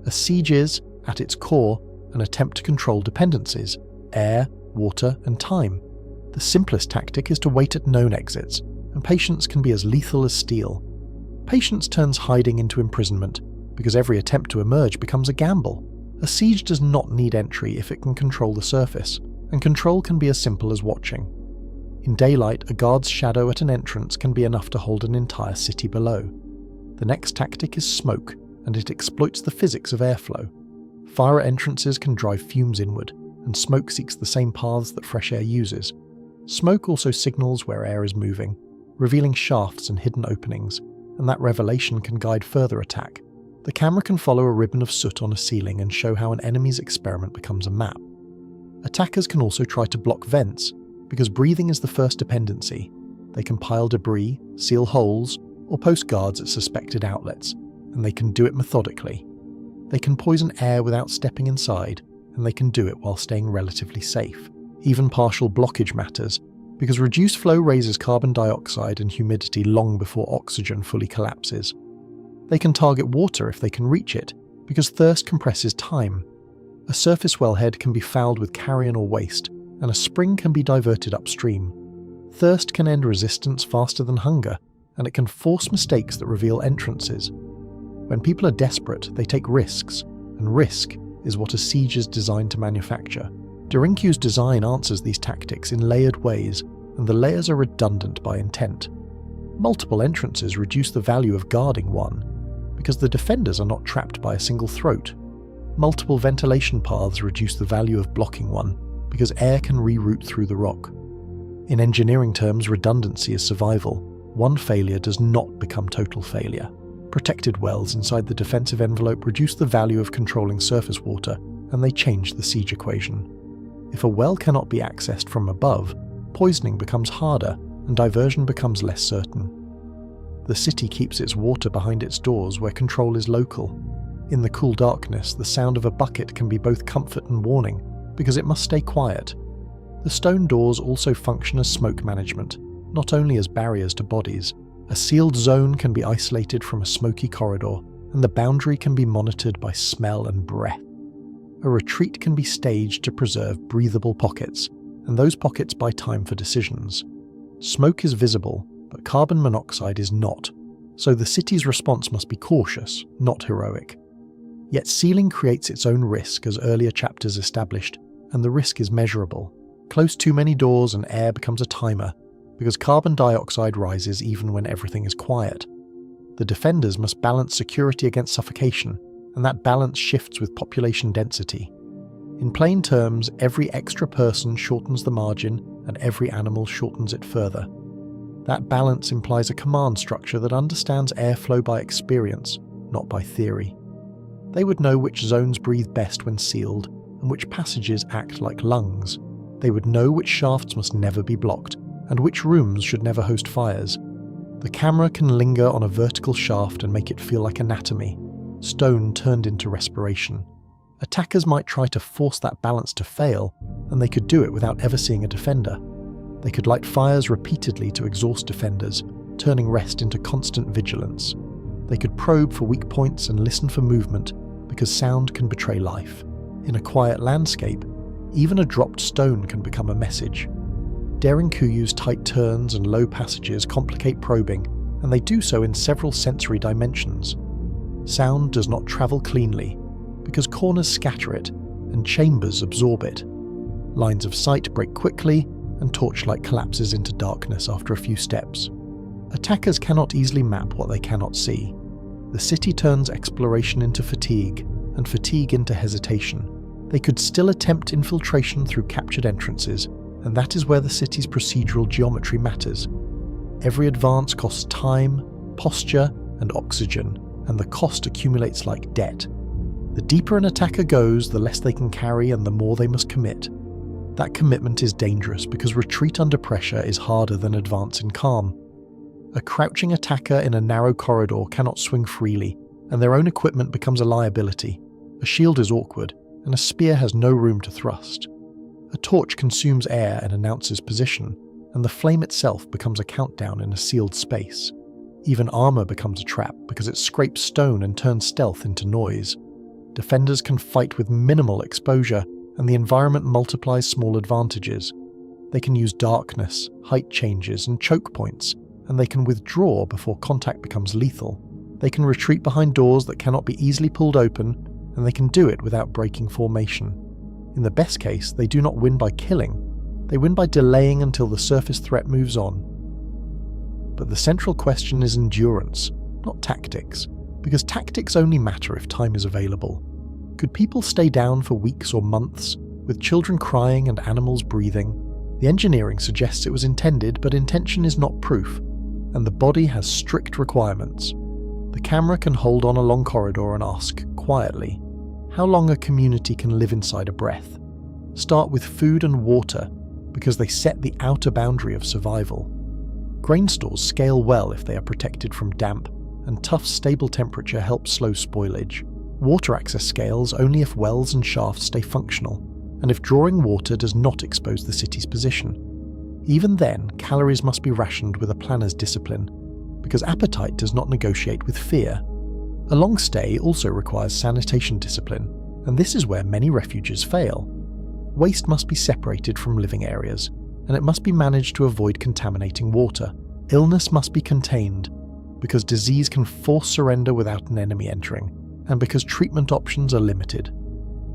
A siege is, at its core, an attempt to control dependencies: air, water, and time. The simplest tactic is to wait at known exits, and patience can be as lethal as steel. Patience turns hiding into imprisonment, because every attempt to emerge becomes a gamble. A siege does not need entry if it can control the surface, and control can be as simple as watching. In daylight, a guard's shadow at an entrance can be enough to hold an entire city below. The next tactic is smoke, and it exploits the physics of airflow. Fire entrances can drive fumes inward, and smoke seeks the same paths that fresh air uses. Smoke also signals where air is moving, revealing shafts and hidden openings, and that revelation can guide further attack. The camera can follow a ribbon of soot on a ceiling and show how an enemy's experiment becomes a map. Attackers can also try to block vents, because breathing is the first dependency. They can pile debris, seal holes, or post guards at suspected outlets, and they can do it methodically. They can poison air without stepping inside, and they can do it while staying relatively safe. Even partial blockage matters, because reduced flow raises carbon dioxide and humidity long before oxygen fully collapses. They can target water if they can reach it, because thirst compresses time. A surface wellhead can be fouled with carrion or waste, and a spring can be diverted upstream. Thirst can end resistance faster than hunger, and it can force mistakes that reveal entrances. When people are desperate, they take risks, and risk is what a siege is designed to manufacture. Derinkuyu's design answers these tactics in layered ways, and the layers are redundant by intent. Multiple entrances reduce the value of guarding one, because the defenders are not trapped by a single throat. Multiple ventilation paths reduce the value of blocking one, because air can reroute through the rock. In engineering terms, redundancy is survival. One failure does not become total failure. Protected wells inside the defensive envelope reduce the value of controlling surface water, and they change the siege equation. If a well cannot be accessed from above, poisoning becomes harder, and diversion becomes less certain. The city keeps its water behind its doors where control is local. In the cool darkness, the sound of a bucket can be both comfort and warning, because it must stay quiet. The stone doors also function as smoke management, not only as barriers to bodies. A sealed zone can be isolated from a smoky corridor, and the boundary can be monitored by smell and breath. A retreat can be staged to preserve breathable pockets, and those pockets buy time for decisions. Smoke is visible, but carbon monoxide is not, so the city's response must be cautious, not heroic. Yet sealing creates its own risk, as earlier chapters established, and the risk is measurable. Close too many doors and air becomes a timer, because carbon dioxide rises even when everything is quiet. The defenders must balance security against suffocation, and that balance shifts with population density. In plain terms, every extra person shortens the margin, and every animal shortens it further. That balance implies a command structure that understands airflow by experience, not by theory. They would know which zones breathe best when sealed, and which passages act like lungs. They would know which shafts must never be blocked, and which rooms should never host fires. The camera can linger on a vertical shaft and make it feel like anatomy, stone turned into respiration. Attackers might try to force that balance to fail, and they could do it without ever seeing a defender. They could light fires repeatedly to exhaust defenders, turning rest into constant vigilance. They could probe for weak points and listen for movement, because sound can betray life. In a quiet landscape, even a dropped stone can become a message. Derinkuyu's tight turns and low passages complicate probing, and they do so in several sensory dimensions. Sound does not travel cleanly, because corners scatter it, and chambers absorb it. Lines of sight break quickly, and torchlight collapses into darkness after a few steps. Attackers cannot easily map what they cannot see. The city turns exploration into fatigue, and fatigue into hesitation. They could still attempt infiltration through captured entrances, and that is where the city's procedural geometry matters. Every advance costs time, posture, and oxygen, and the cost accumulates like debt. The deeper an attacker goes, the less they can carry and the more they must commit. That commitment is dangerous because retreat under pressure is harder than advance in calm. A crouching attacker in a narrow corridor cannot swing freely, and their own equipment becomes a liability. A shield is awkward, and a spear has no room to thrust. A torch consumes air and announces position, and the flame itself becomes a countdown in a sealed space. Even armor becomes a trap because it scrapes stone and turns stealth into noise. Defenders can fight with minimal exposure, and the environment multiplies small advantages. They can use darkness, height changes, and choke points, and they can withdraw before contact becomes lethal. They can retreat behind doors that cannot be easily pulled open, and they can do it without breaking formation. In the best case, they do not win by killing. They win by delaying until the surface threat moves on. But the central question is endurance, not tactics, because tactics only matter if time is available. Could people stay down for weeks or months, with children crying and animals breathing? The engineering suggests it was intended, but intention is not proof, and the body has strict requirements. The camera can hold on a long corridor and ask, quietly, how long a community can live inside a breath. Start with food and water, because they set the outer boundary of survival. Grain stores scale well if they are protected from damp, and tough, stable temperature helps slow spoilage. Water access scales only if wells and shafts stay functional, and if drawing water does not expose the city's position. Even then, calories must be rationed with a planner's discipline, because appetite does not negotiate with fear. A long stay also requires sanitation discipline, and this is where many refuges fail. Waste must be separated from living areas, and it must be managed to avoid contaminating water. Illness must be contained, because disease can force surrender without an enemy entering, and because treatment options are limited.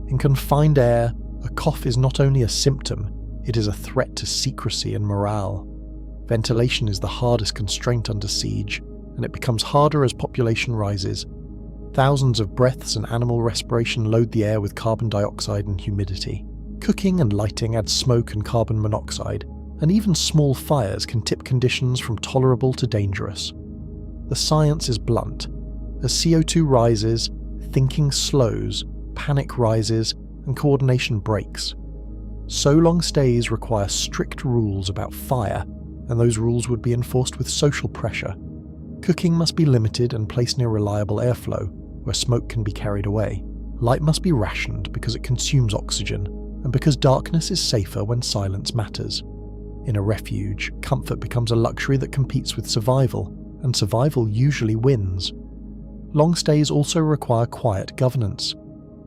In confined air, a cough is not only a symptom, it is a threat to secrecy and morale. Ventilation is the hardest constraint under siege, and it becomes harder as population rises. Thousands of breaths and animal respiration load the air with carbon dioxide and humidity. Cooking and lighting add smoke and carbon monoxide, and even small fires can tip conditions from tolerable to dangerous. The science is blunt. As CO2 rises, thinking slows, panic rises, and coordination breaks. So long stays require strict rules about fire, and those rules would be enforced with social pressure. Cooking must be limited and placed near reliable airflow, where smoke can be carried away. Light must be rationed because it consumes oxygen, and because darkness is safer when silence matters. In a refuge, comfort becomes a luxury that competes with survival, and survival usually wins. Long stays also require quiet governance,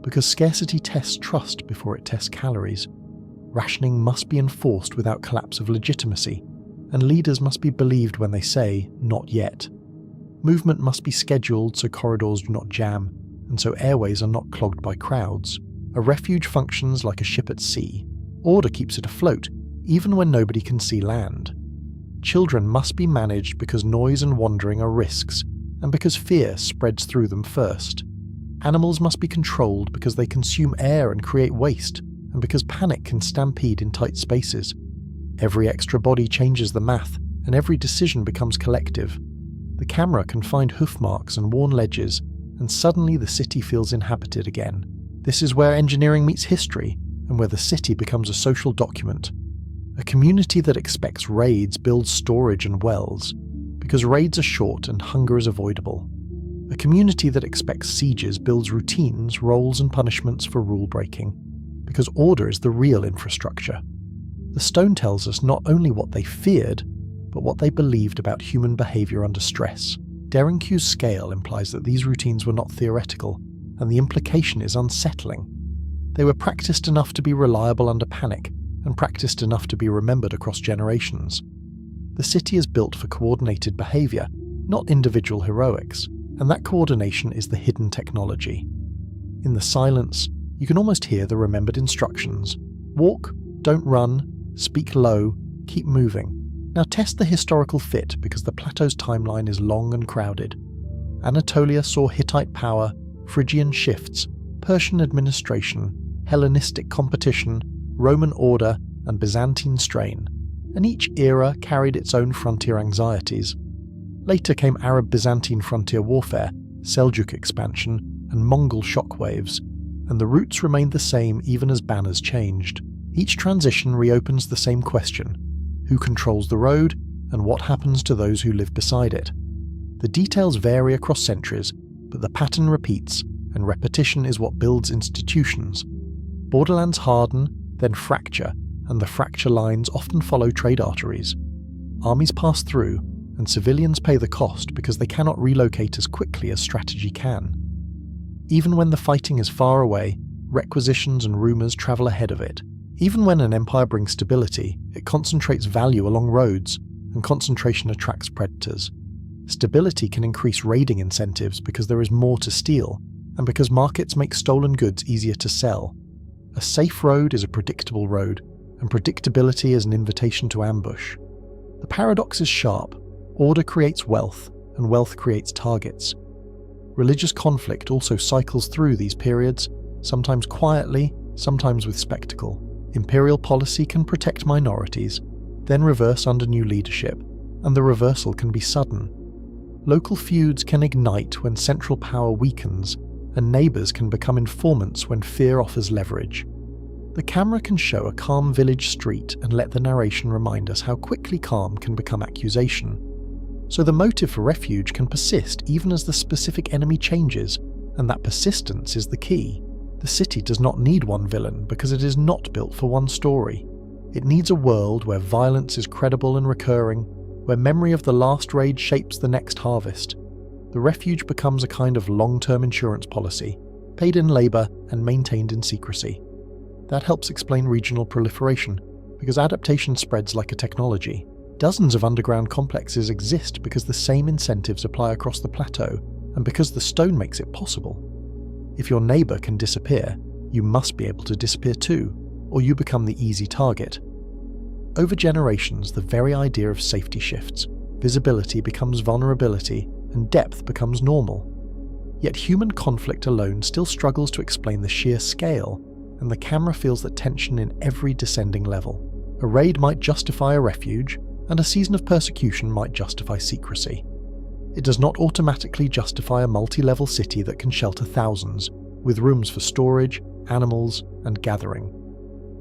because scarcity tests trust before it tests calories. Rationing must be enforced without collapse of legitimacy, and leaders must be believed when they say, not yet. Movement must be scheduled so corridors do not jam, and so airways are not clogged by crowds. A refuge functions like a ship at sea. Order keeps it afloat, even when nobody can see land. Children must be managed because noise and wandering are risks, and because fear spreads through them first. Animals must be controlled because they consume air and create waste, and because panic can stampede in tight spaces. Every extra body changes the math, and every decision becomes collective. The camera can find hoof marks and worn ledges, and suddenly the city feels inhabited again. This is where engineering meets history, and where the city becomes a social document. A community that expects raids builds storage and wells, because raids are short and hunger is avoidable. A community that expects sieges builds routines, roles and punishments for rule breaking, because order is the real infrastructure. The stone tells us not only what they feared, but what they believed about human behavior under stress. Derinkuyu's scale implies that these routines were not theoretical, and the implication is unsettling. They were practiced enough to be reliable under panic, and practiced enough to be remembered across generations. The city is built for coordinated behavior, not individual heroics, and that coordination is the hidden technology. In the silence, you can almost hear the remembered instructions. Walk, don't run, speak low, keep moving. Now test the historical fit because the plateau's timeline is long and crowded. Anatolia saw Hittite power, Phrygian shifts, Persian administration, Hellenistic competition, Roman order, and Byzantine strain. and each era carried its own frontier anxieties. Later came Arab-Byzantine frontier warfare, Seljuk expansion, and Mongol shockwaves, and the routes remained the same even as banners changed. Each transition reopens the same question: who controls the road, and what happens to those who live beside it? The details vary across centuries, but the pattern repeats, and repetition is what builds institutions. Borderlands harden, then fracture, and the fracture lines often follow trade arteries. Armies pass through, and civilians pay the cost because they cannot relocate as quickly as strategy can. Even when the fighting is far away, requisitions and rumours travel ahead of it. Even when an empire brings stability, it concentrates value along roads, and concentration attracts predators. Stability can increase raiding incentives because there is more to steal, and because markets make stolen goods easier to sell. A safe road is a predictable road, and predictability is an invitation to ambush. The paradox is sharp. Order creates wealth, and wealth creates targets. Religious conflict also cycles through these periods, sometimes quietly, sometimes with spectacle. Imperial policy can protect minorities, then reverse under new leadership, and the reversal can be sudden. Local feuds can ignite when central power weakens, and neighbours can become informants when fear offers leverage. The camera can show a calm village street and let the narration remind us how quickly calm can become accusation. So the motive for refuge can persist even as the specific enemy changes, and that persistence is the key. The city does not need one villain because it is not built for one story. It needs a world where violence is credible and recurring, where memory of the last raid shapes the next harvest. The refuge becomes a kind of long-term insurance policy, paid in labour and maintained in secrecy. That helps explain regional proliferation, because adaptation spreads like a technology. Dozens of underground complexes exist because the same incentives apply across the plateau, and because the stone makes it possible. If your neighbour can disappear, you must be able to disappear too, or you become the easy target. Over generations, the very idea of safety shifts. Visibility becomes vulnerability, and depth becomes normal. Yet human conflict alone still struggles to explain the sheer scale, and the camera feels that tension in every descending level. A raid might justify a refuge, and a season of persecution might justify secrecy. It does not automatically justify a multi-level city that can shelter thousands, with rooms for storage, animals, and gathering.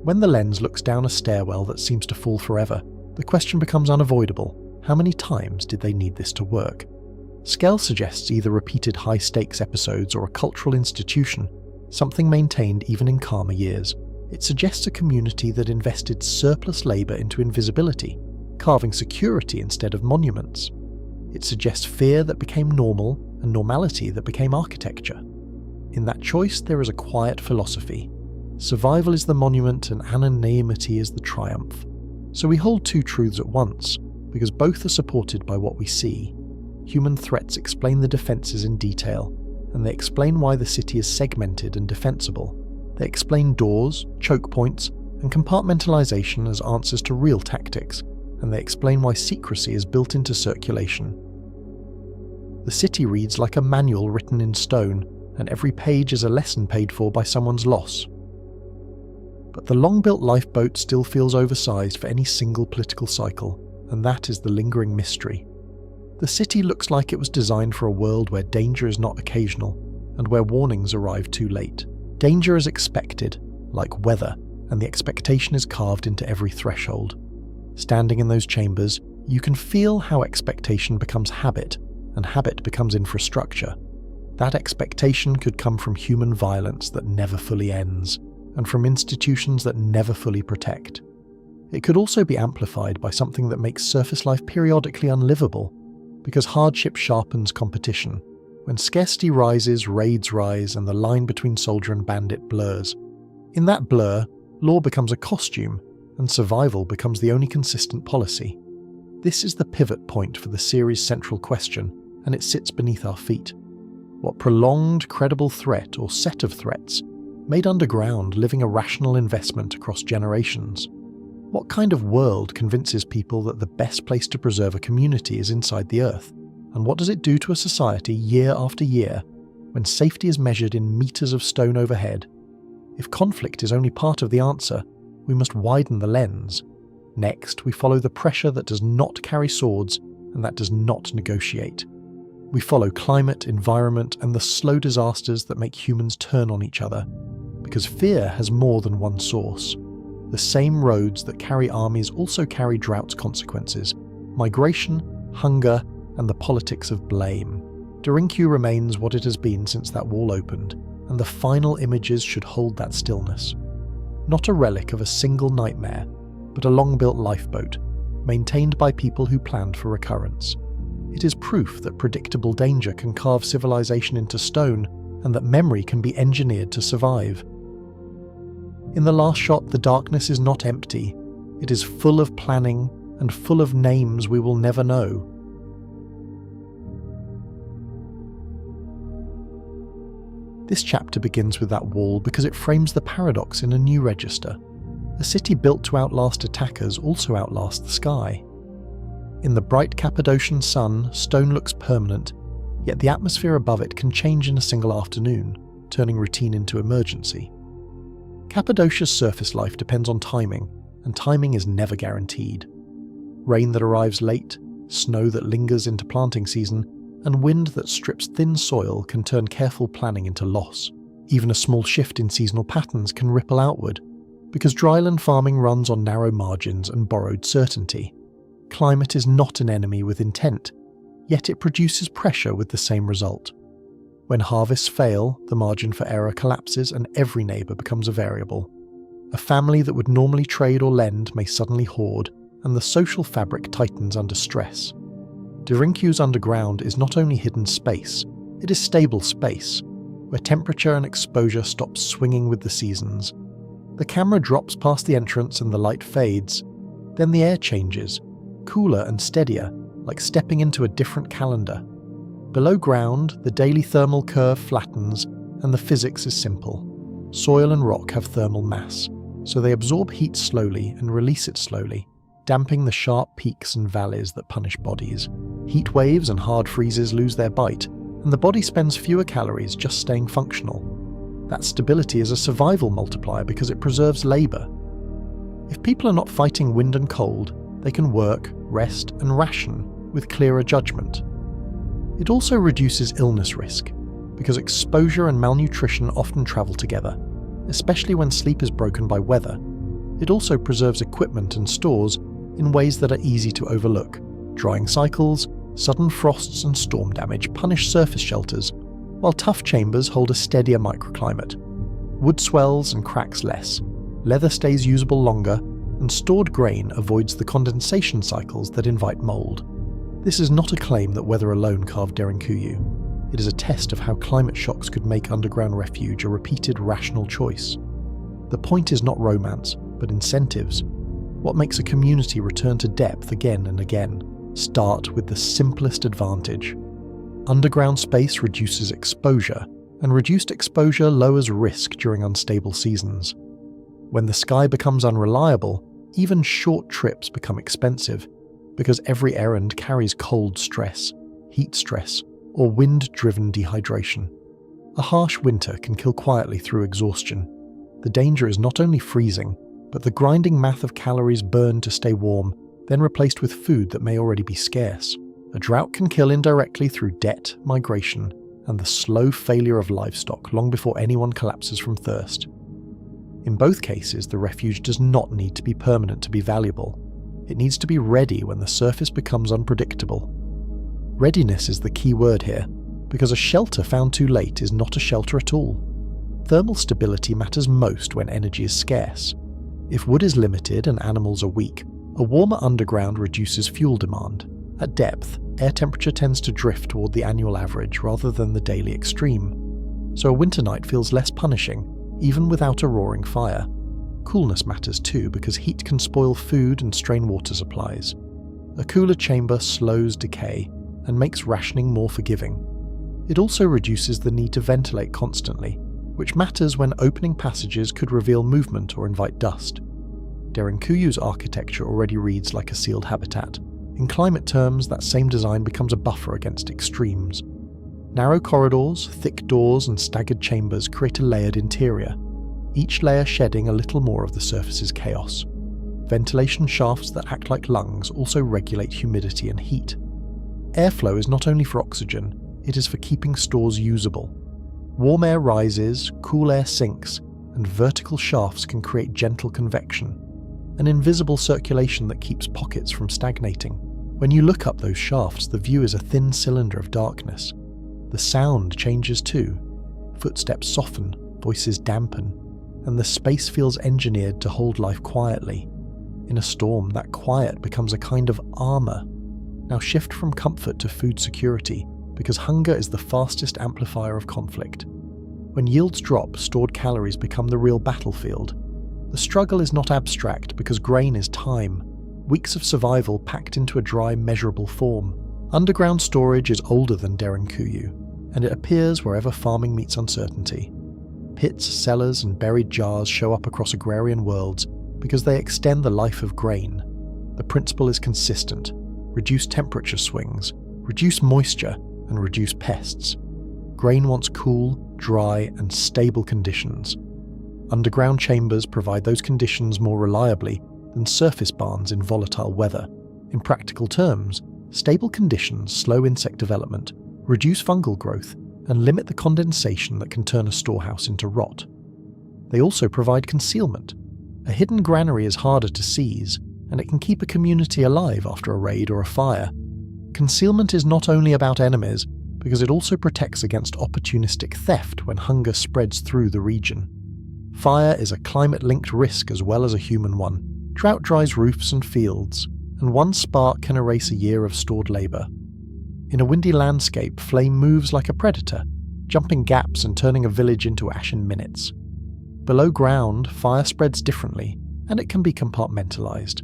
When the lens looks down a stairwell that seems to fall forever, the question becomes unavoidable: how many times did they need this to work? Scale suggests either repeated high-stakes episodes or a cultural institution, something maintained even in calmer years. It suggests a community that invested surplus labour into invisibility, carving security instead of monuments. It suggests fear that became normal and normality that became architecture. In that choice, there is a quiet philosophy. Survival is the monument and anonymity is the triumph. So we hold two truths at once, because both are supported by what we see. Human threats explain the defences in detail, and they explain why the city is segmented and defensible. They explain doors, choke points, and compartmentalization as answers to real tactics, and they explain why secrecy is built into circulation. The city reads like a manual written in stone, and every page is a lesson paid for by someone's loss. But the long-built lifeboat still feels oversized for any single political cycle, and that is the lingering mystery. The city looks like it was designed for a world where danger is not occasional, and where warnings arrive too late. Danger is expected, like weather, and the expectation is carved into every threshold. Standing in those chambers, you can feel how expectation becomes habit, and habit becomes infrastructure. That expectation could come from human violence that never fully ends, and from institutions that never fully protect. It could also be amplified by something that makes surface life periodically unlivable, because hardship sharpens competition. When scarcity rises, raids rise, and the line between soldier and bandit blurs. In that blur, law becomes a costume, and survival becomes the only consistent policy. This is the pivot point for the series' central question, and it sits beneath our feet. What prolonged, credible threat or set of threats made underground living a rational investment across generations? What kind of world convinces people that the best place to preserve a community is inside the earth? And what does it do to a society year after year when safety is measured in meters of stone overhead? If conflict is only part of the answer, we must widen the lens. Next, we follow the pressure that does not carry swords and that does not negotiate. We follow climate, environment, and the slow disasters that make humans turn on each other, because fear has more than one source. The same roads that carry armies also carry drought's consequences: migration, hunger, and the politics of blame. Derinkuyu remains what it has been since that wall opened, and the final images should hold that stillness. Not a relic of a single nightmare, but a long-built lifeboat, maintained by people who planned for recurrence. It is proof that predictable danger can carve civilization into stone, and that memory can be engineered to survive. In the last shot, the darkness is not empty. It is full of planning and full of names we will never know. This chapter begins with that wall because it frames the paradox in a new register. A city built to outlast attackers also outlasts the sky. In the bright Cappadocian sun, stone looks permanent, yet the atmosphere above it can change in a single afternoon, turning routine into emergency. Cappadocia's surface life depends on timing, and timing is never guaranteed. Rain that arrives late, snow that lingers into planting season, and wind that strips thin soil can turn careful planning into loss. Even a small shift in seasonal patterns can ripple outward, because dryland farming runs on narrow margins and borrowed certainty. Climate is not an enemy with intent, yet it produces pressure with the same result. When harvests fail, the margin for error collapses and every neighbour becomes a variable. A family that would normally trade or lend may suddenly hoard, and the social fabric tightens under stress. Derinkuyu's underground is not only hidden space, it is stable space, where temperature and exposure stop swinging with the seasons. The camera drops past the entrance and the light fades. Then the air changes, cooler and steadier, like stepping into a different calendar. Below ground, the daily thermal curve flattens, and the physics is simple. Soil and rock have thermal mass, so they absorb heat slowly and release it slowly, damping the sharp peaks and valleys that punish bodies. Heat waves and hard freezes lose their bite, and the body spends fewer calories just staying functional. That stability is a survival multiplier because it preserves labour. If people are not fighting wind and cold, they can work, rest, and ration with clearer judgment. It also reduces illness risk, because exposure and malnutrition often travel together, especially when sleep is broken by weather. It also preserves equipment and stores in ways that are easy to overlook. Drying cycles, sudden frosts and storm damage punish surface shelters, while tough chambers hold a steadier microclimate. Wood swells and cracks less, leather stays usable longer, and stored grain avoids the condensation cycles that invite mould. This is not a claim that weather alone carved Derinkuyu. It is a test of how climate shocks could make underground refuge a repeated rational choice. The point is not romance, but incentives. What makes a community return to depth again and again? Start with the simplest advantage. Underground space reduces exposure, and reduced exposure lowers risk during unstable seasons. When the sky becomes unreliable, even short trips become expensive, because every errand carries cold stress, heat stress, or wind-driven dehydration. A harsh winter can kill quietly through exhaustion. The danger is not only freezing, but the grinding math of calories burned to stay warm, then replaced with food that may already be scarce. A drought can kill indirectly through debt, migration, and the slow failure of livestock long before anyone collapses from thirst. In both cases, the refuge does not need to be permanent to be valuable. It needs to be ready when the surface becomes unpredictable. Readiness is the key word here, because a shelter found too late is not a shelter at all. Thermal stability matters most when energy is scarce. If wood is limited and animals are weak, a warmer underground reduces fuel demand. At depth, air temperature tends to drift toward the annual average rather than the daily extreme, so a winter night feels less punishing, even without a roaring fire. Coolness matters too, because heat can spoil food and strain water supplies. A cooler chamber slows decay and makes rationing more forgiving. It also reduces the need to ventilate constantly, which matters when opening passages could reveal movement or invite dust. Derinkuyu's architecture already reads like a sealed habitat. In climate terms, that same design becomes a buffer against extremes. Narrow corridors, thick doors, and staggered chambers create a layered interior, each layer shedding a little more of the surface's chaos. Ventilation shafts that act like lungs also regulate humidity and heat. Airflow is not only for oxygen, it is for keeping stores usable. Warm air rises, cool air sinks, and vertical shafts can create gentle convection, an invisible circulation that keeps pockets from stagnating. When you look up those shafts, the view is a thin cylinder of darkness. The sound changes too. Footsteps soften, voices dampen, and the space feels engineered to hold life quietly. In a storm, that quiet becomes a kind of armor. Now shift from comfort to food security, because hunger is the fastest amplifier of conflict. When yields drop, stored calories become the real battlefield. The struggle is not abstract because grain is time, weeks of survival packed into a dry, measurable form. Underground storage is older than Derinkuyu, and it appears wherever farming meets uncertainty. Pits, cellars, and buried jars show up across agrarian worlds because they extend the life of grain. The principle is consistent: reduce temperature swings, reduce moisture, and reduce pests. Grain wants cool, dry, and stable conditions. Underground chambers provide those conditions more reliably than surface barns in volatile weather. In practical terms, stable conditions slow insect development, reduce fungal growth, and limit the condensation that can turn a storehouse into rot. They also provide concealment. A hidden granary is harder to seize, and it can keep a community alive after a raid or a fire. Concealment is not only about enemies, because it also protects against opportunistic theft when hunger spreads through the region. Fire is a climate-linked risk as well as a human one. Drought dries roofs and fields, and one spark can erase a year of stored labour. In a windy landscape, flame moves like a predator, jumping gaps and turning a village into ash in minutes. Below ground, fire spreads differently, and it can be compartmentalised.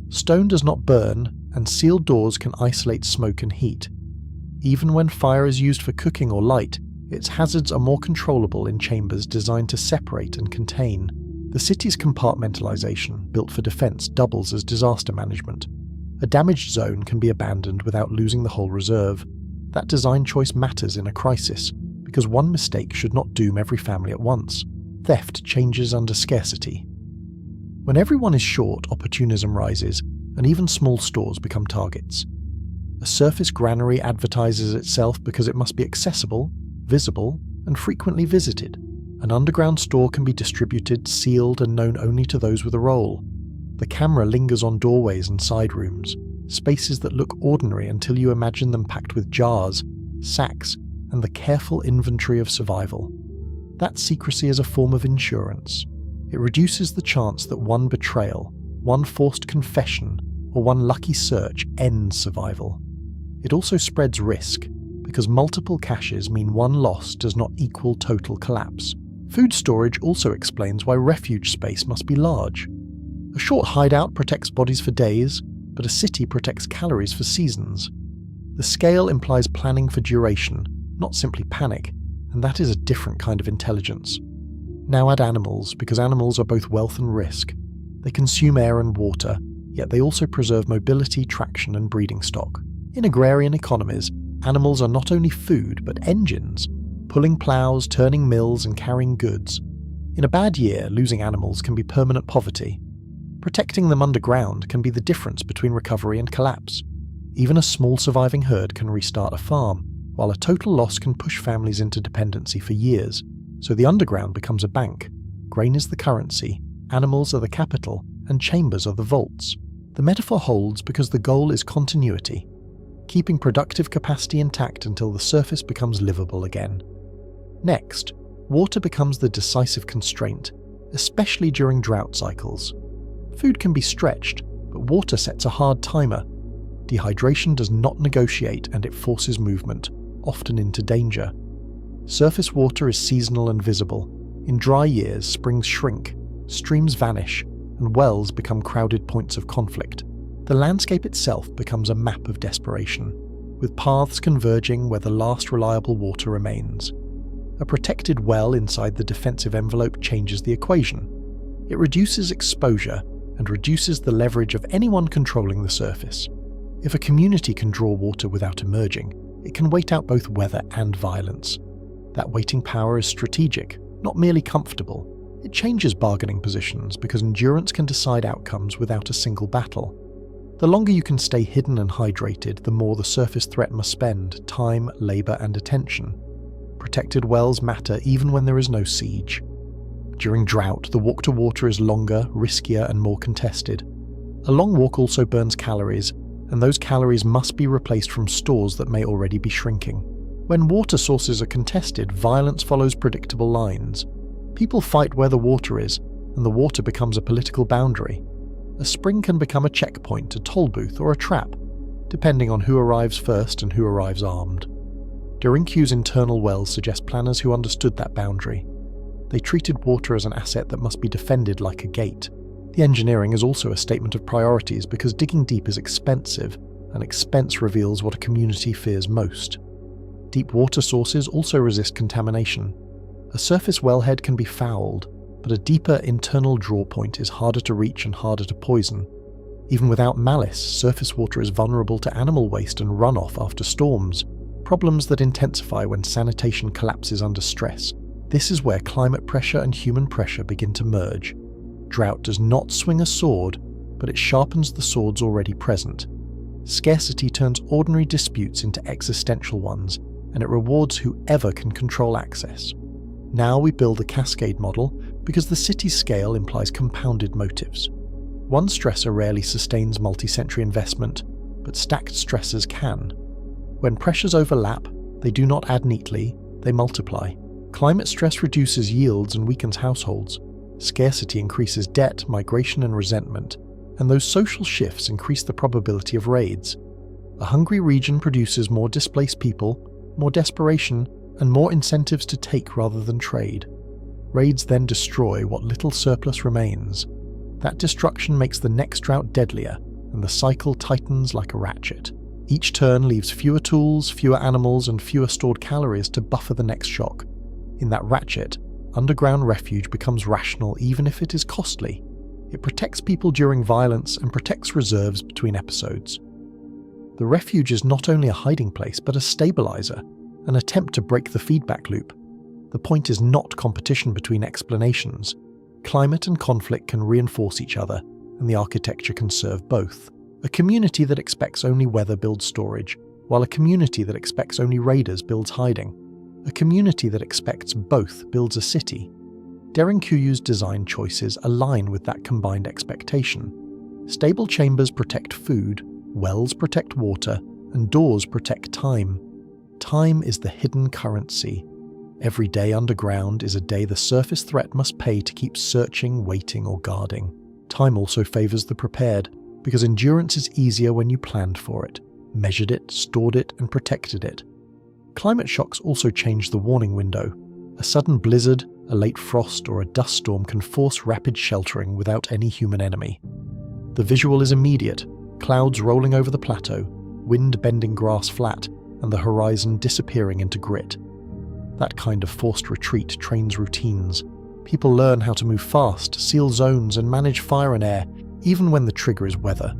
Stone does not burn, and sealed doors can isolate smoke and heat. Even when fire is used for cooking or light, its hazards are more controllable in chambers designed to separate and contain. The city's compartmentalisation, built for defence, doubles as disaster management. A damaged zone can be abandoned without losing the whole reserve. That design choice matters in a crisis, because one mistake should not doom every family at once. Theft changes under scarcity. When everyone is short, opportunism rises, and even small stores become targets. A surface granary advertises itself because it must be accessible, visible, and frequently visited. An underground store can be distributed, sealed, and known only to those with a role. The camera lingers on doorways and side rooms, spaces that look ordinary until you imagine them packed with jars, sacks, and the careful inventory of survival. That secrecy is a form of insurance. It reduces the chance that one betrayal, one forced confession, or one lucky search ends survival. It also spreads risk, because multiple caches mean one loss does not equal total collapse. Food storage also explains why refuge space must be large. A short hideout protects bodies for days, but a city protects calories for seasons. The scale implies planning for duration, not simply panic, and that is a different kind of intelligence. Now add animals, because animals are both wealth and risk. They consume air and water, yet they also preserve mobility, traction, and breeding stock. In agrarian economies, animals are not only food, but engines, pulling ploughs, turning mills, and carrying goods. In a bad year, losing animals can be permanent poverty. Protecting them underground can be the difference between recovery and collapse. Even a small surviving herd can restart a farm, while a total loss can push families into dependency for years. So the underground becomes a bank. Grain is the currency, animals are the capital, and chambers are the vaults. The metaphor holds because the goal is continuity, keeping productive capacity intact until the surface becomes livable again. Next, water becomes the decisive constraint, especially during drought cycles. Food can be stretched, but water sets a hard timer. Dehydration does not negotiate, and it forces movement, often into danger. Surface water is seasonal and visible. In dry years, springs shrink, streams vanish, and wells become crowded points of conflict. The landscape itself becomes a map of desperation, with paths converging where the last reliable water remains. A protected well inside the defensive envelope changes the equation. It reduces exposure and reduces the leverage of anyone controlling the surface. If a community can draw water without emerging, it can wait out both weather and violence. That waiting power is strategic, not merely comfortable. It changes bargaining positions because endurance can decide outcomes without a single battle. The longer you can stay hidden and hydrated, the more the surface threat must spend time, labour and attention. Protected wells matter even when there is no siege. During drought, the walk to water is longer, riskier and more contested. A long walk also burns calories, and those calories must be replaced from stores that may already be shrinking. When water sources are contested, violence follows predictable lines. People fight where the water is, and the water becomes a political boundary. A spring can become a checkpoint, a toll booth, or a trap, depending on who arrives first and who arrives armed. Derinkuyu's internal wells suggest planners who understood that boundary. They treated water as an asset that must be defended like a gate. The engineering is also a statement of priorities because digging deep is expensive, and expense reveals what a community fears most. Deep water sources also resist contamination. A surface wellhead can be fouled, but a deeper internal draw point is harder to reach and harder to poison. Even without malice, surface water is vulnerable to animal waste and runoff after storms, problems that intensify when sanitation collapses under stress. This is where climate pressure and human pressure begin to merge. Drought does not swing a sword, but it sharpens the swords already present. Scarcity turns ordinary disputes into existential ones, and it rewards whoever can control access. Now we build a cascade model because the city's scale implies compounded motives. One stressor rarely sustains multi-century investment, but stacked stressors can. When pressures overlap, they do not add neatly, they multiply. Climate stress reduces yields and weakens households. Scarcity increases debt, migration and resentment, and those social shifts increase the probability of raids. A hungry region produces more displaced people, more desperation, and more incentives to take rather than trade. Raids then destroy what little surplus remains. That destruction makes the next drought deadlier, and the cycle tightens like a ratchet. Each turn leaves fewer tools, fewer animals, and fewer stored calories to buffer the next shock. In that ratchet, underground refuge becomes rational even if it is costly. It protects people during violence and protects reserves between episodes. The refuge is not only a hiding place but a stabilizer, an attempt to break the feedback loop. The point is not competition between explanations. Climate and conflict can reinforce each other, and the architecture can serve both. A community that expects only weather builds storage, while a community that expects only raiders builds hiding. A community that expects both builds a city. Derinkuyu's design choices align with that combined expectation. Stable chambers protect food, wells protect water, and doors protect time. Time is the hidden currency. Every day underground is a day the surface threat must pay to keep searching, waiting, or guarding. Time also favors the prepared, because endurance is easier when you planned for it, measured it, stored it, and protected it. Climate shocks also change the warning window. A sudden blizzard, a late frost, or a dust storm can force rapid sheltering without any human enemy. The visual is immediate, clouds rolling over the plateau, wind bending grass flat, and the horizon disappearing into grit. That kind of forced retreat trains routines. People learn how to move fast, seal zones, and manage fire and air, even when the trigger is weather.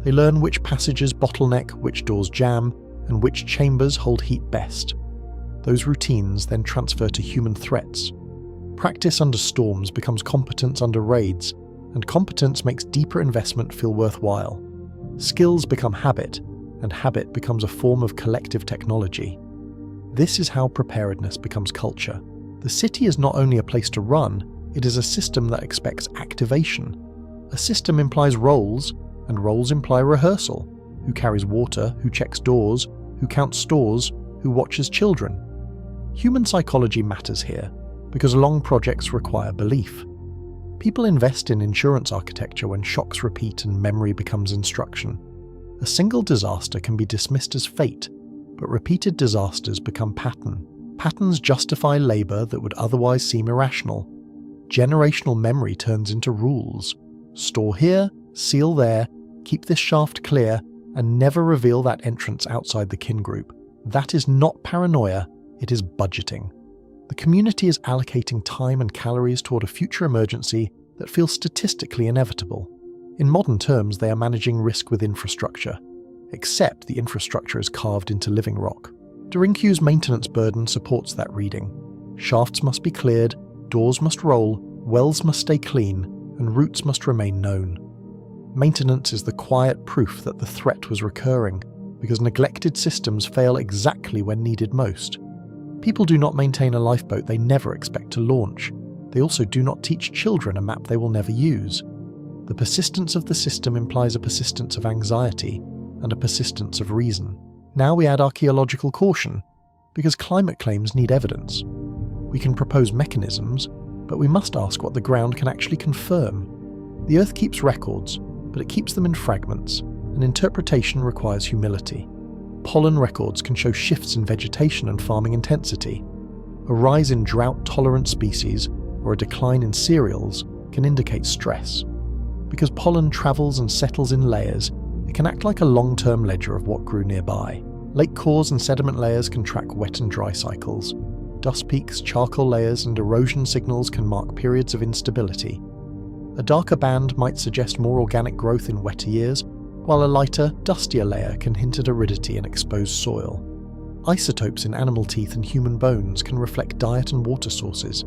They learn which passages bottleneck, which doors jam, and which chambers hold heat best. Those routines then transfer to human threats. Practice under storms becomes competence under raids, and competence makes deeper investment feel worthwhile. Skills become habit, and habit becomes a form of collective technology. This is how preparedness becomes culture. The city is not only a place to run, it is a system that expects activation. A system implies roles, and roles imply rehearsal. Who carries water, who checks doors, who counts stores, who watches children. Human psychology matters here, because long projects require belief. People invest in insurance architecture when shocks repeat and memory becomes instruction. A single disaster can be dismissed as fate, but repeated disasters become pattern. Patterns justify labor that would otherwise seem irrational. Generational memory turns into rules. Store here, seal there, keep this shaft clear, and never reveal that entrance outside the kin group. That is not paranoia, it is budgeting. The community is allocating time and calories toward a future emergency that feels statistically inevitable. In modern terms, they are managing risk with infrastructure, except the infrastructure is carved into living rock. Derinkuyu's maintenance burden supports that reading. Shafts must be cleared, doors must roll, wells must stay clean and routes must remain known. Maintenance is the quiet proof that the threat was recurring, because neglected systems fail exactly when needed most. People do not maintain a lifeboat they never expect to launch. They also do not teach children a map they will never use. The persistence of the system implies a persistence of anxiety and a persistence of reason. Now we add archaeological caution, because climate claims need evidence. We can propose mechanisms, but we must ask what the ground can actually confirm. The Earth keeps records, but it keeps them in fragments, and interpretation requires humility. Pollen records can show shifts in vegetation and farming intensity. A rise in drought-tolerant species or a decline in cereals can indicate stress. Because pollen travels and settles in layers, it can act like a long-term ledger of what grew nearby. Lake cores and sediment layers can track wet and dry cycles. Dust peaks, charcoal layers, and erosion signals can mark periods of instability. A darker band might suggest more organic growth in wetter years, while a lighter, dustier layer can hint at aridity in exposed soil. Isotopes in animal teeth and human bones can reflect diet and water sources.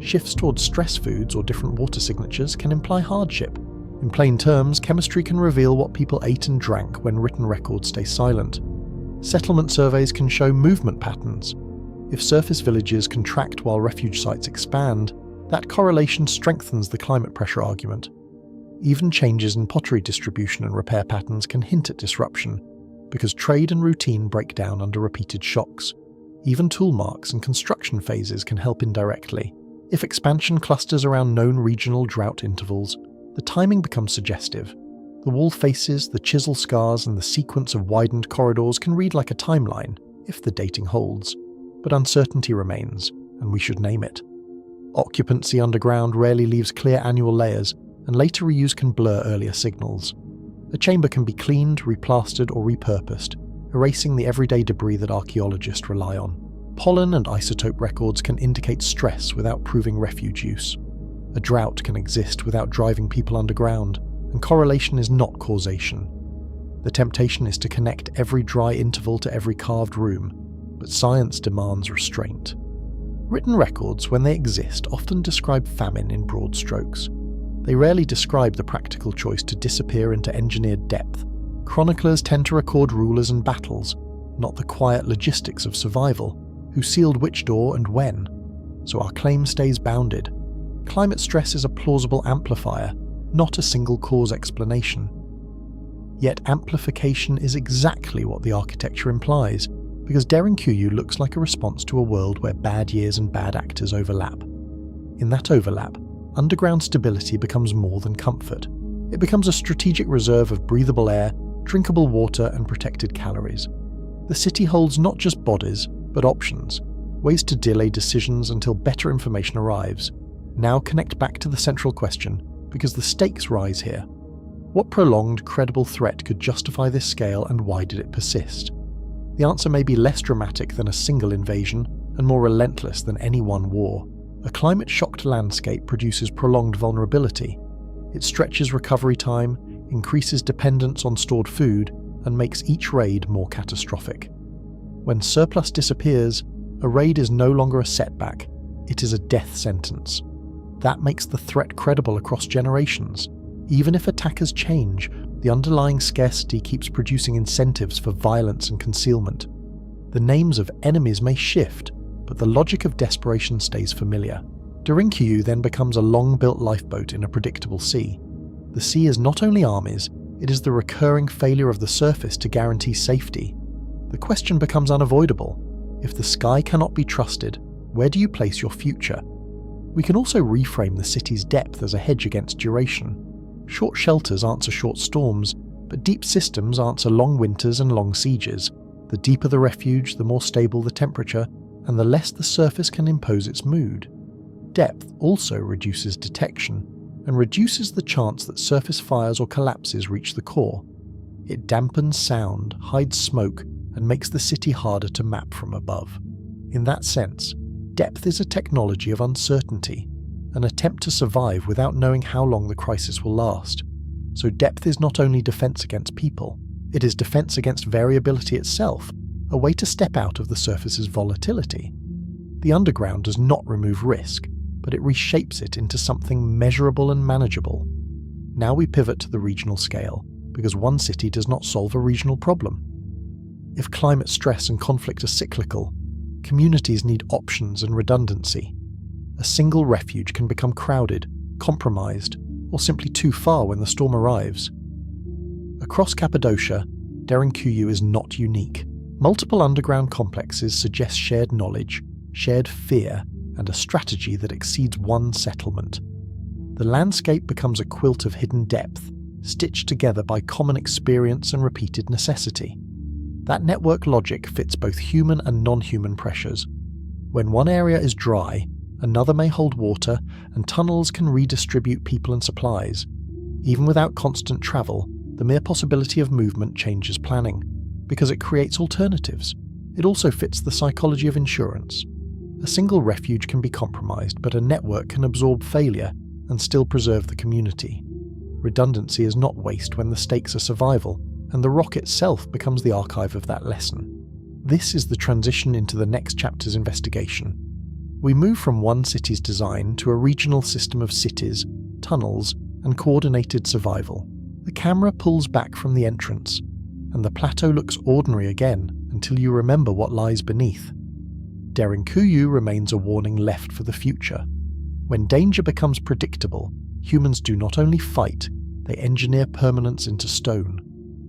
Shifts towards stress foods or different water signatures can imply hardship. In plain terms, chemistry can reveal what people ate and drank when written records stay silent. Settlement surveys can show movement patterns. If surface villages contract while refuge sites expand, that correlation strengthens the climate pressure argument. Even changes in pottery distribution and repair patterns can hint at disruption, because trade and routine break down under repeated shocks. Even tool marks and construction phases can help indirectly. If expansion clusters around known regional drought intervals, the timing becomes suggestive. The wall faces, the chisel scars, and the sequence of widened corridors can read like a timeline, if the dating holds. But uncertainty remains, and we should name it. Occupancy underground rarely leaves clear annual layers, and later reuse can blur earlier signals. A chamber can be cleaned, replastered, or repurposed, erasing the everyday debris that archaeologists rely on. Pollen and isotope records can indicate stress without proving refuge use. A drought can exist without driving people underground, and correlation is not causation. The temptation is to connect every dry interval to every carved room, but science demands restraint. Written records, when they exist, often describe famine in broad strokes. They rarely describe the practical choice to disappear into engineered depth. Chroniclers tend to record rulers and battles, not the quiet logistics of survival, who sealed which door and when, so our claim stays bounded. Climate stress is a plausible amplifier, not a single cause explanation. Yet amplification is exactly what the architecture implies, because Derinkuyu looks like a response to a world where bad years and bad actors overlap. In that overlap, underground stability becomes more than comfort. It becomes a strategic reserve of breathable air, drinkable water, and protected calories. The city holds not just bodies, but options, ways to delay decisions until better information arrives. Now connect back to the central question, because the stakes rise here. What prolonged, credible threat could justify this scale, and why did it persist? The answer may be less dramatic than a single invasion, and more relentless than any one war. A climate-shocked landscape produces prolonged vulnerability. It stretches recovery time, increases dependence on stored food, and makes each raid more catastrophic. When surplus disappears, a raid is no longer a setback, it is a death sentence. That makes the threat credible across generations. Even if attackers change, the underlying scarcity keeps producing incentives for violence and concealment. The names of enemies may shift, but the logic of desperation stays familiar. Derinkuyu then becomes a long-built lifeboat in a predictable sea. The sea is not only armies, it is the recurring failure of the surface to guarantee safety. The question becomes unavoidable. If the sky cannot be trusted, where do you place your future? We can also reframe the city's depth as a hedge against duration. Short shelters answer short storms, but deep systems answer long winters and long sieges. The deeper the refuge, the more stable the temperature, and the less the surface can impose its mood. Depth also reduces detection, and reduces the chance that surface fires or collapses reach the core. It dampens sound, hides smoke, and makes the city harder to map from above. In that sense, depth is a technology of uncertainty, an attempt to survive without knowing how long the crisis will last. So depth is not only defense against people, it is defense against variability itself, a way to step out of the surface's volatility. The underground does not remove risk, but it reshapes it into something measurable and manageable. Now we pivot to the regional scale, because one city does not solve a regional problem. If climate stress and conflict are cyclical, communities need options and redundancy. A single refuge can become crowded, compromised, or simply too far when the storm arrives. Across Cappadocia, Derinkuyu is not unique. Multiple underground complexes suggest shared knowledge, shared fear, and a strategy that exceeds one settlement. The landscape becomes a quilt of hidden depth, stitched together by common experience and repeated necessity. That network logic fits both human and non-human pressures. When one area is dry, another may hold water, and tunnels can redistribute people and supplies. Even without constant travel, the mere possibility of movement changes planning, because it creates alternatives. It also fits the psychology of insurance. A single refuge can be compromised, but a network can absorb failure and still preserve the community. Redundancy is not waste when the stakes are survival, and the rock itself becomes the archive of that lesson. This is the transition into the next chapter's investigation. We move from one city's design to a regional system of cities, tunnels, and coordinated survival. The camera pulls back from the entrance, and the plateau looks ordinary again until you remember what lies beneath. Derinkuyu remains a warning left for the future. When danger becomes predictable, humans do not only fight, they engineer permanence into stone.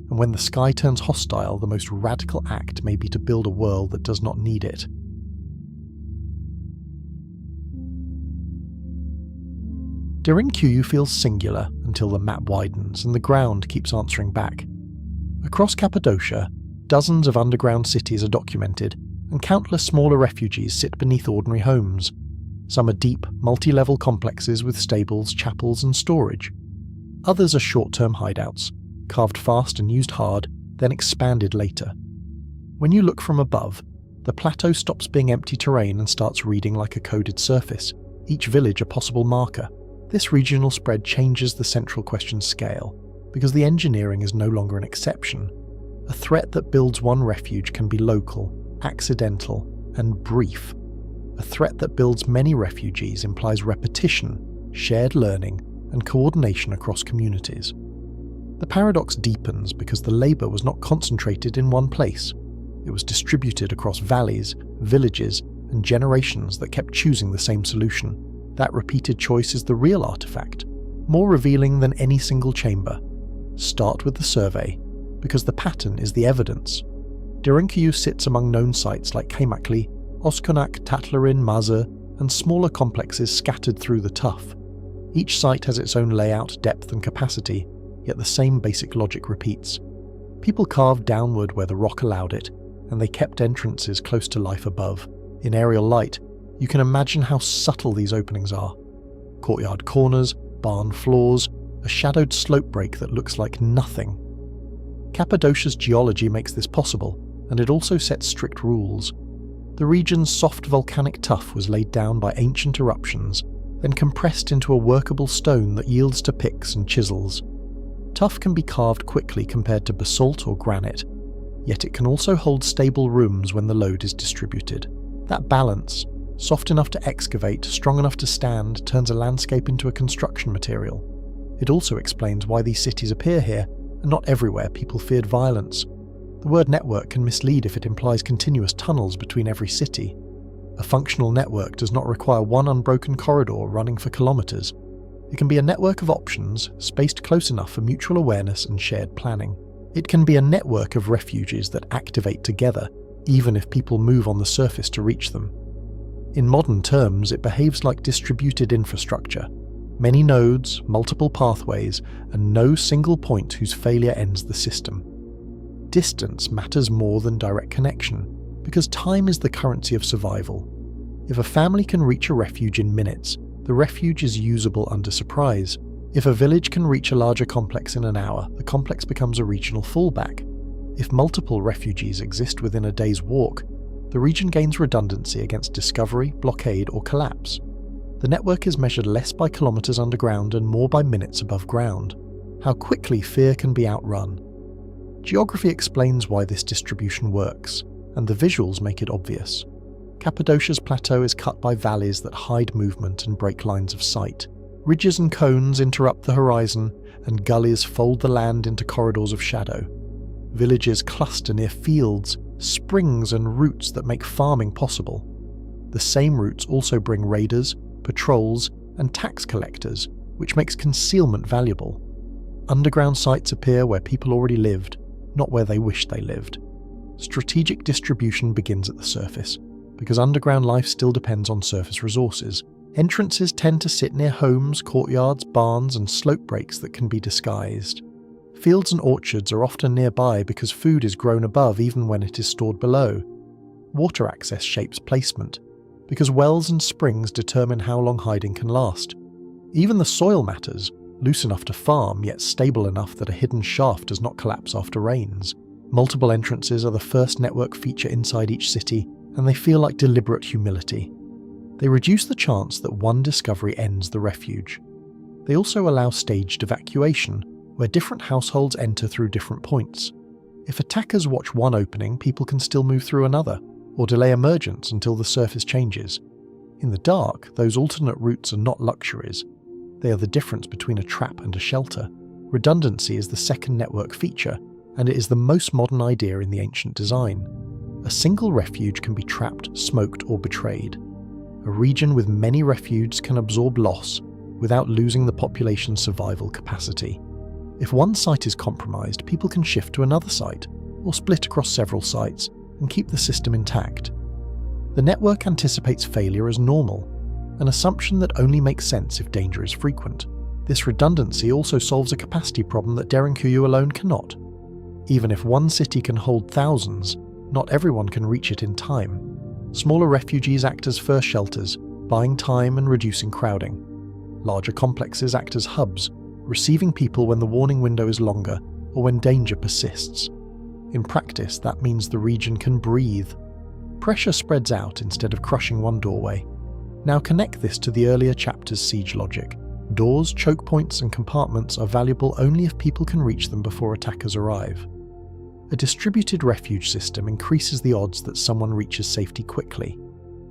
And when the sky turns hostile, the most radical act may be to build a world that does not need it. Derinkuyu feels singular until the map widens and the ground keeps answering back. Across Cappadocia, dozens of underground cities are documented, and countless smaller refuges sit beneath ordinary homes. Some are deep, multi-level complexes with stables, chapels, and storage. Others are short-term hideouts, carved fast and used hard, then expanded later. When you look from above, the plateau stops being empty terrain and starts reading like a coded surface, each village a possible marker. This regional spread changes the central question's scale, because the engineering is no longer an exception. A threat that builds one refuge can be local, accidental, and brief. A threat that builds many refugees implies repetition, shared learning, and coordination across communities. The paradox deepens because the labour was not concentrated in one place. It was distributed across valleys, villages, and generations that kept choosing the same solution. That repeated choice is the real artifact, more revealing than any single chamber. Start with the survey, because the pattern is the evidence. Derinkuyu sits among known sites like Kaymakli, Oskonak, Tatlarin, Mazur, and smaller complexes scattered through the tuff. Each site has its own layout, depth, and capacity, yet the same basic logic repeats. People carved downward where the rock allowed it, and they kept entrances close to life above. In aerial light, you can imagine how subtle these openings are. Courtyard corners, barn floors, a shadowed slope break that looks like nothing. Cappadocia's geology makes this possible, and it also sets strict rules. The region's soft volcanic tuff was laid down by ancient eruptions, then compressed into a workable stone that yields to picks and chisels. Tuff can be carved quickly compared to basalt or granite, yet it can also hold stable rooms when the load is distributed. That balance, soft enough to excavate, strong enough to stand, turns a landscape into a construction material. It also explains why these cities appear here, and not everywhere people feared violence. The word network can mislead if it implies continuous tunnels between every city. A functional network does not require one unbroken corridor running for kilometres. It can be a network of options, spaced close enough for mutual awareness and shared planning. It can be a network of refuges that activate together, even if people move on the surface to reach them. In modern terms, it behaves like distributed infrastructure. Many nodes, multiple pathways, and no single point whose failure ends the system. Distance matters more than direct connection, because time is the currency of survival. If a family can reach a refuge in minutes, the refuge is usable under surprise. If a village can reach a larger complex in an hour, the complex becomes a regional fallback. If multiple refugees exist within a day's walk, the region gains redundancy against discovery, blockade, or collapse. The network is measured less by kilometres underground and more by minutes above ground. How quickly fear can be outrun. Geography explains why this distribution works, and the visuals make it obvious. Cappadocia's plateau is cut by valleys that hide movement and break lines of sight. Ridges and cones interrupt the horizon, and gullies fold the land into corridors of shadow. Villages cluster near fields, springs and routes that make farming possible. The same routes also bring raiders, patrols, and tax collectors, which makes concealment valuable. Underground sites appear where people already lived, not where they wished they lived. Strategic distribution begins at the surface, because underground life still depends on surface resources. Entrances tend to sit near homes, courtyards, barns, and slope breaks that can be disguised. Fields and orchards are often nearby because food is grown above even when it is stored below. Water access shapes placement, because wells and springs determine how long hiding can last. Even the soil matters, loose enough to farm yet stable enough that a hidden shaft does not collapse after rains. Multiple entrances are the first network feature inside each city, and they feel like deliberate humility. They reduce the chance that one discovery ends the refuge. They also allow staged evacuation, where different households enter through different points. If attackers watch one opening, people can still move through another, or delay emergence until the surface changes. In the dark, those alternate routes are not luxuries. They are the difference between a trap and a shelter. Redundancy is the second network feature, and it is the most modern idea in the ancient design. A single refuge can be trapped, smoked, or betrayed. A region with many refuges can absorb loss without losing the population's survival capacity. If one site is compromised, people can shift to another site, or split across several sites, and keep the system intact. The network anticipates failure as normal, an assumption that only makes sense if danger is frequent. This redundancy also solves a capacity problem that Derinkuyu alone cannot. Even if one city can hold thousands, not everyone can reach it in time. Smaller refugees act as first shelters, buying time and reducing crowding. Larger complexes act as hubs, receiving people when the warning window is longer or when danger persists. In practice, that means the region can breathe. Pressure spreads out instead of crushing one doorway. Now connect this to the earlier chapter's siege logic. Doors, choke points, and compartments are valuable only if people can reach them before attackers arrive. A distributed refuge system increases the odds that someone reaches safety quickly.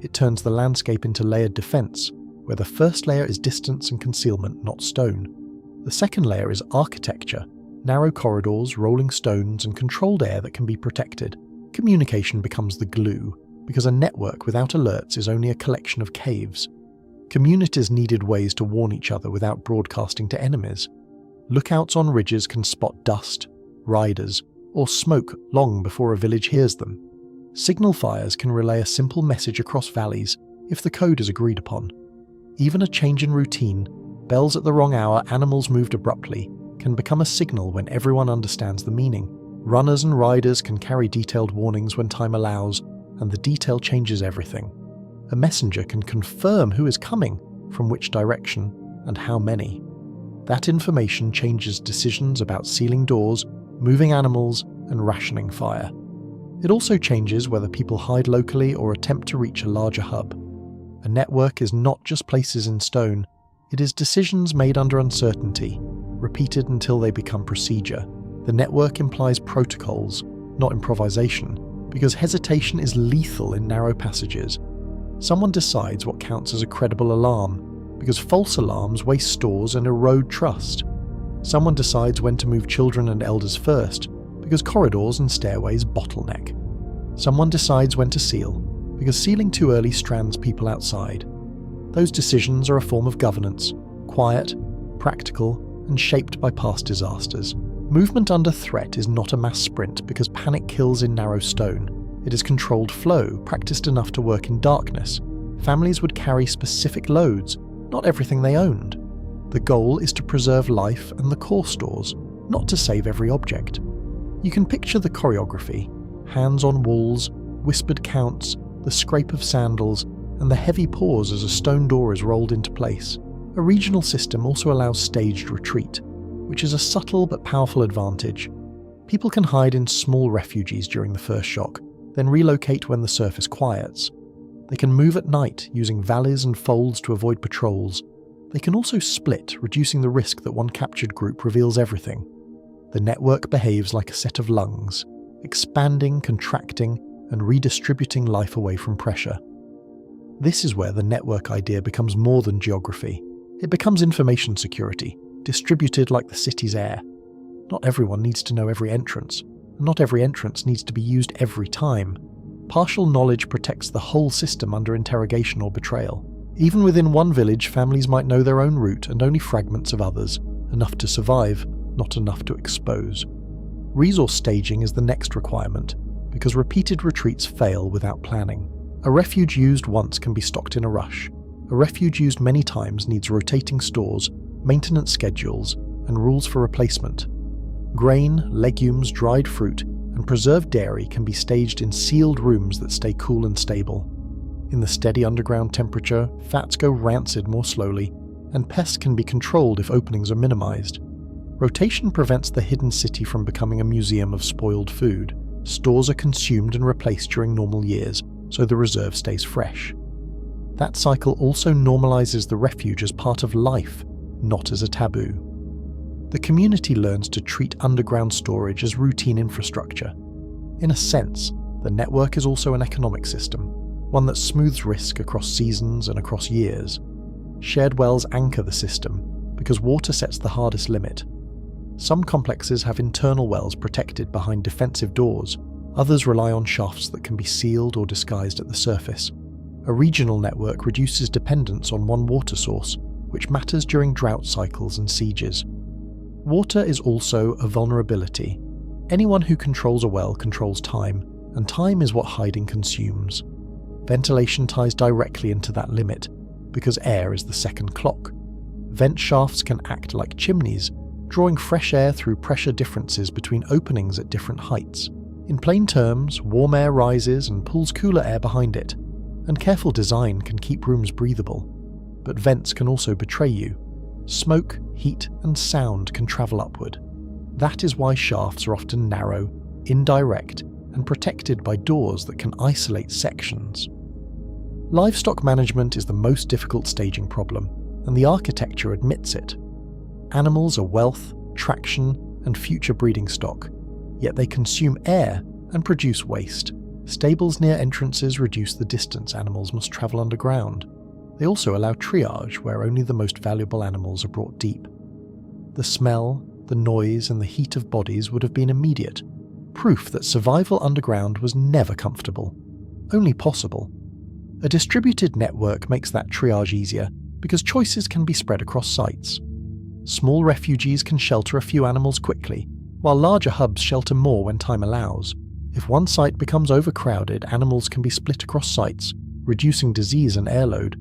It turns the landscape into layered defense, where the first layer is distance and concealment, not stone. The second layer is architecture, narrow corridors, rolling stones, and controlled air that can be protected. Communication becomes the glue, because a network without alerts is only a collection of caves. Communities needed ways to warn each other without broadcasting to enemies. Lookouts on ridges can spot dust, riders, or smoke long before a village hears them. Signal fires can relay a simple message across valleys if the code is agreed upon. Even a change in routine, bells at the wrong hour, animals moved abruptly, can become a signal when everyone understands the meaning. Runners and riders can carry detailed warnings when time allows, and the detail changes everything. A messenger can confirm who is coming, from which direction, and how many. That information changes decisions about sealing doors, moving animals, and rationing fire. It also changes whether people hide locally or attempt to reach a larger hub. A network is not just places in stone, it is decisions made under uncertainty, repeated until they become procedure. The network implies protocols, not improvisation, because hesitation is lethal in narrow passages. Someone decides what counts as a credible alarm, because false alarms waste stores and erode trust. Someone decides when to move children and elders first, because corridors and stairways bottleneck. Someone decides when to seal, because sealing too early strands people outside. Those decisions are a form of governance, quiet, practical, and shaped by past disasters. Movement under threat is not a mass sprint because panic kills in narrow stone. It is controlled flow, practiced enough to work in darkness. Families would carry specific loads, not everything they owned. The goal is to preserve life and the core stores, not to save every object. You can picture the choreography: hands on walls, whispered counts, the scrape of sandals, and the heavy pause as a stone door is rolled into place. A regional system also allows staged retreat, which is a subtle but powerful advantage. People can hide in small refuges during the first shock, then relocate when the surface quiets. They can move at night using valleys and folds to avoid patrols. They can also split, reducing the risk that one captured group reveals everything. The network behaves like a set of lungs, expanding, contracting, and redistributing life away from pressure. This is where the network idea becomes more than geography. It becomes information security, distributed like the city's air. Not everyone needs to know every entrance, and not every entrance needs to be used every time. Partial knowledge protects the whole system under interrogation or betrayal. Even within one village, families might know their own route and only fragments of others, enough to survive, not enough to expose. Resource staging is the next requirement, because repeated retreats fail without planning. A refuge used once can be stocked in a rush. A refuge used many times needs rotating stores, maintenance schedules, and rules for replacement. Grain, legumes, dried fruit, and preserved dairy can be staged in sealed rooms that stay cool and stable. In the steady underground temperature, fats go rancid more slowly, and pests can be controlled if openings are minimized. Rotation prevents the hidden city from becoming a museum of spoiled food. Stores are consumed and replaced during normal years, so the reserve stays fresh. That cycle also normalizes the refuge as part of life, not as a taboo. The community learns to treat underground storage as routine infrastructure. In a sense, the network is also an economic system, one that smooths risk across seasons and across years. Shared wells anchor the system, because water sets the hardest limit. Some complexes have internal wells protected behind defensive doors, others rely on shafts that can be sealed or disguised at the surface. A regional network reduces dependence on one water source, which matters during drought cycles and sieges. Water is also a vulnerability. Anyone who controls a well controls time, and time is what hiding consumes. Ventilation ties directly into that limit, because air is the second clock. Vent shafts can act like chimneys, drawing fresh air through pressure differences between openings at different heights. In plain terms, warm air rises and pulls cooler air behind it, and careful design can keep rooms breathable. But vents can also betray you. Smoke, heat, and sound can travel upward. That is why shafts are often narrow, indirect, and protected by doors that can isolate sections. Livestock management is the most difficult staging problem, and the architecture admits it. Animals are wealth, traction, and future breeding stock, yet they consume air and produce waste. Stables near entrances reduce the distance animals must travel underground. They also allow triage, where only the most valuable animals are brought deep. The smell, the noise, and the heat of bodies would have been immediate, proof that survival underground was never comfortable, only possible. A distributed network makes that triage easier, because choices can be spread across sites. Small refuges can shelter a few animals quickly, while larger hubs shelter more when time allows. If one site becomes overcrowded, animals can be split across sites, reducing disease and air load.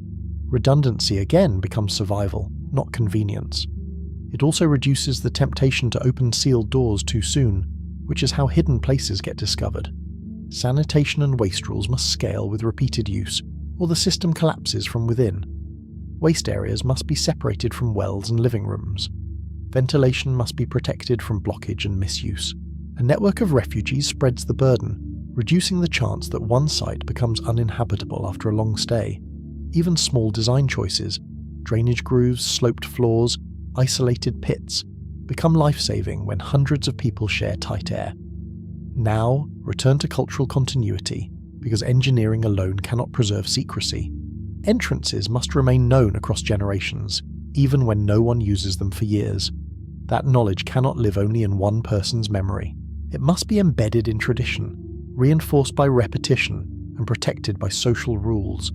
Redundancy again becomes survival, not convenience. It also reduces the temptation to open sealed doors too soon, which is how hidden places get discovered. Sanitation and waste rules must scale with repeated use, or the system collapses from within. Waste areas must be separated from wells and living rooms. Ventilation must be protected from blockage and misuse. A network of refugees spreads the burden, reducing the chance that one site becomes uninhabitable after a long stay. Even small design choices, drainage grooves, sloped floors, isolated pits, become life-saving when hundreds of people share tight air. Now, return to cultural continuity, because engineering alone cannot preserve secrecy. Entrances must remain known across generations, even when no one uses them for years. That knowledge cannot live only in one person's memory. It must be embedded in tradition, reinforced by repetition, and protected by social rules.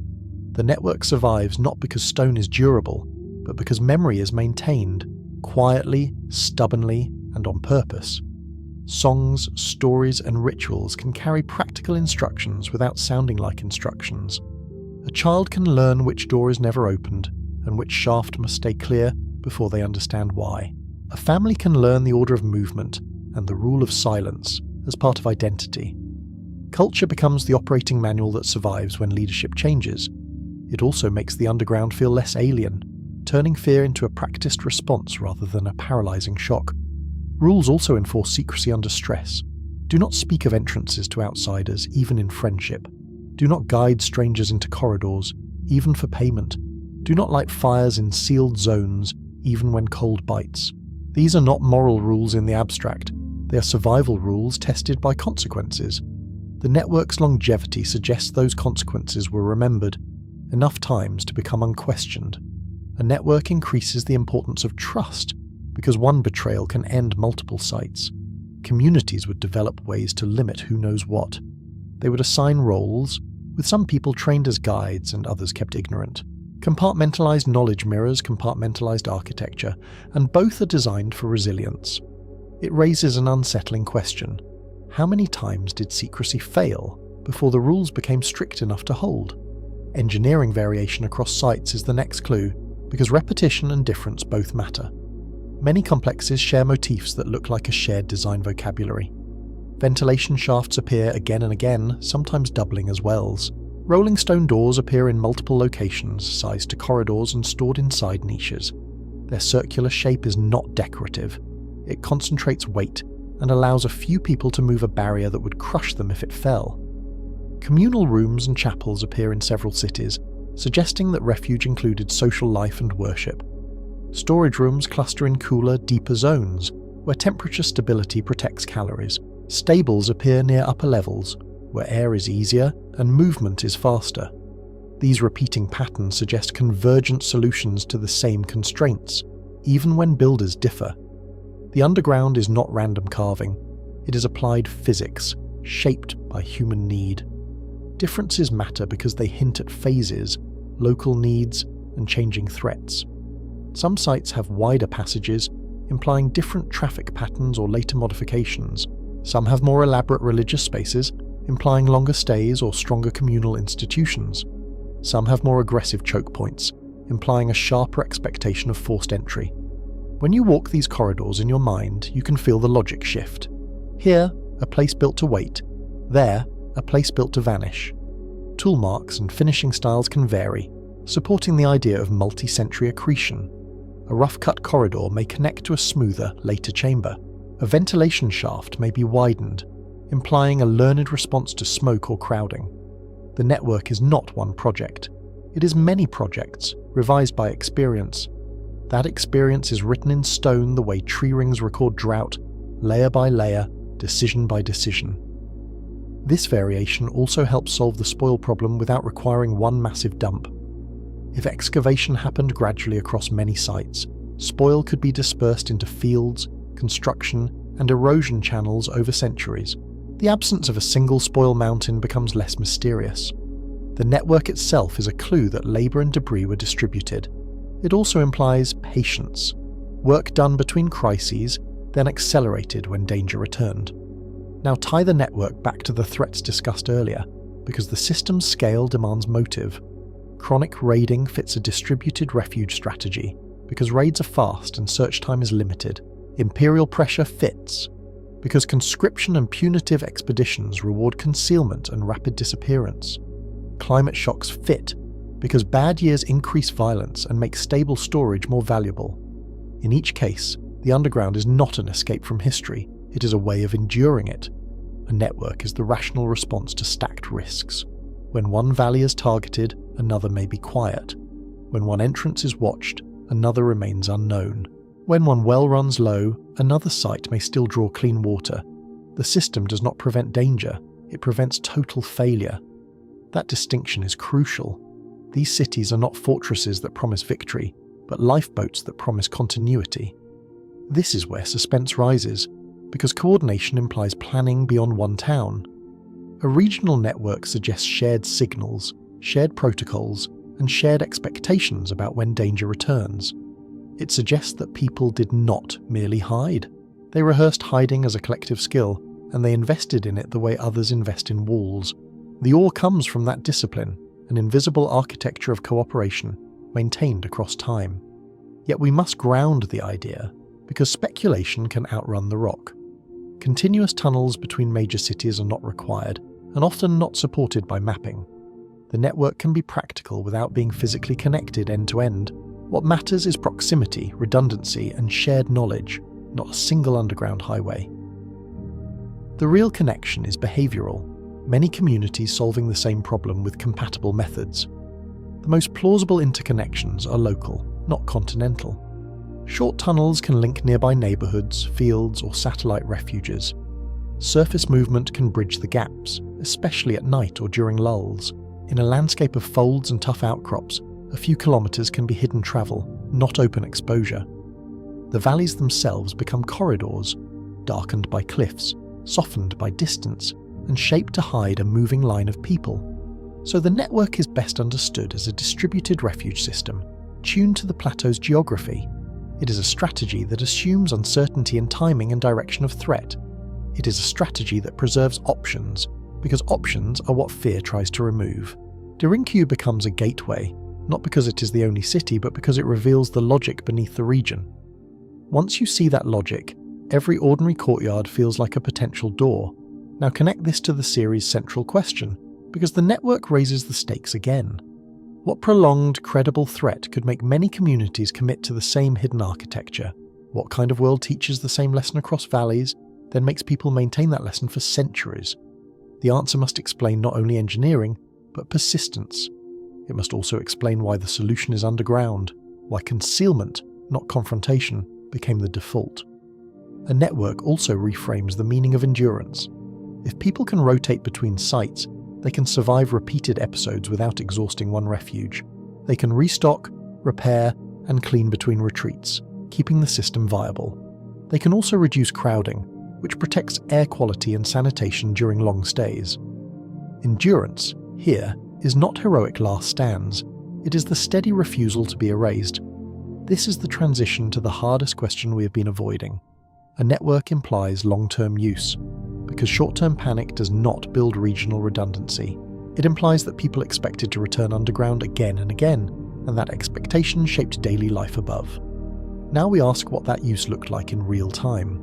The network survives not because stone is durable, but because memory is maintained, quietly, stubbornly, and on purpose. Songs, stories, and rituals can carry practical instructions without sounding like instructions. A child can learn which door is never opened, and which shaft must stay clear before they understand why. A family can learn the order of movement and the rule of silence as part of identity. Culture becomes the operating manual that survives when leadership changes. It also makes the underground feel less alien, turning fear into a practiced response rather than a paralyzing shock. Rules also enforce secrecy under stress. Do not speak of entrances to outsiders, even in friendship. Do not guide strangers into corridors, even for payment. Do not light fires in sealed zones, even when cold bites. These are not moral rules in the abstract. They are survival rules tested by consequences. The network's longevity suggests those consequences were remembered. enough times to become unquestioned. A network increases the importance of trust, because one betrayal can end multiple sites. Communities would develop ways to limit who knows what. They would assign roles, with some people trained as guides and others kept ignorant. Compartmentalized knowledge mirrors compartmentalized architecture, and both are designed for resilience. It raises an unsettling question. How many times did secrecy fail before the rules became strict enough to hold? Engineering variation across sites is the next clue, because repetition and difference both matter. Many complexes share motifs that look like a shared design vocabulary. Ventilation shafts appear again and again, sometimes doubling as wells. Rolling stone doors appear in multiple locations, sized to corridors and stored inside niches. Their circular shape is not decorative. It concentrates weight and allows a few people to move a barrier that would crush them if it fell. Communal rooms and chapels appear in several cities, suggesting that refuge included social life and worship. Storage rooms cluster in cooler, deeper zones, where temperature stability protects calories. Stables appear near upper levels, where air is easier and movement is faster. These repeating patterns suggest convergent solutions to the same constraints, even when builders differ. The underground is not random carving. It is applied physics, shaped by human need. Differences matter because they hint at phases, local needs, and changing threats. Some sites have wider passages, implying different traffic patterns or later modifications. Some have more elaborate religious spaces, implying longer stays or stronger communal institutions. Some have more aggressive choke points, implying a sharper expectation of forced entry. When you walk these corridors in your mind, you can feel the logic shift. Here, a place built to wait. There, a place built to vanish. Tool marks and finishing styles can vary, supporting the idea of multi-century accretion. A rough-cut corridor may connect to a smoother, later chamber. A ventilation shaft may be widened, implying a learned response to smoke or crowding. The network is not one project. It is many projects, revised by experience. That experience is written in stone the way tree rings record drought, layer by layer, decision by decision. This variation also helps solve the spoil problem without requiring one massive dump. If excavation happened gradually across many sites, spoil could be dispersed into fields, construction, and erosion channels over centuries. The absence of a single spoil mountain becomes less mysterious. The network itself is a clue that labour and debris were distributed. It also implies patience, work done between crises, then accelerated when danger returned. Now tie the network back to the threats discussed earlier, because the system's scale demands motive. Chronic raiding fits a distributed refuge strategy, because raids are fast and search time is limited. Imperial pressure fits, because conscription and punitive expeditions reward concealment and rapid disappearance. Climate shocks fit, because bad years increase violence and make stable storage more valuable. In each case, the underground is not an escape from history, it is a way of enduring it. A network is the rational response to stacked risks. When one valley is targeted, another may be quiet. When one entrance is watched, another remains unknown. When one well runs low, another site may still draw clean water. The system does not prevent danger, it prevents total failure. That distinction is crucial. These cities are not fortresses that promise victory, but lifeboats that promise continuity. This is where suspense rises, because coordination implies planning beyond one town. A regional network suggests shared signals, shared protocols, and shared expectations about when danger returns. It suggests that people did not merely hide. They rehearsed hiding as a collective skill, and they invested in it the way others invest in walls. The ore comes from that discipline, an invisible architecture of cooperation, maintained across time. Yet we must ground the idea, because speculation can outrun the rock. Continuous tunnels between major cities are not required, and often not supported by mapping. The network can be practical without being physically connected end to end. What matters is proximity, redundancy, and shared knowledge, not a single underground highway. The real connection is behavioural, many communities solving the same problem with compatible methods. The most plausible interconnections are local, not continental. Short tunnels can link nearby neighbourhoods, fields, or satellite refuges. Surface movement can bridge the gaps, especially at night or during lulls. In a landscape of folds and tough outcrops, a few kilometres can be hidden travel, not open exposure. The valleys themselves become corridors, darkened by cliffs, softened by distance, and shaped to hide a moving line of people. So the network is best understood as a distributed refuge system, tuned to the plateau's geography. It is a strategy that assumes uncertainty in timing and direction of threat. It is a strategy that preserves options, because options are what fear tries to remove. Derinkuyu becomes a gateway, not because it is the only city, but because it reveals the logic beneath the region. Once you see that logic, every ordinary courtyard feels like a potential door. Now connect this to the series' central question, because the network raises the stakes again. What prolonged, credible threat could make many communities commit to the same hidden architecture? What kind of world teaches the same lesson across valleys, then makes people maintain that lesson for centuries? The answer must explain not only engineering, but persistence. It must also explain why the solution is underground, why concealment, not confrontation, became the default. A network also reframes the meaning of endurance. If people can rotate between sites, they can survive repeated episodes without exhausting one refuge. They can restock, repair, and clean between retreats, keeping the system viable. They can also reduce crowding, which protects air quality and sanitation during long stays. Endurance, here, is not heroic last stands. It is the steady refusal to be erased. This is the transition to the hardest question we have been avoiding. A network implies long-term use, because short-term panic does not build regional redundancy. It implies that people expected to return underground again and again, and that expectation shaped daily life above. Now we ask what that use looked like in real time.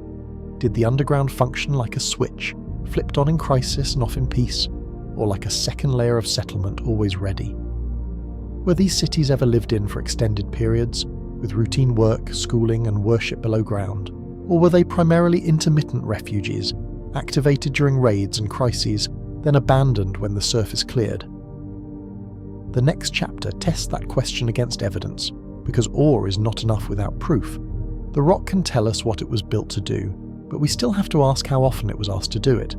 Did the underground function like a switch, flipped on in crisis and off in peace, or like a second layer of settlement always ready? Were these cities ever lived in for extended periods, with routine work, schooling, and worship below ground? Or were they primarily intermittent refuges, activated during raids and crises, then abandoned when the surface cleared? The next chapter tests that question against evidence, because awe is not enough without proof. The rock can tell us what it was built to do, but we still have to ask how often it was asked to do it.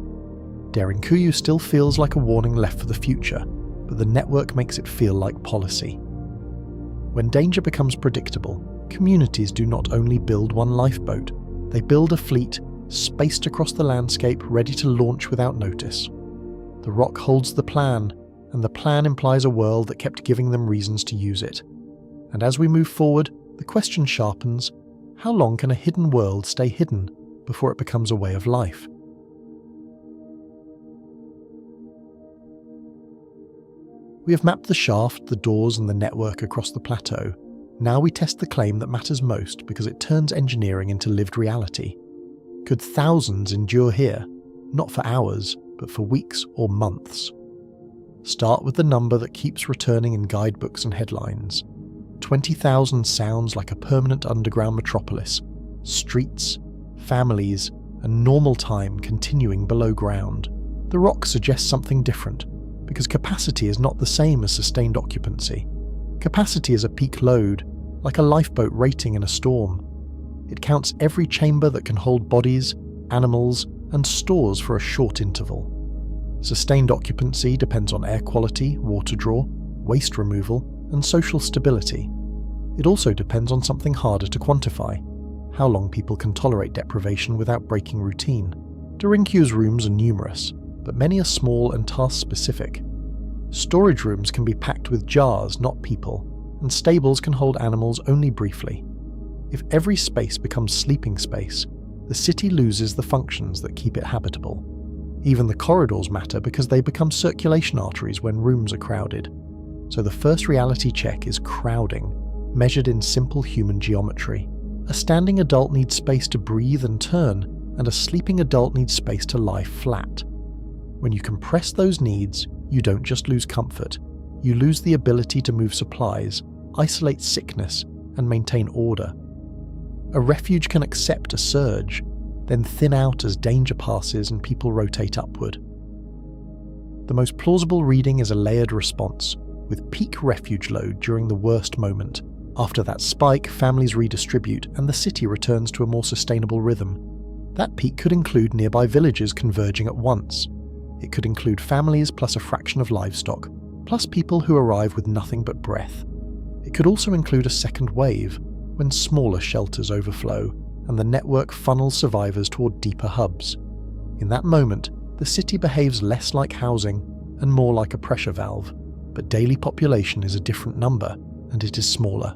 Derinkuyu still feels like a warning left for the future, but the network makes it feel like policy. When danger becomes predictable, communities do not only build one lifeboat, they build a fleet, spaced across the landscape, ready to launch without notice. The rock holds the plan, and the plan implies a world that kept giving them reasons to use it. And as we move forward, the question sharpens: how long can a hidden world stay hidden before it becomes a way of life? We have mapped the shaft, the doors, and the network across the plateau. Now we test the claim that matters most, because it turns engineering into lived reality. Could thousands endure here, not for hours, but for weeks or months? Start with the number that keeps returning in guidebooks and headlines. 20,000 sounds like a permanent underground metropolis. Streets, families, and normal time continuing below ground. The rock suggests something different, because capacity is not the same as sustained occupancy. Capacity is a peak load, like a lifeboat rating in a storm. It counts every chamber that can hold bodies, animals, and stores for a short interval. Sustained occupancy depends on air quality, water draw, waste removal, and social stability. It also depends on something harder to quantify: how long people can tolerate deprivation without breaking routine. Derinkuyu's rooms are numerous, but many are small and task-specific. Storage rooms can be packed with jars, not people, and stables can hold animals only briefly. If every space becomes sleeping space, the city loses the functions that keep it habitable. Even the corridors matter because they become circulation arteries when rooms are crowded. So the first reality check is crowding, measured in simple human geometry. A standing adult needs space to breathe and turn, and a sleeping adult needs space to lie flat. When you compress those needs, you don't just lose comfort, you lose the ability to move supplies, isolate sickness, and maintain order. A refuge can accept a surge, then thin out as danger passes and people rotate upward. The most plausible reading is a layered response, with peak refuge load during the worst moment. After that spike, families redistribute and the city returns to a more sustainable rhythm. That peak could include nearby villages converging at once. It could include families plus a fraction of livestock, plus people who arrive with nothing but breath. It could also include a second wave, when smaller shelters overflow and the network funnels survivors toward deeper hubs. In that moment, the city behaves less like housing and more like a pressure valve, but daily population is a different number, and it is smaller.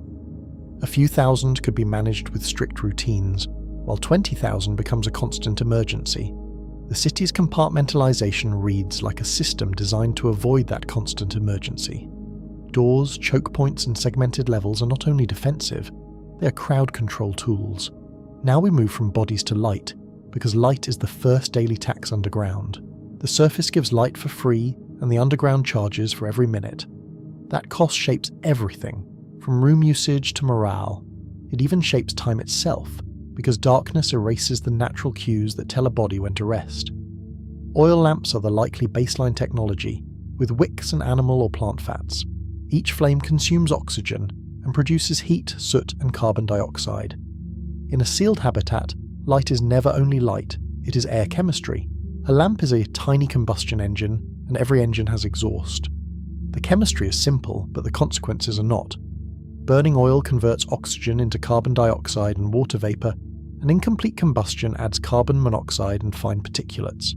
A few thousand could be managed with strict routines, while 20,000 becomes a constant emergency. The city's compartmentalization reads like a system designed to avoid that constant emergency. Doors, choke points, and segmented levels are not only defensive, they are crowd control tools. Now we move from bodies to light, because light is the first daily tax underground. The surface gives light for free, and the underground charges for every minute. That cost shapes everything, from room usage to morale. It even shapes time itself, because darkness erases the natural cues that tell a body when to rest. Oil lamps are the likely baseline technology, with wicks and animal or plant fats. Each flame consumes oxygen and produces heat, soot, and carbon dioxide. In a sealed habitat, light is never only light, it is air chemistry. A lamp is a tiny combustion engine, and every engine has exhaust. The chemistry is simple, but the consequences are not. Burning oil converts oxygen into carbon dioxide and water vapor, and incomplete combustion adds carbon monoxide and fine particulates.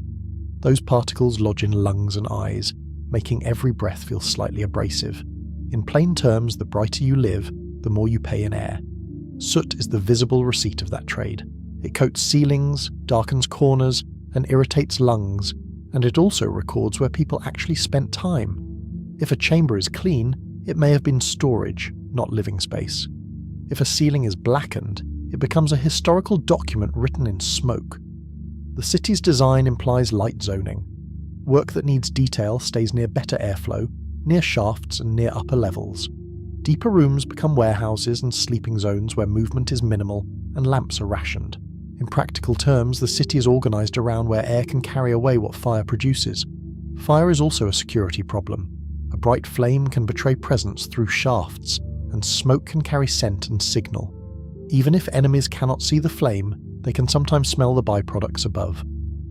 Those particles lodge in lungs and eyes, making every breath feel slightly abrasive. In plain terms, the brighter you live, the more you pay in air. Soot is the visible receipt of that trade. It coats ceilings, darkens corners, and irritates lungs, and it also records where people actually spent time. If a chamber is clean, it may have been storage, not living space. If a ceiling is blackened, it becomes a historical document written in smoke. The city's design implies light zoning. Work that needs detail stays near better airflow, near shafts and near upper levels. Deeper rooms become warehouses and sleeping zones where movement is minimal and lamps are rationed. In practical terms, the city is organised around where air can carry away what fire produces. Fire is also a security problem. A bright flame can betray presence through shafts, and smoke can carry scent and signal. Even if enemies cannot see the flame, they can sometimes smell the byproducts above.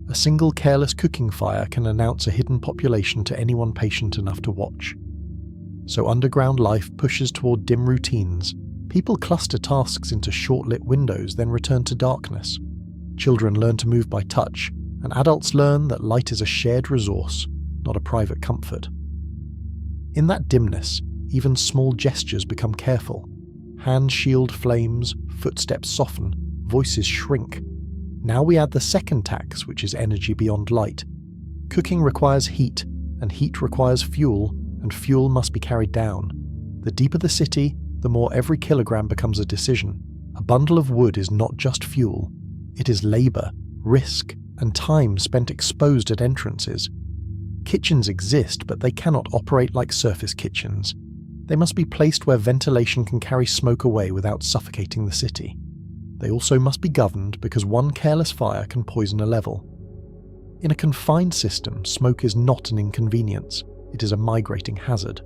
A single careless cooking fire can announce a hidden population to anyone patient enough to watch. So underground life pushes toward dim routines. People cluster tasks into short-lit windows, then return to darkness. Children learn to move by touch, and adults learn that light is a shared resource, not a private comfort. In that dimness, even small gestures become careful. Hands shield flames, footsteps soften, voices shrink. Now we add the second tax, which is energy beyond light. Cooking requires heat, and heat requires fuel, and fuel must be carried down. The deeper the city, the more every kilogram becomes a decision. A bundle of wood is not just fuel. It is labour, risk, and time spent exposed at entrances. Kitchens exist, but they cannot operate like surface kitchens. They must be placed where ventilation can carry smoke away without suffocating the city. They also must be governed because one careless fire can poison a level. In a confined system, smoke is not an inconvenience, it is a migrating hazard.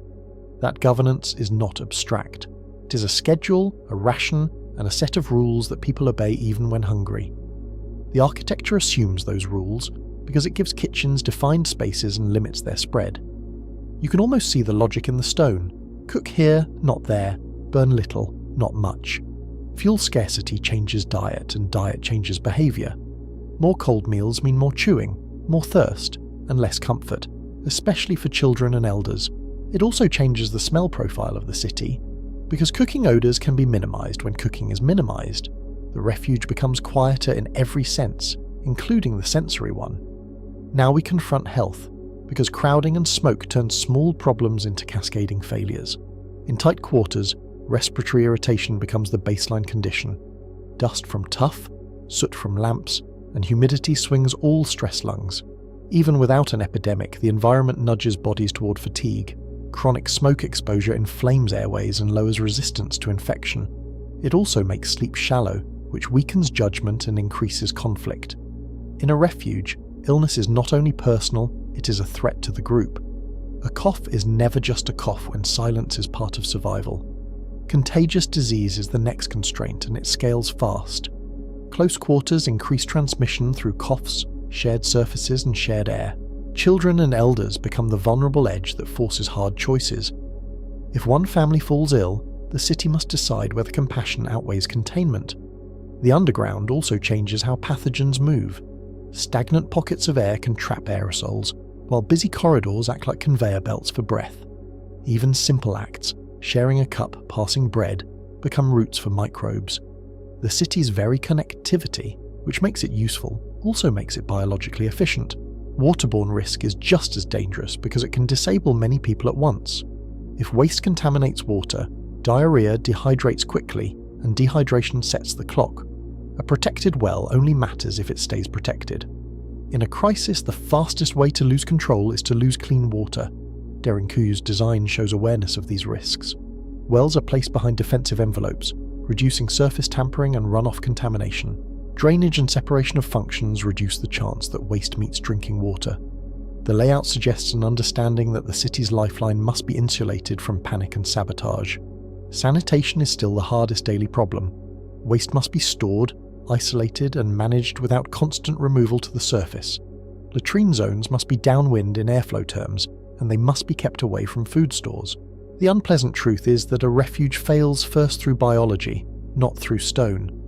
That governance is not abstract. It is a schedule, a ration, and a set of rules that people obey even when hungry. The architecture assumes those rules because it gives kitchens defined spaces and limits their spread. You can almost see the logic in the stone. Cook here, not there. Burn little, not much. Fuel scarcity changes diet, and diet changes behaviour. More cold meals mean more chewing, more thirst, and less comfort, especially for children and elders. It also changes the smell profile of the city, because cooking odours can be minimised when cooking is minimised. The refuge becomes quieter in every sense, including the sensory one. Now we confront health, because crowding and smoke turn small problems into cascading failures. In tight quarters, respiratory irritation becomes the baseline condition. Dust from tuff, soot from lamps, and humidity swings all stress lungs. Even without an epidemic, the environment nudges bodies toward fatigue. Chronic smoke exposure inflames airways and lowers resistance to infection. It also makes sleep shallow, which weakens judgment and increases conflict. In a refuge, illness is not only personal, it is a threat to the group. A cough is never just a cough when silence is part of survival. Contagious disease is the next constraint, and it scales fast. Close quarters increase transmission through coughs, shared surfaces, and shared air. Children and elders become the vulnerable edge that forces hard choices. If one family falls ill, the city must decide whether compassion outweighs containment. The underground also changes how pathogens move. Stagnant pockets of air can trap aerosols, while busy corridors act like conveyor belts for breath. Even simple acts, sharing a cup, passing bread, become routes for microbes. The city's very connectivity, which makes it useful, also makes it biologically efficient. Waterborne risk is just as dangerous because it can disable many people at once. If waste contaminates water, diarrhea dehydrates quickly, and dehydration sets the clock. A protected well only matters if it stays protected. In a crisis, the fastest way to lose control is to lose clean water. Derinkuyu's design shows awareness of these risks. Wells are placed behind defensive envelopes, reducing surface tampering and runoff contamination. Drainage and separation of functions reduce the chance that waste meets drinking water. The layout suggests an understanding that the city's lifeline must be insulated from panic and sabotage. Sanitation is still the hardest daily problem. Waste must be stored, isolated, and managed without constant removal to the surface. Latrine zones must be downwind in airflow terms, and they must be kept away from food stores. The unpleasant truth is that a refuge fails first through biology, not through stone.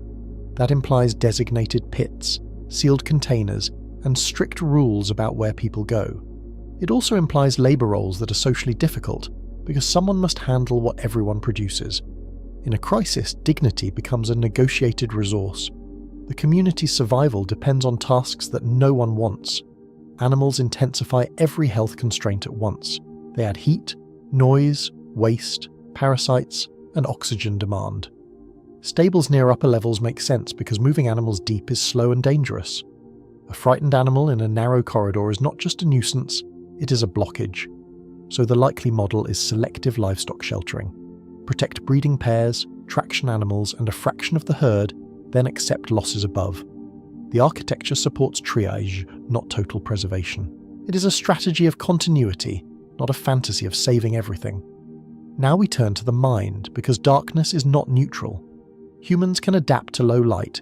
That implies designated pits, sealed containers, and strict rules about where people go. It also implies labour roles that are socially difficult, because someone must handle what everyone produces. In a crisis, dignity becomes a negotiated resource. The community's survival depends on tasks that no one wants. Animals intensify every health constraint at once. They add heat, noise, waste, parasites, and oxygen demand. Stables near upper levels make sense because moving animals deep is slow and dangerous. A frightened animal in a narrow corridor is not just a nuisance, it is a blockage. So the likely model is selective livestock sheltering. Protect breeding pairs, traction animals, and a fraction of the herd, then accept losses above. The architecture supports triage, not total preservation. It is a strategy of continuity, not a fantasy of saving everything. Now we turn to the mind, because darkness is not neutral. Humans can adapt to low light,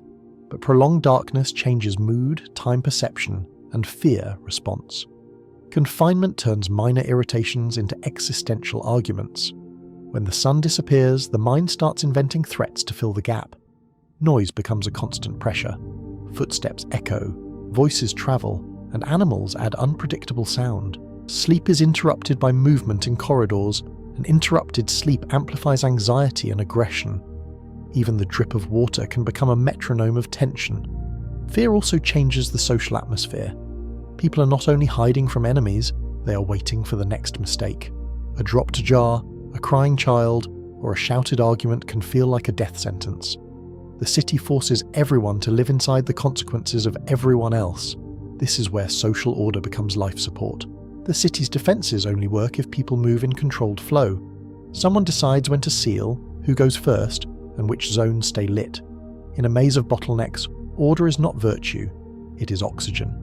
but prolonged darkness changes mood, time perception, and fear response. Confinement turns minor irritations into existential arguments. When the sun disappears, the mind starts inventing threats to fill the gap. Noise becomes a constant pressure. Footsteps echo, voices travel, and animals add unpredictable sound. Sleep is interrupted by movement in corridors, and interrupted sleep amplifies anxiety and aggression. Even the drip of water can become a metronome of tension. Fear also changes the social atmosphere. People are not only hiding from enemies, they are waiting for the next mistake. A dropped jar, a crying child, or a shouted argument can feel like a death sentence. The city forces everyone to live inside the consequences of everyone else. This is where social order becomes life support. The city's defences only work if people move in controlled flow. Someone decides when to seal, who goes first, and which zones stay lit. In a maze of bottlenecks, order is not virtue, it is oxygen.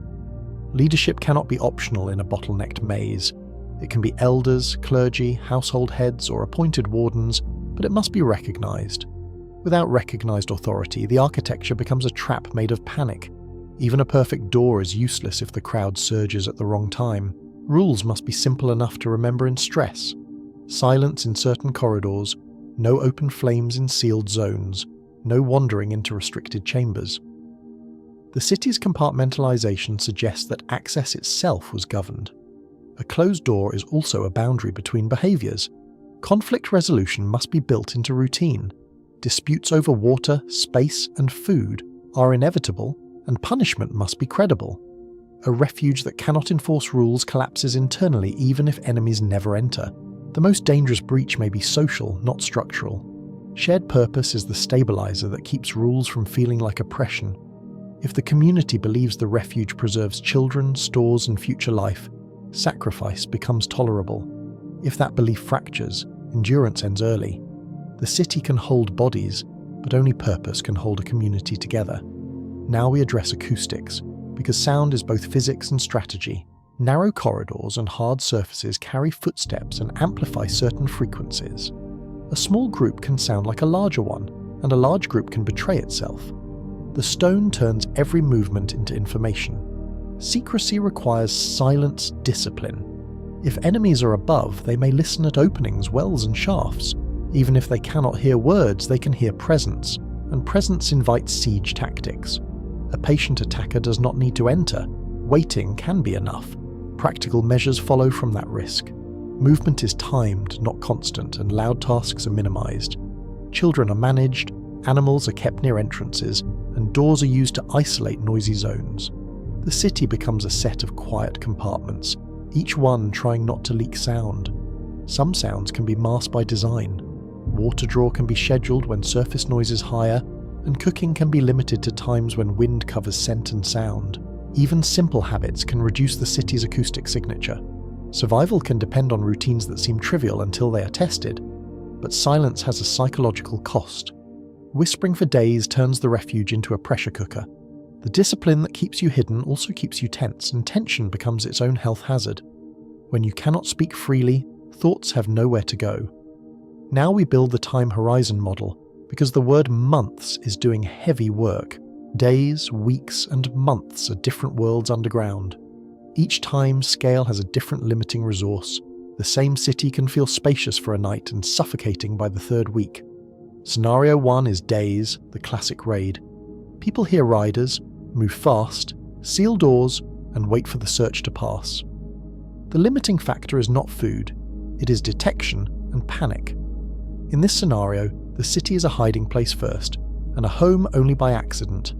Leadership cannot be optional in a bottlenecked maze. It can be elders, clergy, household heads, or appointed wardens, but it must be recognised. Without recognised authority, the architecture becomes a trap made of panic. Even a perfect door is useless if the crowd surges at the wrong time. Rules must be simple enough to remember in stress. Silence in certain corridors, no open flames in sealed zones, no wandering into restricted chambers. The city's compartmentalisation suggests that access itself was governed. A closed door is also a boundary between behaviours. Conflict resolution must be built into routine. Disputes over water, space, and food are inevitable, and punishment must be credible. A refuge that cannot enforce rules collapses internally even if enemies never enter. The most dangerous breach may be social, not structural. Shared purpose is the stabilizer that keeps rules from feeling like oppression. If the community believes the refuge preserves children, stores, and future life, sacrifice becomes tolerable. If that belief fractures, endurance ends early. The city can hold bodies, but only purpose can hold a community together. Now we address acoustics, because sound is both physics and strategy. Narrow corridors and hard surfaces carry footsteps and amplify certain frequencies. A small group can sound like a larger one, and a large group can betray itself. The stone turns every movement into information. Secrecy requires silence discipline. If enemies are above, they may listen at openings, wells and shafts. Even if they cannot hear words, they can hear presence, and presence invites siege tactics. A patient attacker does not need to enter. Waiting can be enough. Practical measures follow from that risk. Movement is timed, not constant, and loud tasks are minimized. Children are managed, animals are kept near entrances, and doors are used to isolate noisy zones. The city becomes a set of quiet compartments, each one trying not to leak sound. Some sounds can be masked by design. Water draw can be scheduled when surface noise is higher, and cooking can be limited to times when wind covers scent and sound. Even simple habits can reduce the city's acoustic signature. Survival can depend on routines that seem trivial until they are tested, but silence has a psychological cost. Whispering for days turns the refuge into a pressure cooker. The discipline that keeps you hidden also keeps you tense, and tension becomes its own health hazard. When you cannot speak freely, thoughts have nowhere to go. Now we build the time horizon model, because the word months is doing heavy work. Days, weeks, and months are different worlds underground. Each time scale has a different limiting resource. The same city can feel spacious for a night and suffocating by the third week. Scenario 1 is days, the classic raid. People hear riders, move fast, seal doors, and wait for the search to pass. The limiting factor is not food, it is detection and panic. In this scenario, the city is a hiding place first, and a home only by accident.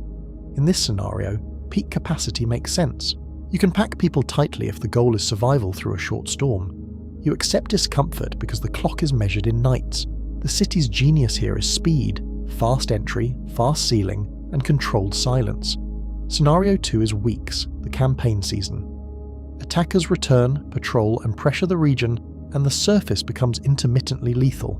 In this scenario, peak capacity makes sense. You can pack people tightly if the goal is survival through a short storm. You accept discomfort because the clock is measured in nights. The city's genius here is speed, fast entry, fast sealing, and controlled silence. Scenario 2 is weeks, the campaign season. Attackers return, patrol, and pressure the region, and the surface becomes intermittently lethal.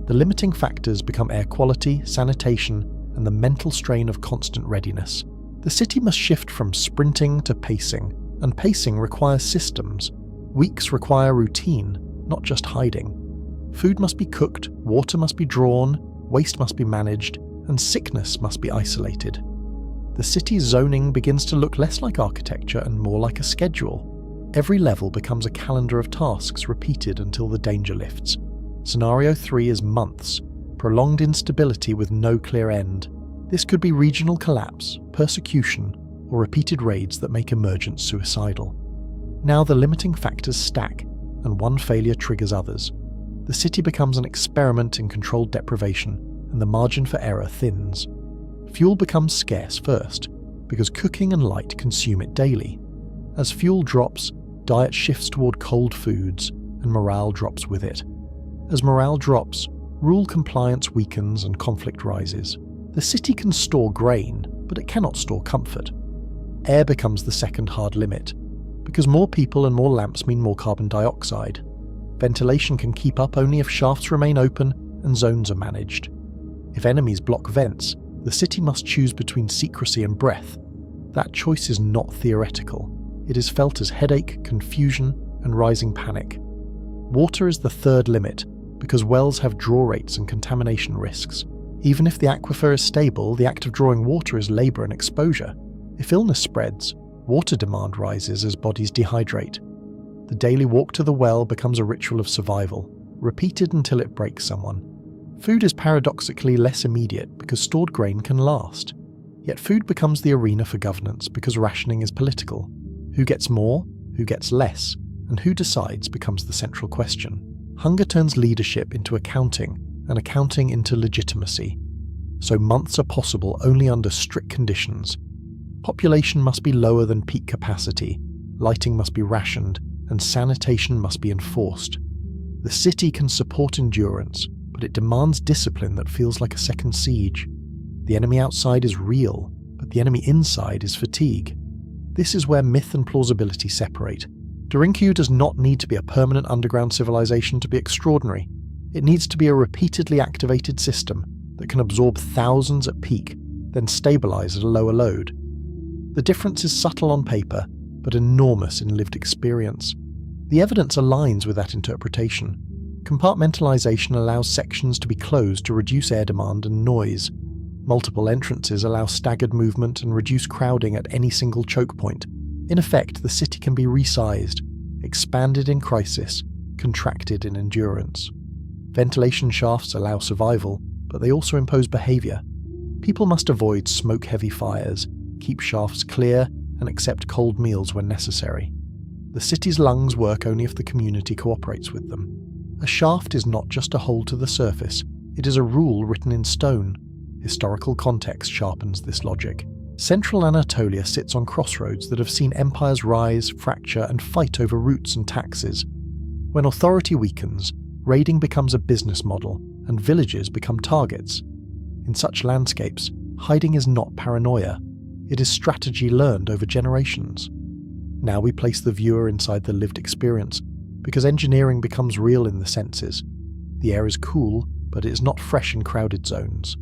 The limiting factors become air quality, sanitation, and the mental strain of constant readiness. The city must shift from sprinting to pacing, and pacing requires systems. Weeks require routine, not just hiding. Food must be cooked, water must be drawn, waste must be managed, and sickness must be isolated. The city's zoning begins to look less like architecture and more like a schedule. Every level becomes a calendar of tasks repeated until the danger lifts. Scenario 3 is months, prolonged instability with no clear end. This could be regional collapse, persecution, or repeated raids that make emergence suicidal. Now the limiting factors stack, and one failure triggers others. The city becomes an experiment in controlled deprivation, and the margin for error thins. Fuel becomes scarce first, because cooking and light consume it daily. As fuel drops, diet shifts toward cold foods, and morale drops with it. As morale drops, rule compliance weakens and conflict rises. The city can store grain, but it cannot store comfort. Air becomes the second hard limit, because more people and more lamps mean more carbon dioxide. Ventilation can keep up only if shafts remain open and zones are managed. If enemies block vents, the city must choose between secrecy and breath. That choice is not theoretical. It is felt as headache, confusion, and rising panic. Water is the third limit, because wells have draw rates and contamination risks. Even if the aquifer is stable, the act of drawing water is labour and exposure. If illness spreads, water demand rises as bodies dehydrate. The daily walk to the well becomes a ritual of survival, repeated until it breaks someone. Food is paradoxically less immediate because stored grain can last. Yet food becomes the arena for governance because rationing is political. Who gets more, who gets less, and who decides becomes the central question. Hunger turns leadership into accounting, and accounting into legitimacy. So months are possible only under strict conditions. Population must be lower than peak capacity, lighting must be rationed, and sanitation must be enforced. The city can support endurance, but it demands discipline that feels like a second siege. The enemy outside is real, but the enemy inside is fatigue. This is where myth and plausibility separate. Derinkuyu does not need to be a permanent underground civilization to be extraordinary. It needs to be a repeatedly activated system that can absorb thousands at peak, then stabilize at a lower load. The difference is subtle on paper, but enormous in lived experience. The evidence aligns with that interpretation. Compartmentalization allows sections to be closed to reduce air demand and noise. Multiple entrances allow staggered movement and reduce crowding at any single choke point. In effect, the city can be resized, expanded in crisis, contracted in endurance. Ventilation shafts allow survival, but they also impose behaviour. People must avoid smoke-heavy fires, keep shafts clear, and accept cold meals when necessary. The city's lungs work only if the community cooperates with them. A shaft is not just a hole to the surface, it is a rule written in stone. Historical context sharpens this logic. Central Anatolia sits on crossroads that have seen empires rise, fracture, and fight over routes and taxes. When authority weakens, raiding becomes a business model, and villages become targets. In such landscapes, hiding is not paranoia. It is strategy learned over generations. Now we place the viewer inside the lived experience, because engineering becomes real in the senses. The air is cool, but it is not fresh in crowded zones.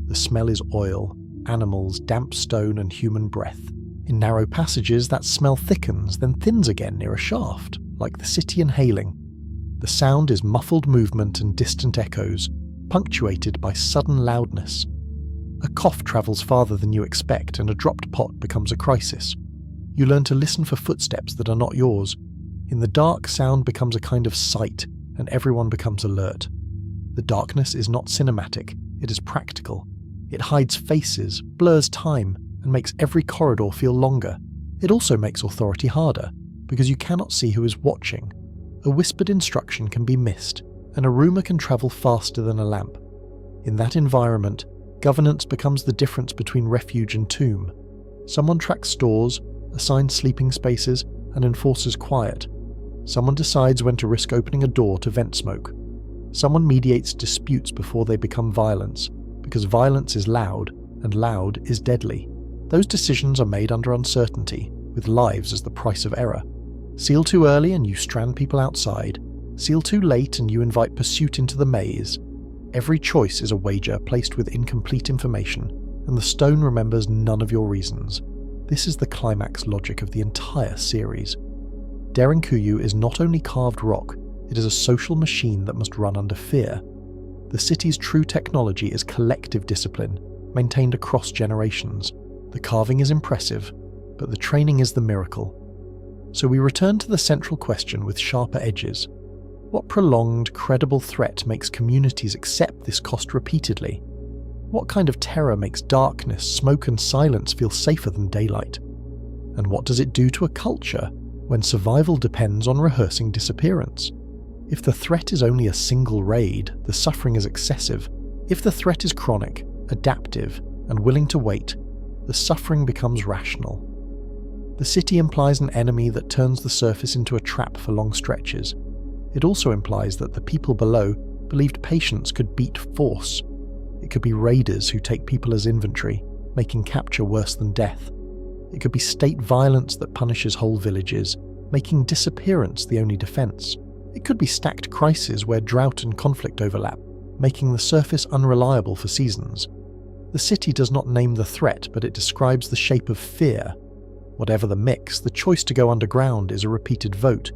The smell is oil, animals, damp stone, and human breath. In narrow passages, that smell thickens, then thins again near a shaft, like the city inhaling. The sound is muffled movement and distant echoes, punctuated by sudden loudness. A cough travels farther than you expect, and a dropped pot becomes a crisis. You learn to listen for footsteps that are not yours. In the dark, sound becomes a kind of sight, and everyone becomes alert. The darkness is not cinematic, it is practical. It hides faces, blurs time, and makes every corridor feel longer. It also makes authority harder, because you cannot see who is watching. A whispered instruction can be missed, and a rumour can travel faster than a lamp. In that environment, governance becomes the difference between refuge and tomb. Someone tracks stores, assigns sleeping spaces, and enforces quiet. Someone decides when to risk opening a door to vent smoke. Someone mediates disputes before they become violence, because violence is loud, and loud is deadly. Those decisions are made under uncertainty, with lives as the price of error. Seal too early and you strand people outside. Seal too late and you invite pursuit into the maze. Every choice is a wager placed with incomplete information, and the stone remembers none of your reasons. This is the climax logic of the entire series. Derinkuyu is not only carved rock, it is a social machine that must run under fear. The city's true technology is collective discipline, maintained across generations. The carving is impressive, but the training is the miracle. So we return to the central question with sharper edges. What prolonged, credible threat makes communities accept this cost repeatedly? What kind of terror makes darkness, smoke, and silence feel safer than daylight? And what does it do to a culture when survival depends on rehearsing disappearance? If the threat is only a single raid, the suffering is excessive. If the threat is chronic, adaptive, and willing to wait, the suffering becomes rational. The city implies an enemy that turns the surface into a trap for long stretches. It also implies that the people below believed patience could beat force. It could be raiders who take people as inventory, making capture worse than death. It could be state violence that punishes whole villages, making disappearance the only defense. It could be stacked crises where drought and conflict overlap, making the surface unreliable for seasons. The city does not name the threat, but it describes the shape of fear. Whatever the mix, the choice to go underground is a repeated vote.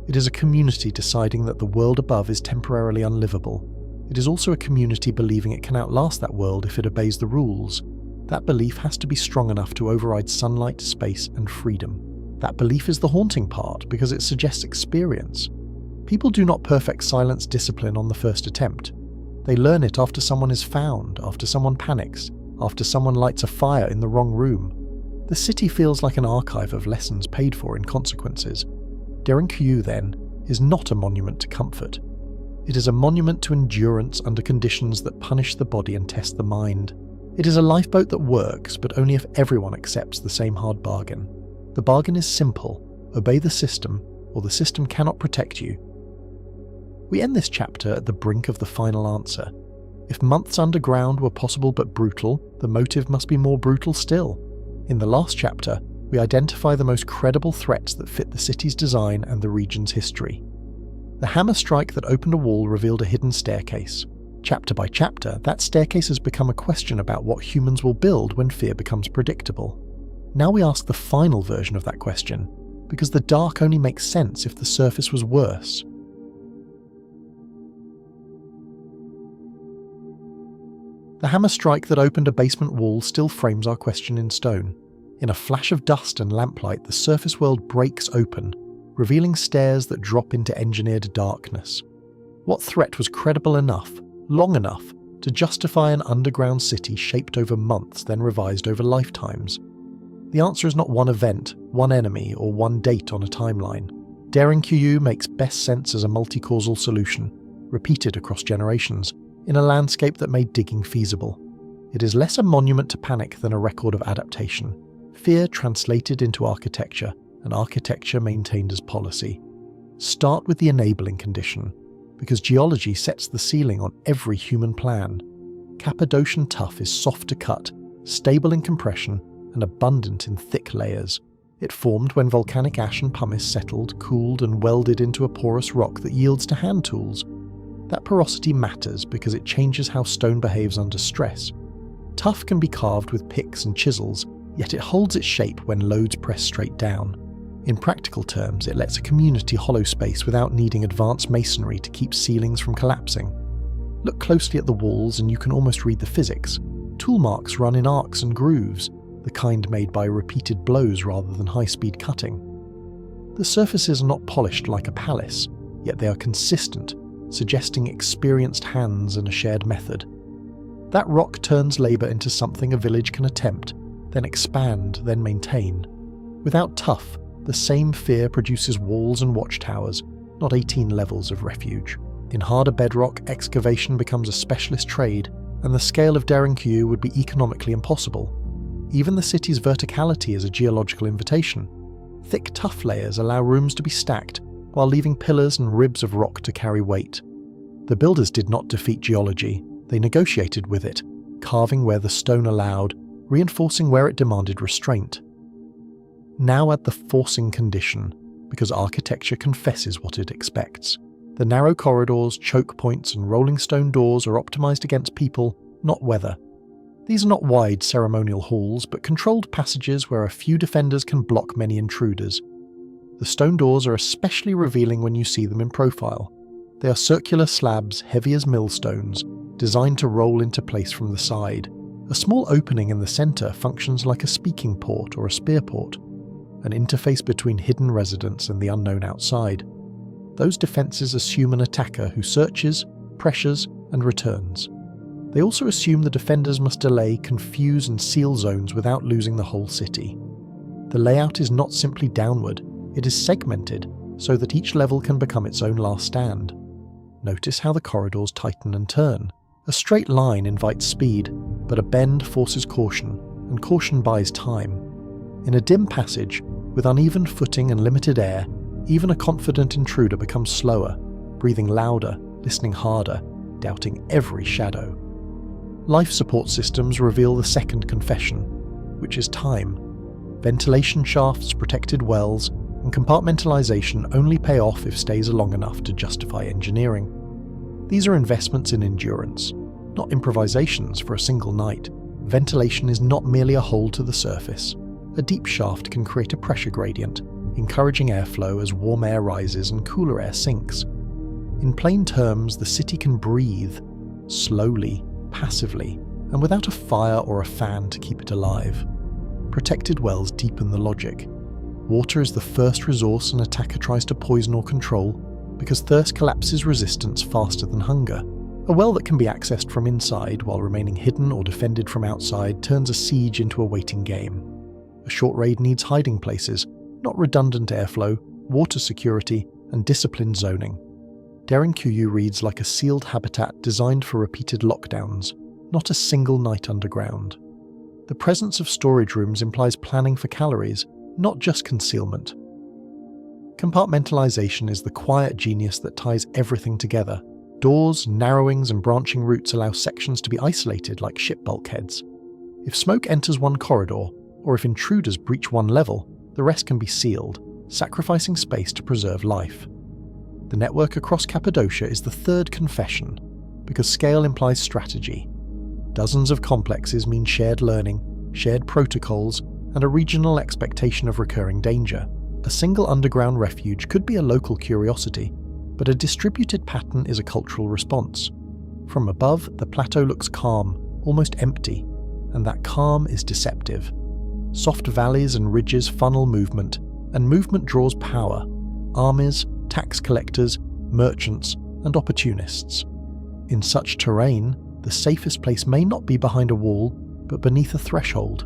It is a community deciding that the world above is temporarily unlivable. It is also a community believing it can outlast that world if it obeys the rules. That belief has to be strong enough to override sunlight, space, and freedom. That belief is the haunting part because it suggests experience. People do not perfect silence discipline on the first attempt. They learn it after someone is found, after someone panics, after someone lights a fire in the wrong room. The city feels like an archive of lessons paid for in consequences. Derinkuyu, then, is not a monument to comfort. It is a monument to endurance under conditions that punish the body and test the mind. It is a lifeboat that works, but only if everyone accepts the same hard bargain. The bargain is simple: obey the system, or the system cannot protect you. We end this chapter at the brink of the final answer. If months underground were possible but brutal, the motive must be more brutal still. In the last chapter, we identify the most credible threats that fit the city's design and the region's history. The hammer strike that opened a wall revealed a hidden staircase. Chapter by chapter, that staircase has become a question about what humans will build when fear becomes predictable. Now we ask the final version of that question, because the dark only makes sense if the surface was worse. The hammer strike that opened a basement wall still frames our question in stone. In a flash of dust and lamplight, the surface world breaks open, revealing stairs that drop into engineered darkness. What threat was credible enough, long enough, to justify an underground city shaped over months, then revised over lifetimes? The answer is not one event, one enemy, or one date on a timeline. Derinkuyu makes best sense as a multi-causal solution, repeated across generations, in a landscape that made digging feasible. It is less a monument to panic than a record of adaptation. Fear translated into architecture, and architecture maintained as policy. Start with the enabling condition, because geology sets the ceiling on every human plan. Cappadocian tuff is soft to cut, stable in compression, and abundant in thick layers. It formed when volcanic ash and pumice settled, cooled, and welded into a porous rock that yields to hand tools. That porosity matters because it changes how stone behaves under stress. Tuff can be carved with picks and chisels, yet it holds its shape when loads press straight down. In practical terms, it lets a community hollow space without needing advanced masonry to keep ceilings from collapsing. Look closely at the walls and you can almost read the physics. Tool marks run in arcs and grooves, the kind made by repeated blows rather than high-speed cutting. The surfaces are not polished like a palace, yet they are consistent, suggesting experienced hands and a shared method. That rock turns labour into something a village can attempt, then expand, then maintain. Without tuff, the same fear produces walls and watchtowers, not 18 levels of refuge. In harder bedrock, excavation becomes a specialist trade, and the scale of Derinkuyu would be economically impossible. Even the city's verticality is a geological invitation. Thick tuff layers allow rooms to be stacked, while leaving pillars and ribs of rock to carry weight. The builders did not defeat geology, they negotiated with it, carving where the stone allowed, reinforcing where it demanded restraint. Now add the forcing condition, because architecture confesses what it expects. The narrow corridors, choke points, and rolling stone doors are optimized against people, not weather. These are not wide ceremonial halls, but controlled passages where a few defenders can block many intruders. The stone doors are especially revealing when you see them in profile. They are circular slabs, heavy as millstones, designed to roll into place from the side. A small opening in the centre functions like a speaking port or a spear port, an interface between hidden residents and the unknown outside. Those defences assume an attacker who searches, pressures, and returns. They also assume the defenders must delay, confuse, and seal zones without losing the whole city. The layout is not simply downward, it is segmented so that each level can become its own last stand. Notice how the corridors tighten and turn. A straight line invites speed, but a bend forces caution, and caution buys time. In a dim passage, with uneven footing and limited air, even a confident intruder becomes slower, breathing louder, listening harder, doubting every shadow. Life support systems reveal the second confession, which is time. Ventilation shafts, protected wells, and compartmentalization only pay off if stays are long enough to justify engineering. These are investments in endurance, not improvisations for a single night. Ventilation is not merely a hole to the surface. A deep shaft can create a pressure gradient, encouraging airflow as warm air rises and cooler air sinks. In plain terms, the city can breathe, slowly, passively, and without a fire or a fan to keep it alive. Protected wells deepen the logic. Water is the first resource an attacker tries to poison or control, because thirst collapses resistance faster than hunger. A well that can be accessed from inside while remaining hidden or defended from outside turns a siege into a waiting game. A short raid needs hiding places, not redundant airflow, water security, and disciplined zoning. Derinkuyu reads like a sealed habitat designed for repeated lockdowns, not a single night underground. The presence of storage rooms implies planning for calories, not just concealment. Compartmentalization is the quiet genius that ties everything together. Doors, narrowings, and branching routes allow sections to be isolated like ship bulkheads. If smoke enters one corridor, or if intruders breach one level, the rest can be sealed, sacrificing space to preserve life. The network across Cappadocia is the third confession, because scale implies strategy. Dozens of complexes mean shared learning, shared protocols, and a regional expectation of recurring danger. A single underground refuge could be a local curiosity, but a distributed pattern is a cultural response. From above, the plateau looks calm, almost empty, and that calm is deceptive. Soft valleys and ridges funnel movement, and movement draws power: armies, tax collectors, merchants, and opportunists. In such terrain, the safest place may not be behind a wall, but beneath a threshold.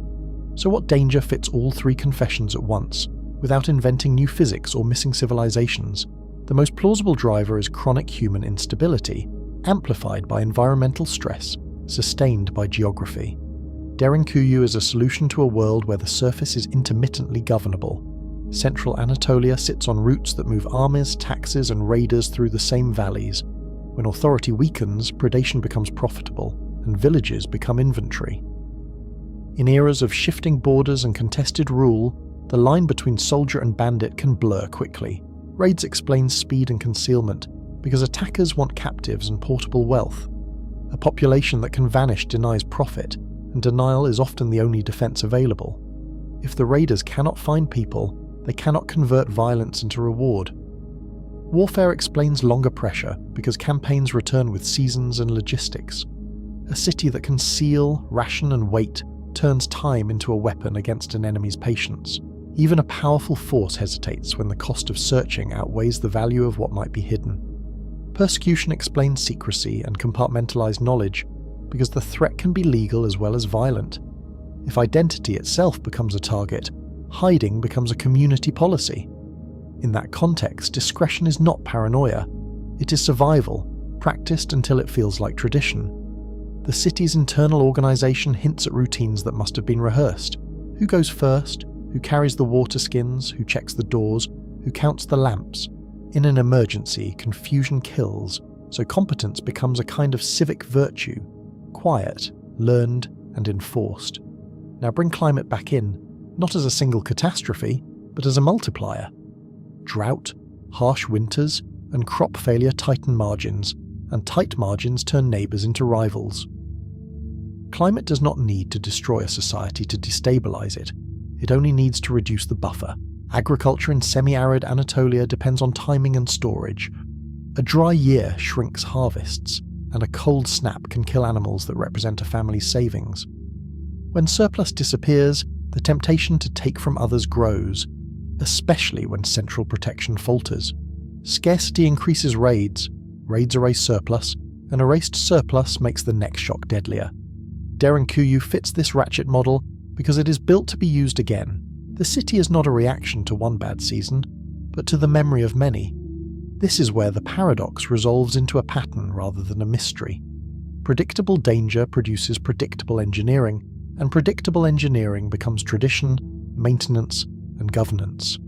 So what danger fits all three confessions at once, without inventing new physics or missing civilizations? The most plausible driver is chronic human instability, amplified by environmental stress, sustained by geography. Derinkuyu is a solution to a world where the surface is intermittently governable. Central Anatolia sits on routes that move armies, taxes, and raiders through the same valleys. When authority weakens, predation becomes profitable, and villages become inventory. In eras of shifting borders and contested rule, the line between soldier and bandit can blur quickly. Raids explain speed and concealment, because attackers want captives and portable wealth. A population that can vanish denies profit, and denial is often the only defense available. If the raiders cannot find people, they cannot convert violence into reward. Warfare explains longer pressure because campaigns return with seasons and logistics. A city that can seal, ration, and wait turns time into a weapon against an enemy's patience. Even a powerful force hesitates when the cost of searching outweighs the value of what might be hidden. Persecution explains secrecy and compartmentalized knowledge because the threat can be legal as well as violent. If identity itself becomes a target, hiding becomes a community policy. In that context, discretion is not paranoia. It is survival, practiced until it feels like tradition. The city's internal organization hints at routines that must have been rehearsed. Who goes first? Who carries the water skins? Who checks the doors? Who counts the lamps? In an emergency, confusion kills, so competence becomes a kind of civic virtue, quiet, learned, and enforced. Now bring climate back in, not as a single catastrophe, but as a multiplier. Drought, harsh winters, and crop failure tighten margins, and tight margins turn neighbours into rivals. Climate does not need to destroy a society to destabilise it. It only needs to reduce the buffer. Agriculture in semi-arid Anatolia depends on timing and storage. A dry year shrinks harvests, and a cold snap can kill animals that represent a family's savings. When surplus disappears, the temptation to take from others grows, especially when central protection falters. Scarcity increases raids, raids erase surplus, and erased surplus makes the next shock deadlier. Derinkuyu fits this ratchet model because it is built to be used again. The city is not a reaction to one bad season, but to the memory of many. This is where the paradox resolves into a pattern rather than a mystery. Predictable danger produces predictable engineering, and predictable engineering becomes tradition, maintenance, and governance.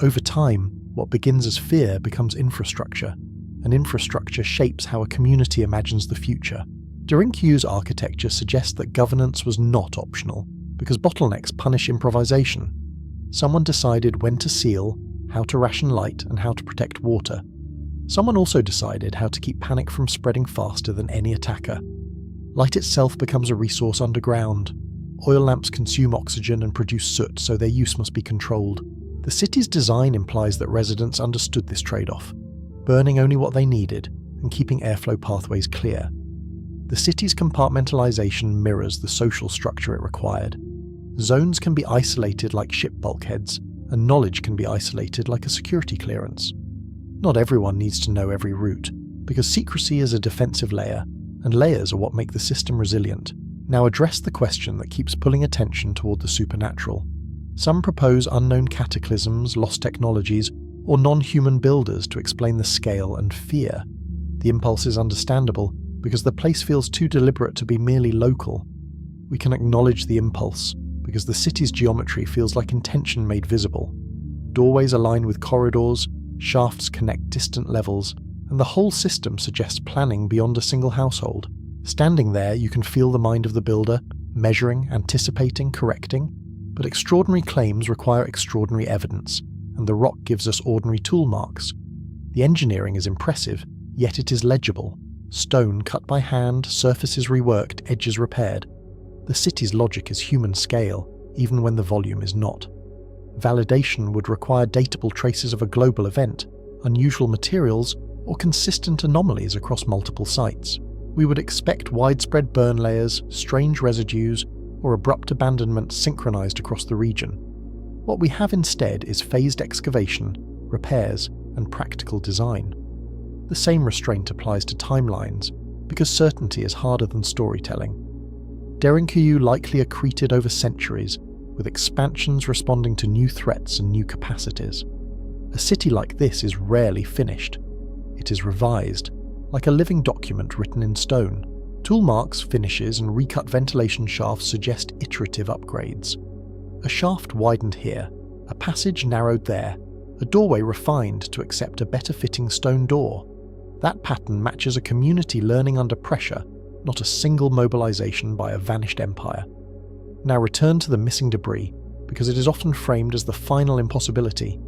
Over time, what begins as fear becomes infrastructure, and infrastructure shapes how a community imagines the future. Derinkuyu's architecture suggests that governance was not optional, because bottlenecks punish improvisation. Someone decided when to seal, how to ration light, and how to protect water. Someone also decided how to keep panic from spreading faster than any attacker. Light itself becomes a resource underground. Oil lamps consume oxygen and produce soot, so their use must be controlled. The city's design implies that residents understood this trade-off, burning only what they needed and keeping airflow pathways clear. The city's compartmentalization mirrors the social structure it required. Zones can be isolated like ship bulkheads, and knowledge can be isolated like a security clearance. Not everyone needs to know every route, because secrecy is a defensive layer, and layers are what make the system resilient. Now address the question that keeps pulling attention toward the supernatural. Some propose unknown cataclysms, lost technologies, or non-human builders to explain the scale and fear. The impulse is understandable, because the place feels too deliberate to be merely local. We can acknowledge the impulse, because the city's geometry feels like intention made visible. Doorways align with corridors, shafts connect distant levels, and the whole system suggests planning beyond a single household. Standing there, you can feel the mind of the builder, measuring, anticipating, correcting. But extraordinary claims require extraordinary evidence, and the rock gives us ordinary tool marks. The engineering is impressive, yet it is legible. Stone cut by hand, surfaces reworked, edges repaired. The city's logic is human scale, even when the volume is not. Validation would require datable traces of a global event, unusual materials, or consistent anomalies across multiple sites. We would expect widespread burn layers, strange residues, or abrupt abandonment synchronized across the region. What we have instead is phased excavation, repairs, and practical design. The same restraint applies to timelines, because certainty is harder than storytelling. Derinkuyu likely accreted over centuries, with expansions responding to new threats and new capacities. A city like this is rarely finished. It is revised, like a living document written in stone. Tool marks, finishes, and recut ventilation shafts suggest iterative upgrades. A shaft widened here, a passage narrowed there, a doorway refined to accept a better-fitting stone door. That pattern matches a community learning under pressure, not a single mobilization by a vanished empire. Now return to the missing debris, because it is often framed as the final impossibility.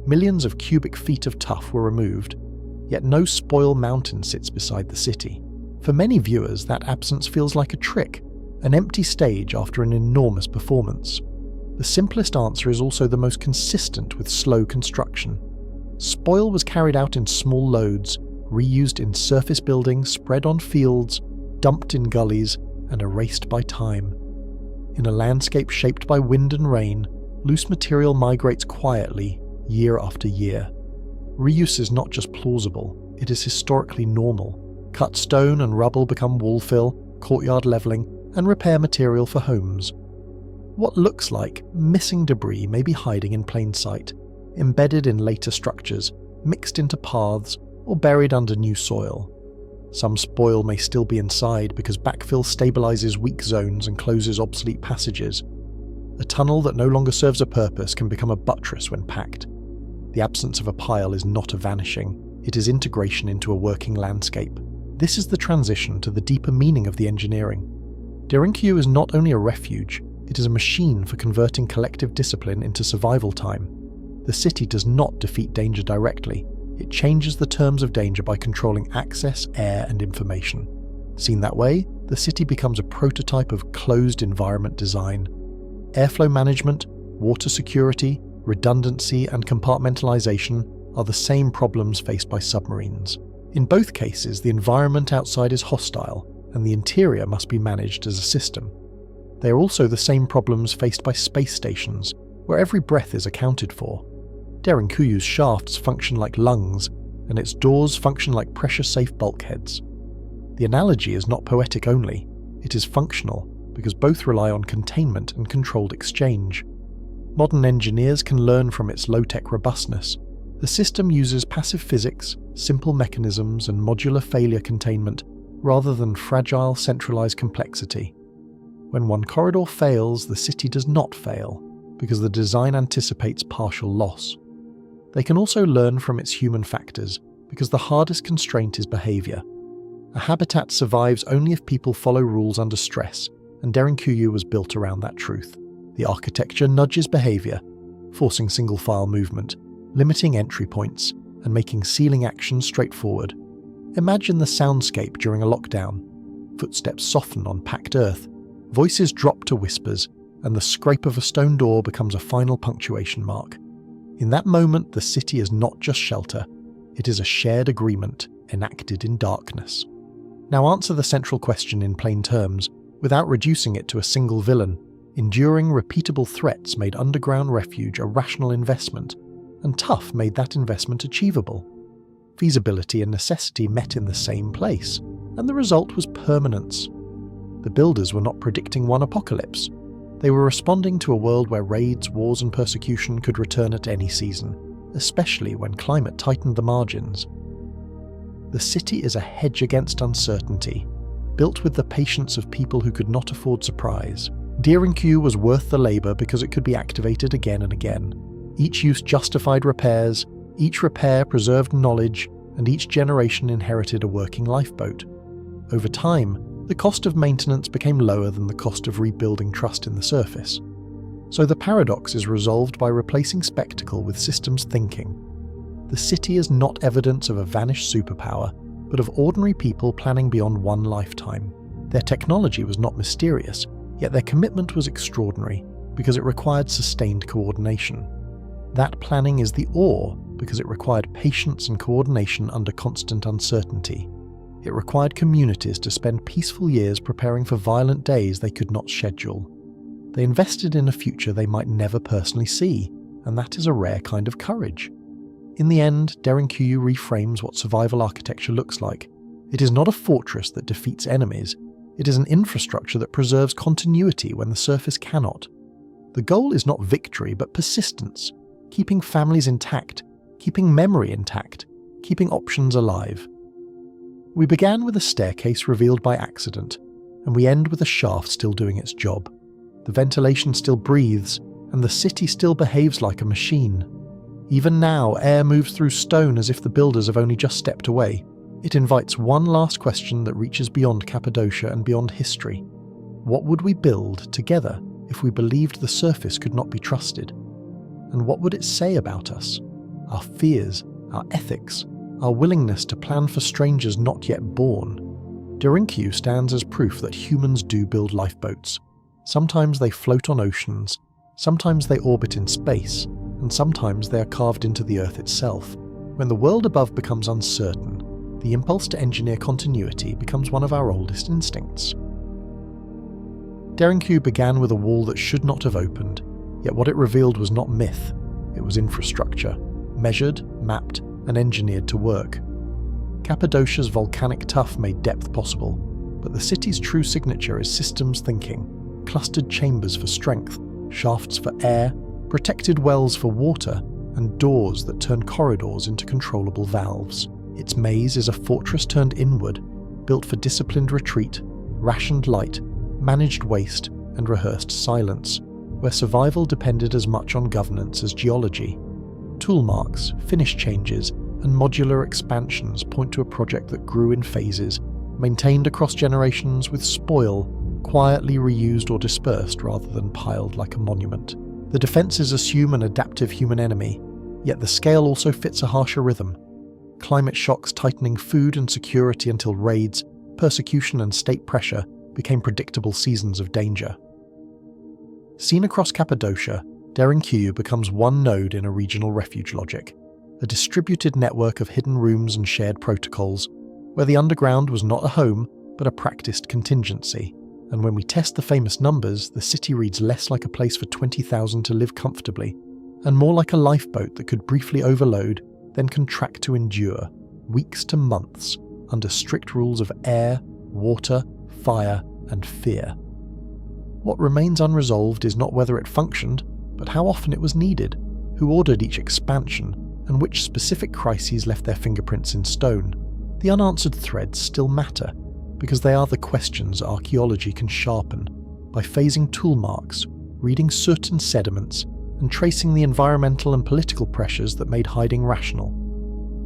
Millions of cubic feet of tuff were removed, yet no spoil mountain sits beside the city. For many viewers, that absence feels like a trick, an empty stage after an enormous performance. The simplest answer is also the most consistent with slow construction. Spoil was carried out in small loads, reused in surface buildings, spread on fields, dumped in gullies, and erased by time. In a landscape shaped by wind and rain, loose material migrates quietly, year after year. Reuse is not just plausible, it is historically normal. Cut stone and rubble become wall fill, courtyard levelling, and repair material for homes. What looks like missing debris may be hiding in plain sight, embedded in later structures, mixed into paths, or buried under new soil. Some spoil may still be inside because backfill stabilizes weak zones and closes obsolete passages. A tunnel that no longer serves a purpose can become a buttress when packed. The absence of a pile is not a vanishing, it is integration into a working landscape. This is the transition to the deeper meaning of the engineering. Derinkuyu is not only a refuge, it is a machine for converting collective discipline into survival time. The city does not defeat danger directly, it changes the terms of danger by controlling access, air, and information. Seen that way, the city becomes a prototype of closed environment design. Airflow management, water security, redundancy, and compartmentalization are the same problems faced by submarines. In both cases, the environment outside is hostile, and the interior must be managed as a system. They are also the same problems faced by space stations, where every breath is accounted for. Derinkuyu's shafts function like lungs, and its doors function like pressure-safe bulkheads. The analogy is not poetic only, it is functional, because both rely on containment and controlled exchange. Modern engineers can learn from its low-tech robustness. The system uses passive physics, simple mechanisms, and modular failure containment, rather than fragile, centralized complexity. When one corridor fails, the city does not fail, because the design anticipates partial loss. They can also learn from its human factors, because the hardest constraint is behavior. A habitat survives only if people follow rules under stress, and Derinkuyu was built around that truth. The architecture nudges behavior, forcing single-file movement, limiting entry points, and making sealing actions straightforward. Imagine the soundscape during a lockdown. Footsteps soften on packed earth, voices drop to whispers, and the scrape of a stone door becomes a final punctuation mark. In that moment, the city is not just shelter, it is a shared agreement enacted in darkness. Now answer the central question in plain terms, without reducing it to a single villain. Enduring, repeatable threats made underground refuge a rational investment, and tough made that investment achievable. Feasibility and necessity met in the same place, and the result was permanence. The builders were not predicting one apocalypse. They were responding to a world where raids, wars, and persecution could return at any season, especially when climate tightened the margins. The city is a hedge against uncertainty, built with the patience of people who could not afford surprise. Derinkuyu was worth the labour because it could be activated again and again. Each use justified repairs, each repair preserved knowledge, and each generation inherited a working lifeboat. Over time, the cost of maintenance became lower than the cost of rebuilding trust in the surface. So the paradox is resolved by replacing spectacle with systems thinking. The city is not evidence of a vanished superpower, but of ordinary people planning beyond one lifetime. Their technology was not mysterious, yet their commitment was extraordinary, because it required sustained coordination. That planning is the awe, because it required patience and coordination under constant uncertainty. It required communities to spend peaceful years preparing for violent days they could not schedule. They invested in a future they might never personally see, and that is a rare kind of courage. In the end, Derinkuyu reframes what survival architecture looks like. It is not a fortress that defeats enemies, it is an infrastructure that preserves continuity when the surface cannot. The goal is not victory, but persistence, keeping families intact, keeping memory intact, keeping options alive. We began with a staircase revealed by accident, and we end with a shaft still doing its job. The ventilation still breathes, and the city still behaves like a machine. Even now, air moves through stone as if the builders have only just stepped away. It invites one last question that reaches beyond Cappadocia and beyond history. What would we build together if we believed the surface could not be trusted? And what would it say about us? Our fears, our ethics, our willingness to plan for strangers not yet born. Derinkuyu stands as proof that humans do build lifeboats. Sometimes they float on oceans, sometimes they orbit in space, and sometimes they are carved into the earth itself. When the world above becomes uncertain, the impulse to engineer continuity becomes one of our oldest instincts. Derinkuyu began with a wall that should not have opened, yet what it revealed was not myth, it was infrastructure, measured, mapped, and engineered to work. Cappadocia's volcanic tuff made depth possible, but the city's true signature is systems thinking, clustered chambers for strength, shafts for air, protected wells for water, and doors that turn corridors into controllable valves. Its maze is a fortress turned inward, built for disciplined retreat, rationed light, managed waste, and rehearsed silence, where survival depended as much on governance as geology. Tool marks, finish changes, and modular expansions point to a project that grew in phases, maintained across generations with spoil, quietly reused or dispersed rather than piled like a monument. The defences assume an adaptive human enemy, yet the scale also fits a harsher rhythm. Climate shocks tightening food and security until raids, persecution and state pressure became predictable seasons of danger. Seen across Cappadocia, Derinkuyu becomes one node in a regional refuge logic, a distributed network of hidden rooms and shared protocols, where the underground was not a home, but a practiced contingency. And when we test the famous numbers, the city reads less like a place for 20,000 to live comfortably, and more like a lifeboat that could briefly overload, then contract to endure, weeks to months, under strict rules of air, water, fire, and fear. What remains unresolved is not whether it functioned, but how often it was needed, who ordered each expansion, and which specific crises left their fingerprints in stone. The unanswered threads still matter, because they are the questions archaeology can sharpen, by phasing tool marks, reading soot and sediments, and tracing the environmental and political pressures that made hiding rational.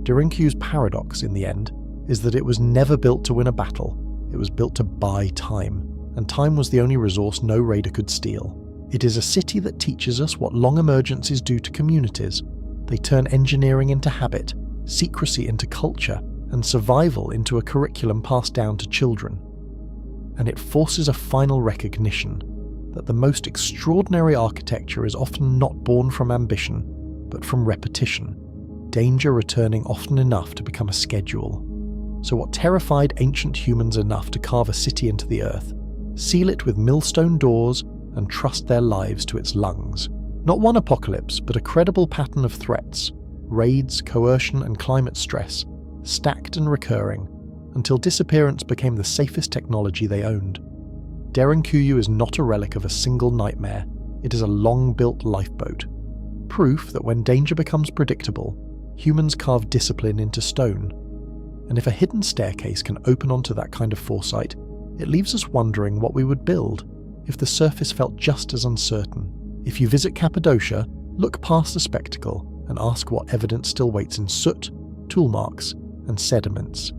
Derinkuyu's paradox, in the end, is that it was never built to win a battle, it was built to buy time, and time was the only resource no raider could steal. It is a city that teaches us what long emergencies do to communities. They turn engineering into habit, secrecy into culture, and survival into a curriculum passed down to children. And it forces a final recognition that the most extraordinary architecture is often not born from ambition, but from repetition, danger returning often enough to become a schedule. So what terrified ancient humans enough to carve a city into the earth, seal it with millstone doors, and trust their lives to its lungs? Not one apocalypse, but a credible pattern of threats, raids, coercion, and climate stress, stacked and recurring, until disappearance became the safest technology they owned. Derinkuyu is not a relic of a single nightmare, it is a long-built lifeboat. Proof that when danger becomes predictable, humans carve discipline into stone. And if a hidden staircase can open onto that kind of foresight, it leaves us wondering what we would build if the surface felt just as uncertain. If you visit Cappadocia, look past the spectacle and ask what evidence still waits in soot, tool marks, and sediments.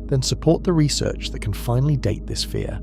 Then support the research that can finally date this fear.